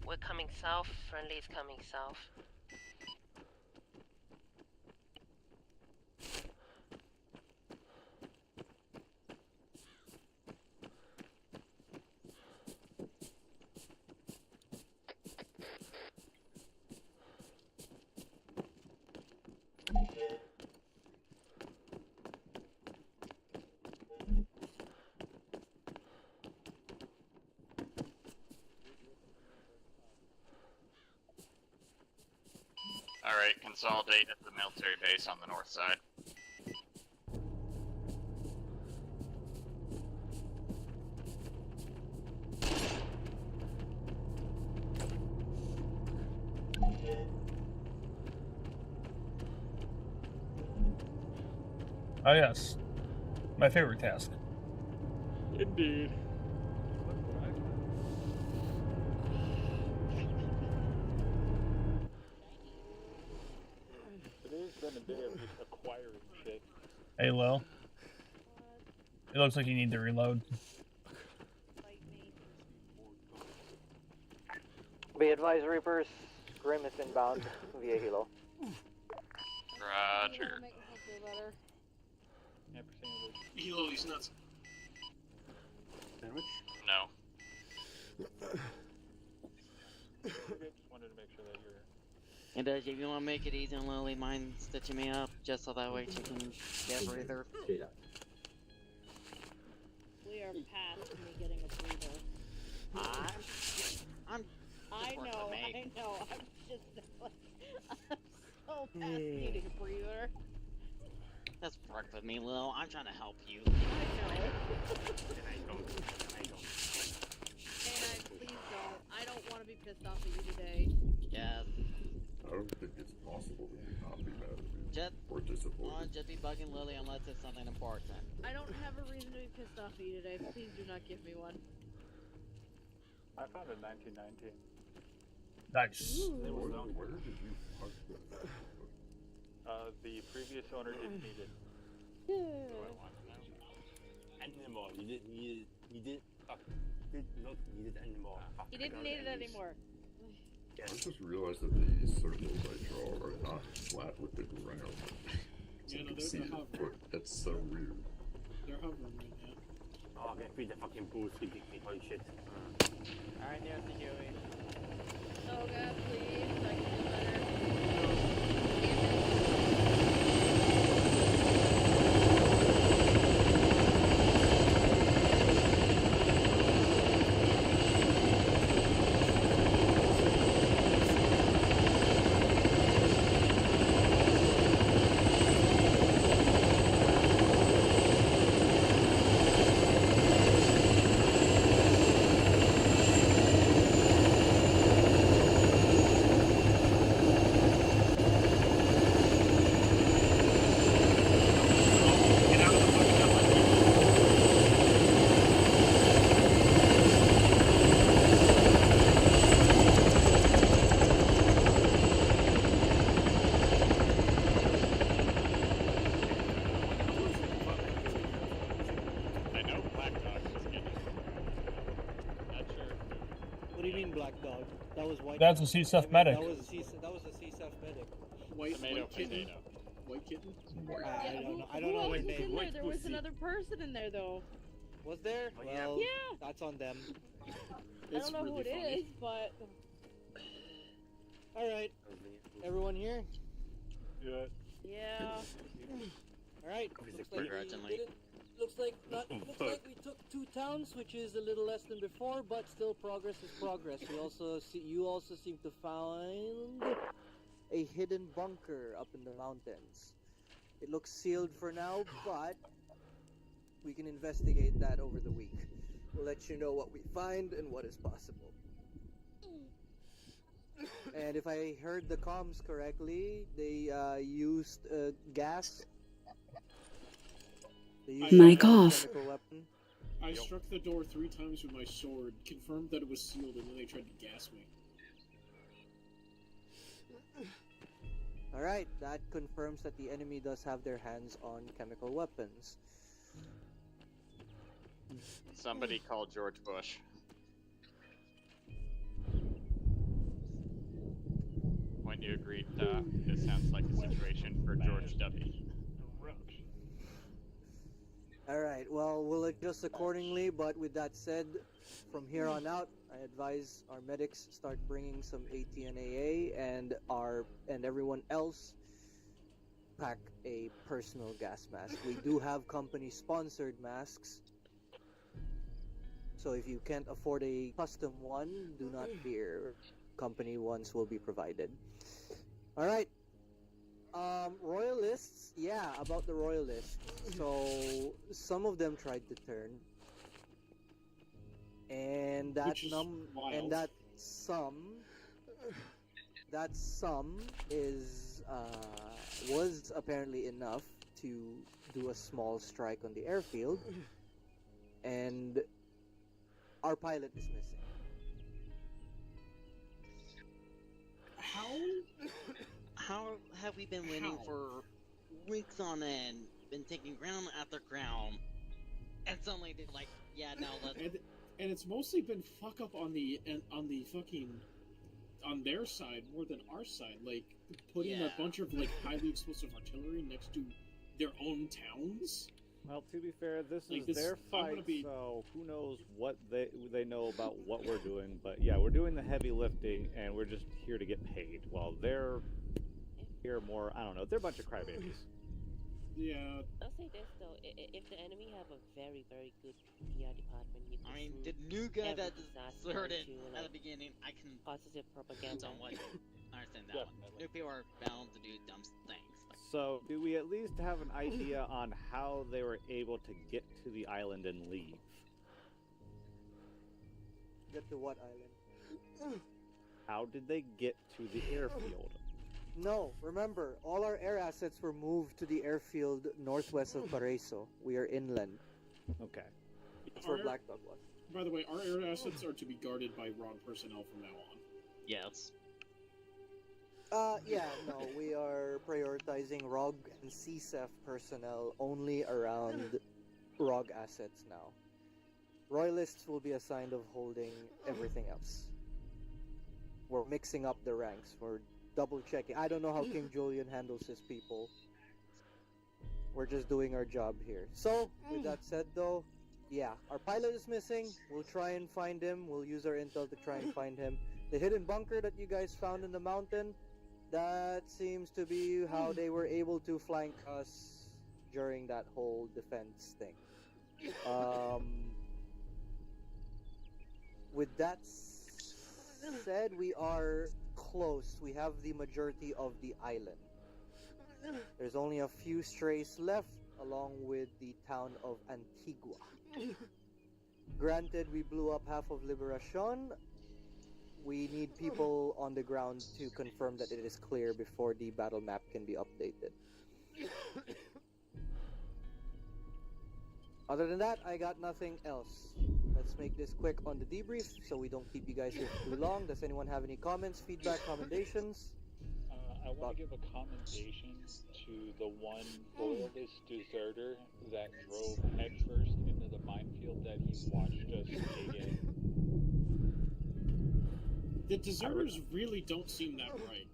We're coming south. Friendly's coming south. Alright, consolidate at the military base on the north side. Oh yes, my favorite task. Indeed. Today's been a day of just acquiring shit. Hey, Lil. It looks like you need to reload. Be advised, Reapers. Grim is inbound via Hilo. Roger. Make myself feel better. Hilo, he's nuts. Sandwich? No. Just wanted to make sure that you're... And if you want to make it easy on Lily, mind stitching me up, just so that way she can get a breather. Straight up. We are past me getting a breather. I know. I'm just like, I'm so past needing a breather. That's work with me, Lil. I'm trying to help you. I know. And please don't. I don't want to be pissed off at you today. Yes. I don't think it's possible to not be mad at me. Just, or disappointed. just be bugging Lily unless it's something important. I don't have a reason to be pissed off at you today. Please do not give me one. I found a 1919. Nice. Where did you park that? The previous owner didn't need it. Anymore. You didn't need it. Did not need it anymore. He didn't need it anymore. I just realized that the circles I draw are not flat with the ground. So Yeah, you no, can they're see the it, hover. but that's so weird. They're hovering right now. Oh, okay, feed the fucking boost. Holy shit. Alright, near the Huey. Oh god, please. I can do better. I know Black Dog was getting it. Not sure. What do you mean Black Dog? That was White. That's a CSF medic. That was a CSF medic. Tomato, potato. White kitten? I don't know Who her else was name. in there? There was another person in there though. Was there? Well, Yeah. that's on them. I don't know who it is, but Alright. Everyone here? Yeah. yeah. Alright. Looks like we took 2 towns, which is a little less than before, but still progress is progress. You also seem to find a hidden bunker up in the mountains. It looks sealed for now, but we can investigate that over the week. We'll let you know what we find and what is possible. And if I heard the comms correctly, they used gas. They used Mic a off. chemical weapon. I struck the door 3 times with my sword, confirmed that it was sealed, and then they tried to gas me. Alright, that confirms that the enemy does have their hands on chemical weapons. Somebody call George Bush. When you agreed, this sounds like a situation for George W. Alright, well, we'll adjust accordingly, but with that said, from here on out, I advise our medics start bringing some AT&AA and everyone else pack a personal gas mask. We do have company-sponsored masks, so if you can't afford a custom one, do not fear. Company ones will be provided. Alright. Royalists, yeah, about the Royalists. So, some of them tried to turn. And that sum is, was apparently enough to do a small strike on the airfield, and our pilot is missing. How have we been winning for weeks on end, been taking ground after ground, and suddenly they're like, yeah, now let's... And it's mostly been fuck up on the fucking on their side more than our side. Like putting a bunch of like highly explosive artillery next to their own towns. Well, to be fair, this Like, is their fight, so who knows what they know about what we're doing. But yeah, we're doing the heavy lifting, and we're just here to get paid, while they're here more, I don't know, they're a bunch of crybabies. Yeah. I'll say this, though. If the enemy have a very, very good PR department, you can I mean, the new guy that disaster started into, at like, the beginning, I can... positive propaganda. Somewhat understand that one. New people are bound to do dumb things. So, do we at least have an idea on how they were able to get to the island and leave? Get to what island? How did they get to the airfield? No, remember, all our air assets were moved to the airfield northwest of Paraiso. We are inland. Okay. That's where Black Dog was. By the way, our air assets are to be guarded by ROG personnel from now on. Yes. Yeah, no, we are prioritizing ROG and CSEF personnel only around ROG assets now. Royalists will be assigned of holding everything else. We're mixing up the ranks. We're double checking. I don't know how King Julian handles his people. We're just doing our job here. So, with that said though, yeah, our pilot is missing. We'll try and find him. We'll use our intel to try and find him. The hidden bunker that you guys found in the mountain, that seems to be how they were able to flank us during that whole defense thing. With that said, we are close. We have the majority of the island. There's only a few strays left, along with the town of Antigua. Granted, we blew up half of Liberacion. We need people on the ground to confirm that it is clear before the battle map can be updated. Other than that, I got nothing else. Let's make this quick on the debrief so we don't keep you guys here too long. Does anyone have any comments, feedback, commendations? I want to give a commendation to the one loyalist deserter that drove headfirst into the minefield that he watched us dig in. The deserters really don't seem that bright.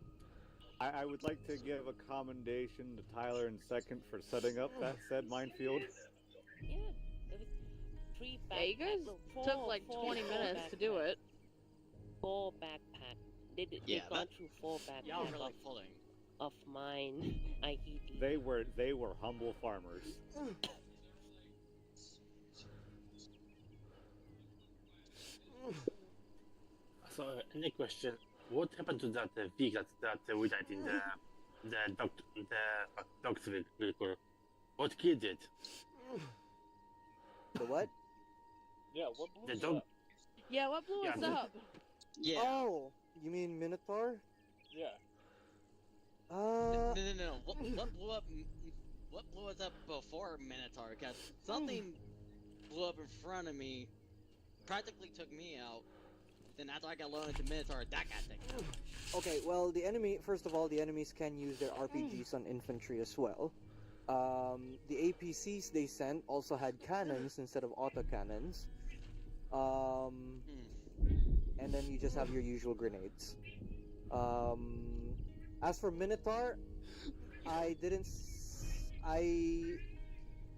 I would like to give a commendation to Tyler and Second for setting up that said minefield. Yeah, it was 3 backpacks. Yeah, you guys took like 20 minutes to do it. 4 backpacks. They've gone through 4 backpacks. Y'all are really fulling. Of mine, IED. They were humble farmers. So, any question? What happened to that vehicle that we died in the dog's vehicle? What killed it? The what? Yeah, what blew the dog? up? Yeah, what blew us up? Yeah. Oh, you mean Minotaur? Yeah. No. What blew up? What blew us up before Minotaur? Because something blew up in front of me, practically took me out. Then after I got loaded into Minotaur, that got taken out. Okay, well, the enemy, first of all, the enemies can use their RPGs on infantry as well. The APCs they sent also had cannons instead of autocannons. And then you just have your usual grenades. As for Minotaur, I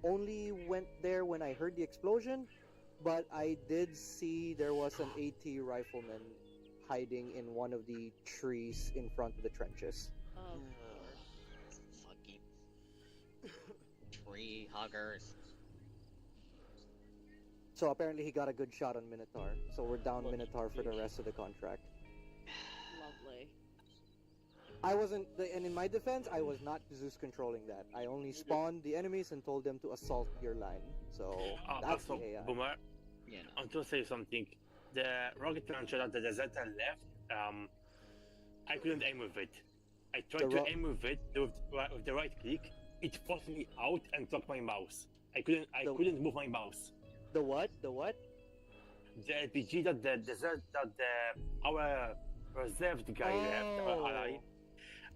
only went there when I heard the explosion, but I did see there was an AT rifleman hiding in one of the trees in front of the trenches. Fucking tree huggers. So apparently he got a good shot on Minotaur. So we're down Minotaur for the rest of the contract. Lovely. I wasn't, and in my defense, I was not Zeus controlling that. I only spawned the enemies and told them to assault your line. So that's the AI. Boomer, I want to say something. The rocket launcher that the deserter left, I couldn't aim with it. I tried to aim with it with the right click, it forced me out and took my mouse. I couldn't move my mouse. The what? The what? The RPG that our reserved guy left alive.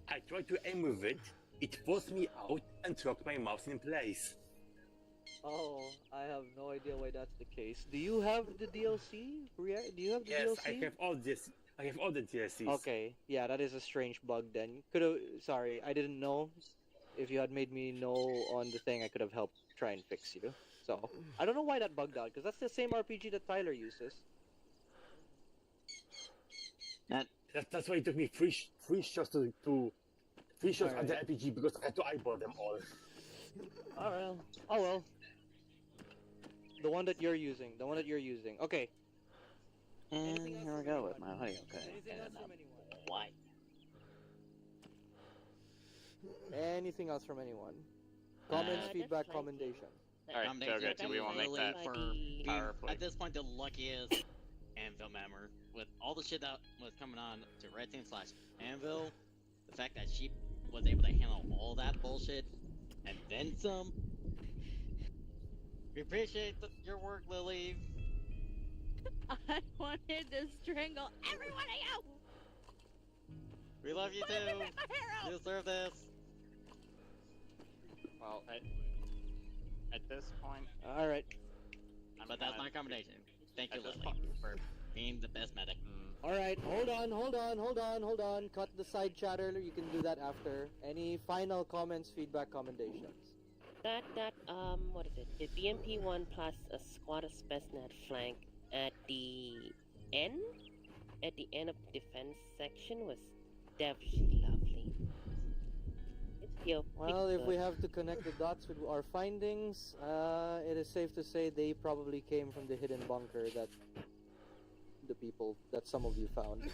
I tried to aim with it. It forced me out and took my mouse in place. Oh, I have no idea why that's the case. Do you have the DLC? Do you have the Yes, DLC? I have all this. I have all the DLCs. Okay, yeah, that is a strange bug then. Sorry, I didn't know. If you had made me know on the thing, I could have helped try and fix you. So, I don't know why that bugged out, because that's the same RPG that Tyler uses. That's why it took me three shots at the RPG, because I had to eyeball them all. Oh well. The one that you're using. Okay. And here we go with my audio code. Why? Anything else from anyone? Comments, feedback, commendation. Alright, Toga, do we want to make that power play? At this point, the luckiest Anvil member. With all the shit that was coming on to Red Team / Anvil, the fact that she was able to handle all that bullshit and then some. We appreciate your work, Lily. I wanted to strangle every one of you! We love you too. You deserve this. Well, at this point... Alright. But that's my accommodation. Thank you, Lily, for being the best medic. Alright, hold on. Cut the side chatter. You can do that after. Any final comments, feedback, commendations? What is it? The BMP-1 plus a squad of Spetsnaz flank at the end of the defense section was devilishly lovely. Well, if we have to connect the dots with our findings, it is safe to say they probably came from the hidden bunker that some of you found.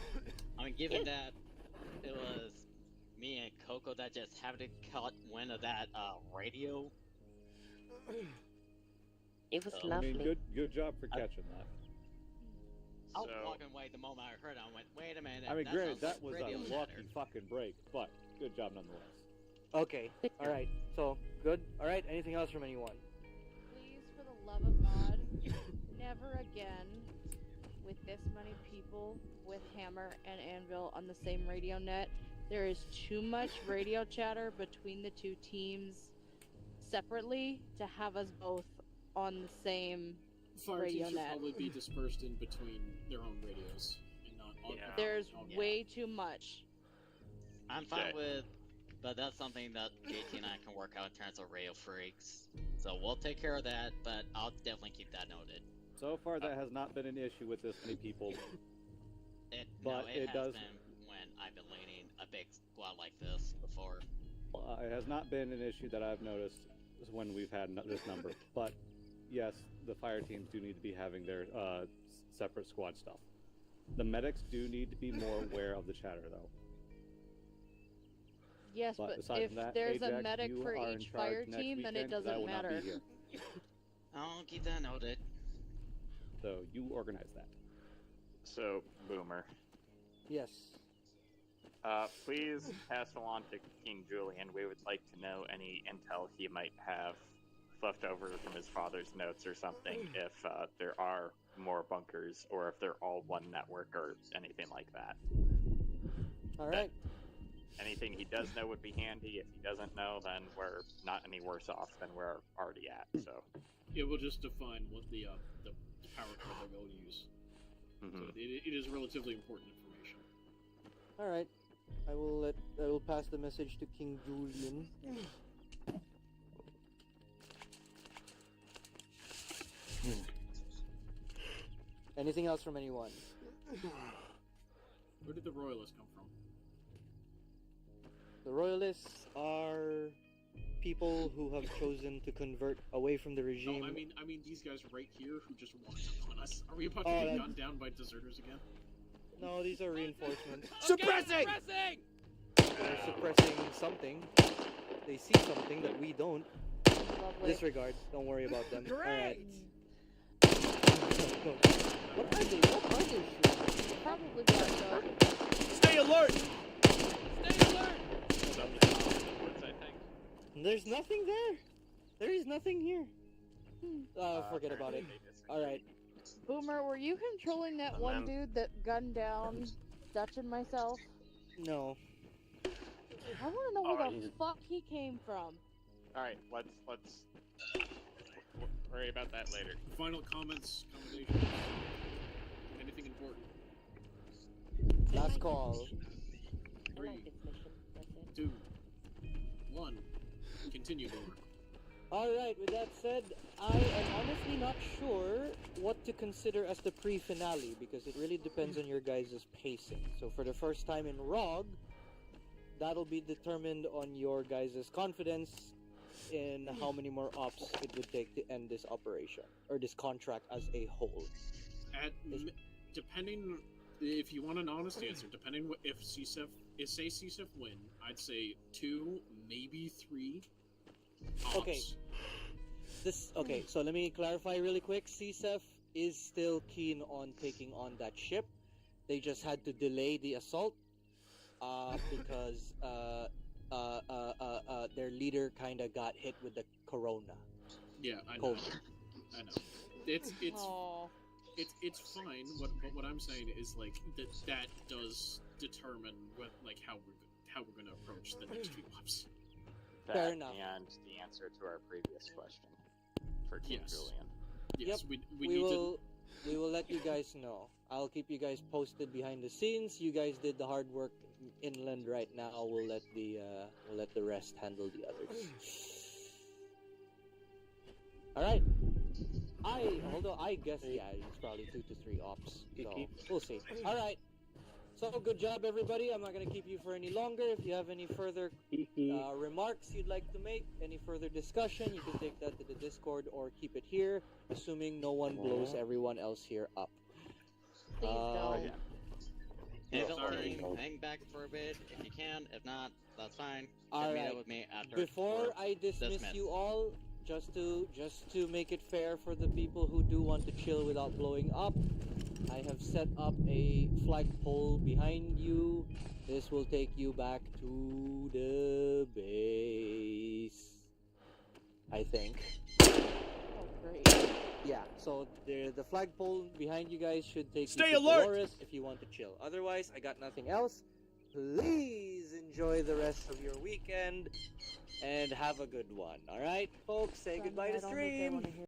I mean, given that it was me and Coco that just happened to caught wind of that radio. It was lovely. I mean, good job for catching that. I was walking away the moment I heard it. I went, wait a minute. I mean, granted, that was radio a lucky fucking break, but good job nonetheless. Okay, alright, so, good. Alright, anything else from anyone? Please, for the love of God, never again, with this many people, with Hammer and Anvil on the same radio net, there is too much radio chatter between the two teams separately to have us both on the same Fire radio teams should net. probably be dispersed in between their own radios and not on There's way too much. I'm fine with, but that's something that JT and I can work out in terms of radio freaks. So we'll take care of that, but I'll definitely keep that noted. So far, that has not been an issue with this many people. It it has does. been when I've been leading a big squad like this before. It has not been an issue that I've noticed when we've had this number. But yes, the fire teams do need to be having their separate squad stuff. The medics do need to be more aware of the chatter, though. Yes, but aside if from that, there's Ajax, a medic you for are in each charge fire next team, then it weekend, 'cause I doesn't will not be matter. here. I'll keep that noted. So you organize that. So, Boomer. Yes. Please pass along to King Julian. We would like to know any intel he might have left over from his father's notes or something, if there are more bunkers, or if they're all one network, or anything like that. Alright. Anything he does know would be handy. If he doesn't know, then we're not any worse off than we're already at, so. Yeah, we'll just define what the power card they're going to use. So it is relatively important information. Alright. I will pass the message to King Julian. Anything else from anyone? Where did the Royalists come from? The Royalists are people who have chosen to convert away from the regime. No, I mean these guys right here who just walked up on us. Are we about to get gunned down by deserters again? No, these are reinforcements. Suppressing! They're suppressing something. They see something that we don't. Lovely. Disregard. Don't worry about them. Great! Alright. What are they shooting? Probably Blanco. Stay alert! Stay alert! Woods, I think. There's nothing there. There is nothing here. Forget about it. Alright. Boomer, were you controlling that one dude that gunned down Dutch and myself? No. I want to know where the fuck he came from. Alright, let's worry about that later. Final comments, accommodations, anything important? Last call. 3, 2, 1. Continue, Boomer. Alright, with that said, I am honestly not sure what to consider as the pre-finale, because it really depends on your guys' pacing. So for the first time in ROG, that'll be determined on your guys' confidence in how many more ops it would take to end this operation, or this contract as a whole. Depending, if you want an honest answer, depending if CSEF win, I'd say 2, maybe 3 ops. Okay, so let me clarify really quick. CSEF is still keen on taking on that ship. They just had to delay the assault because their leader kind of got hit with the corona. Yeah, I know. I know. It's fine. What I'm saying is like that does determine how we're gonna approach the next few ops. Fair enough. And the answer to our previous question for King Julian. Yes, yep, we will let you guys know. I'll keep you guys posted behind the scenes. You guys did the hard work inland right now. We'll let the rest handle the others. All right. I guess it's probably 2 to 3 ops. So we'll see. All right. So good job, everybody. I'm not gonna keep you for any longer. If you have any further remarks you'd like to make, any further discussion, you can take that to the Discord or keep it here, assuming no one blows everyone else here up. Please don't. Hang back for a bit if you can. If not, that's fine. All Meet right. up with me after. Before I dismiss you all, just to make it fair for the people who do want to chill without blowing up, I have set up a flagpole behind you. This will take you back to the base, I think. Oh, great. Yeah, so the flagpole behind you guys should take Stay you to alert! Dolores if you want to chill. Otherwise, I got nothing else. Please enjoy the rest of your weekend and have a good one. All right, folks, say goodbye to stream.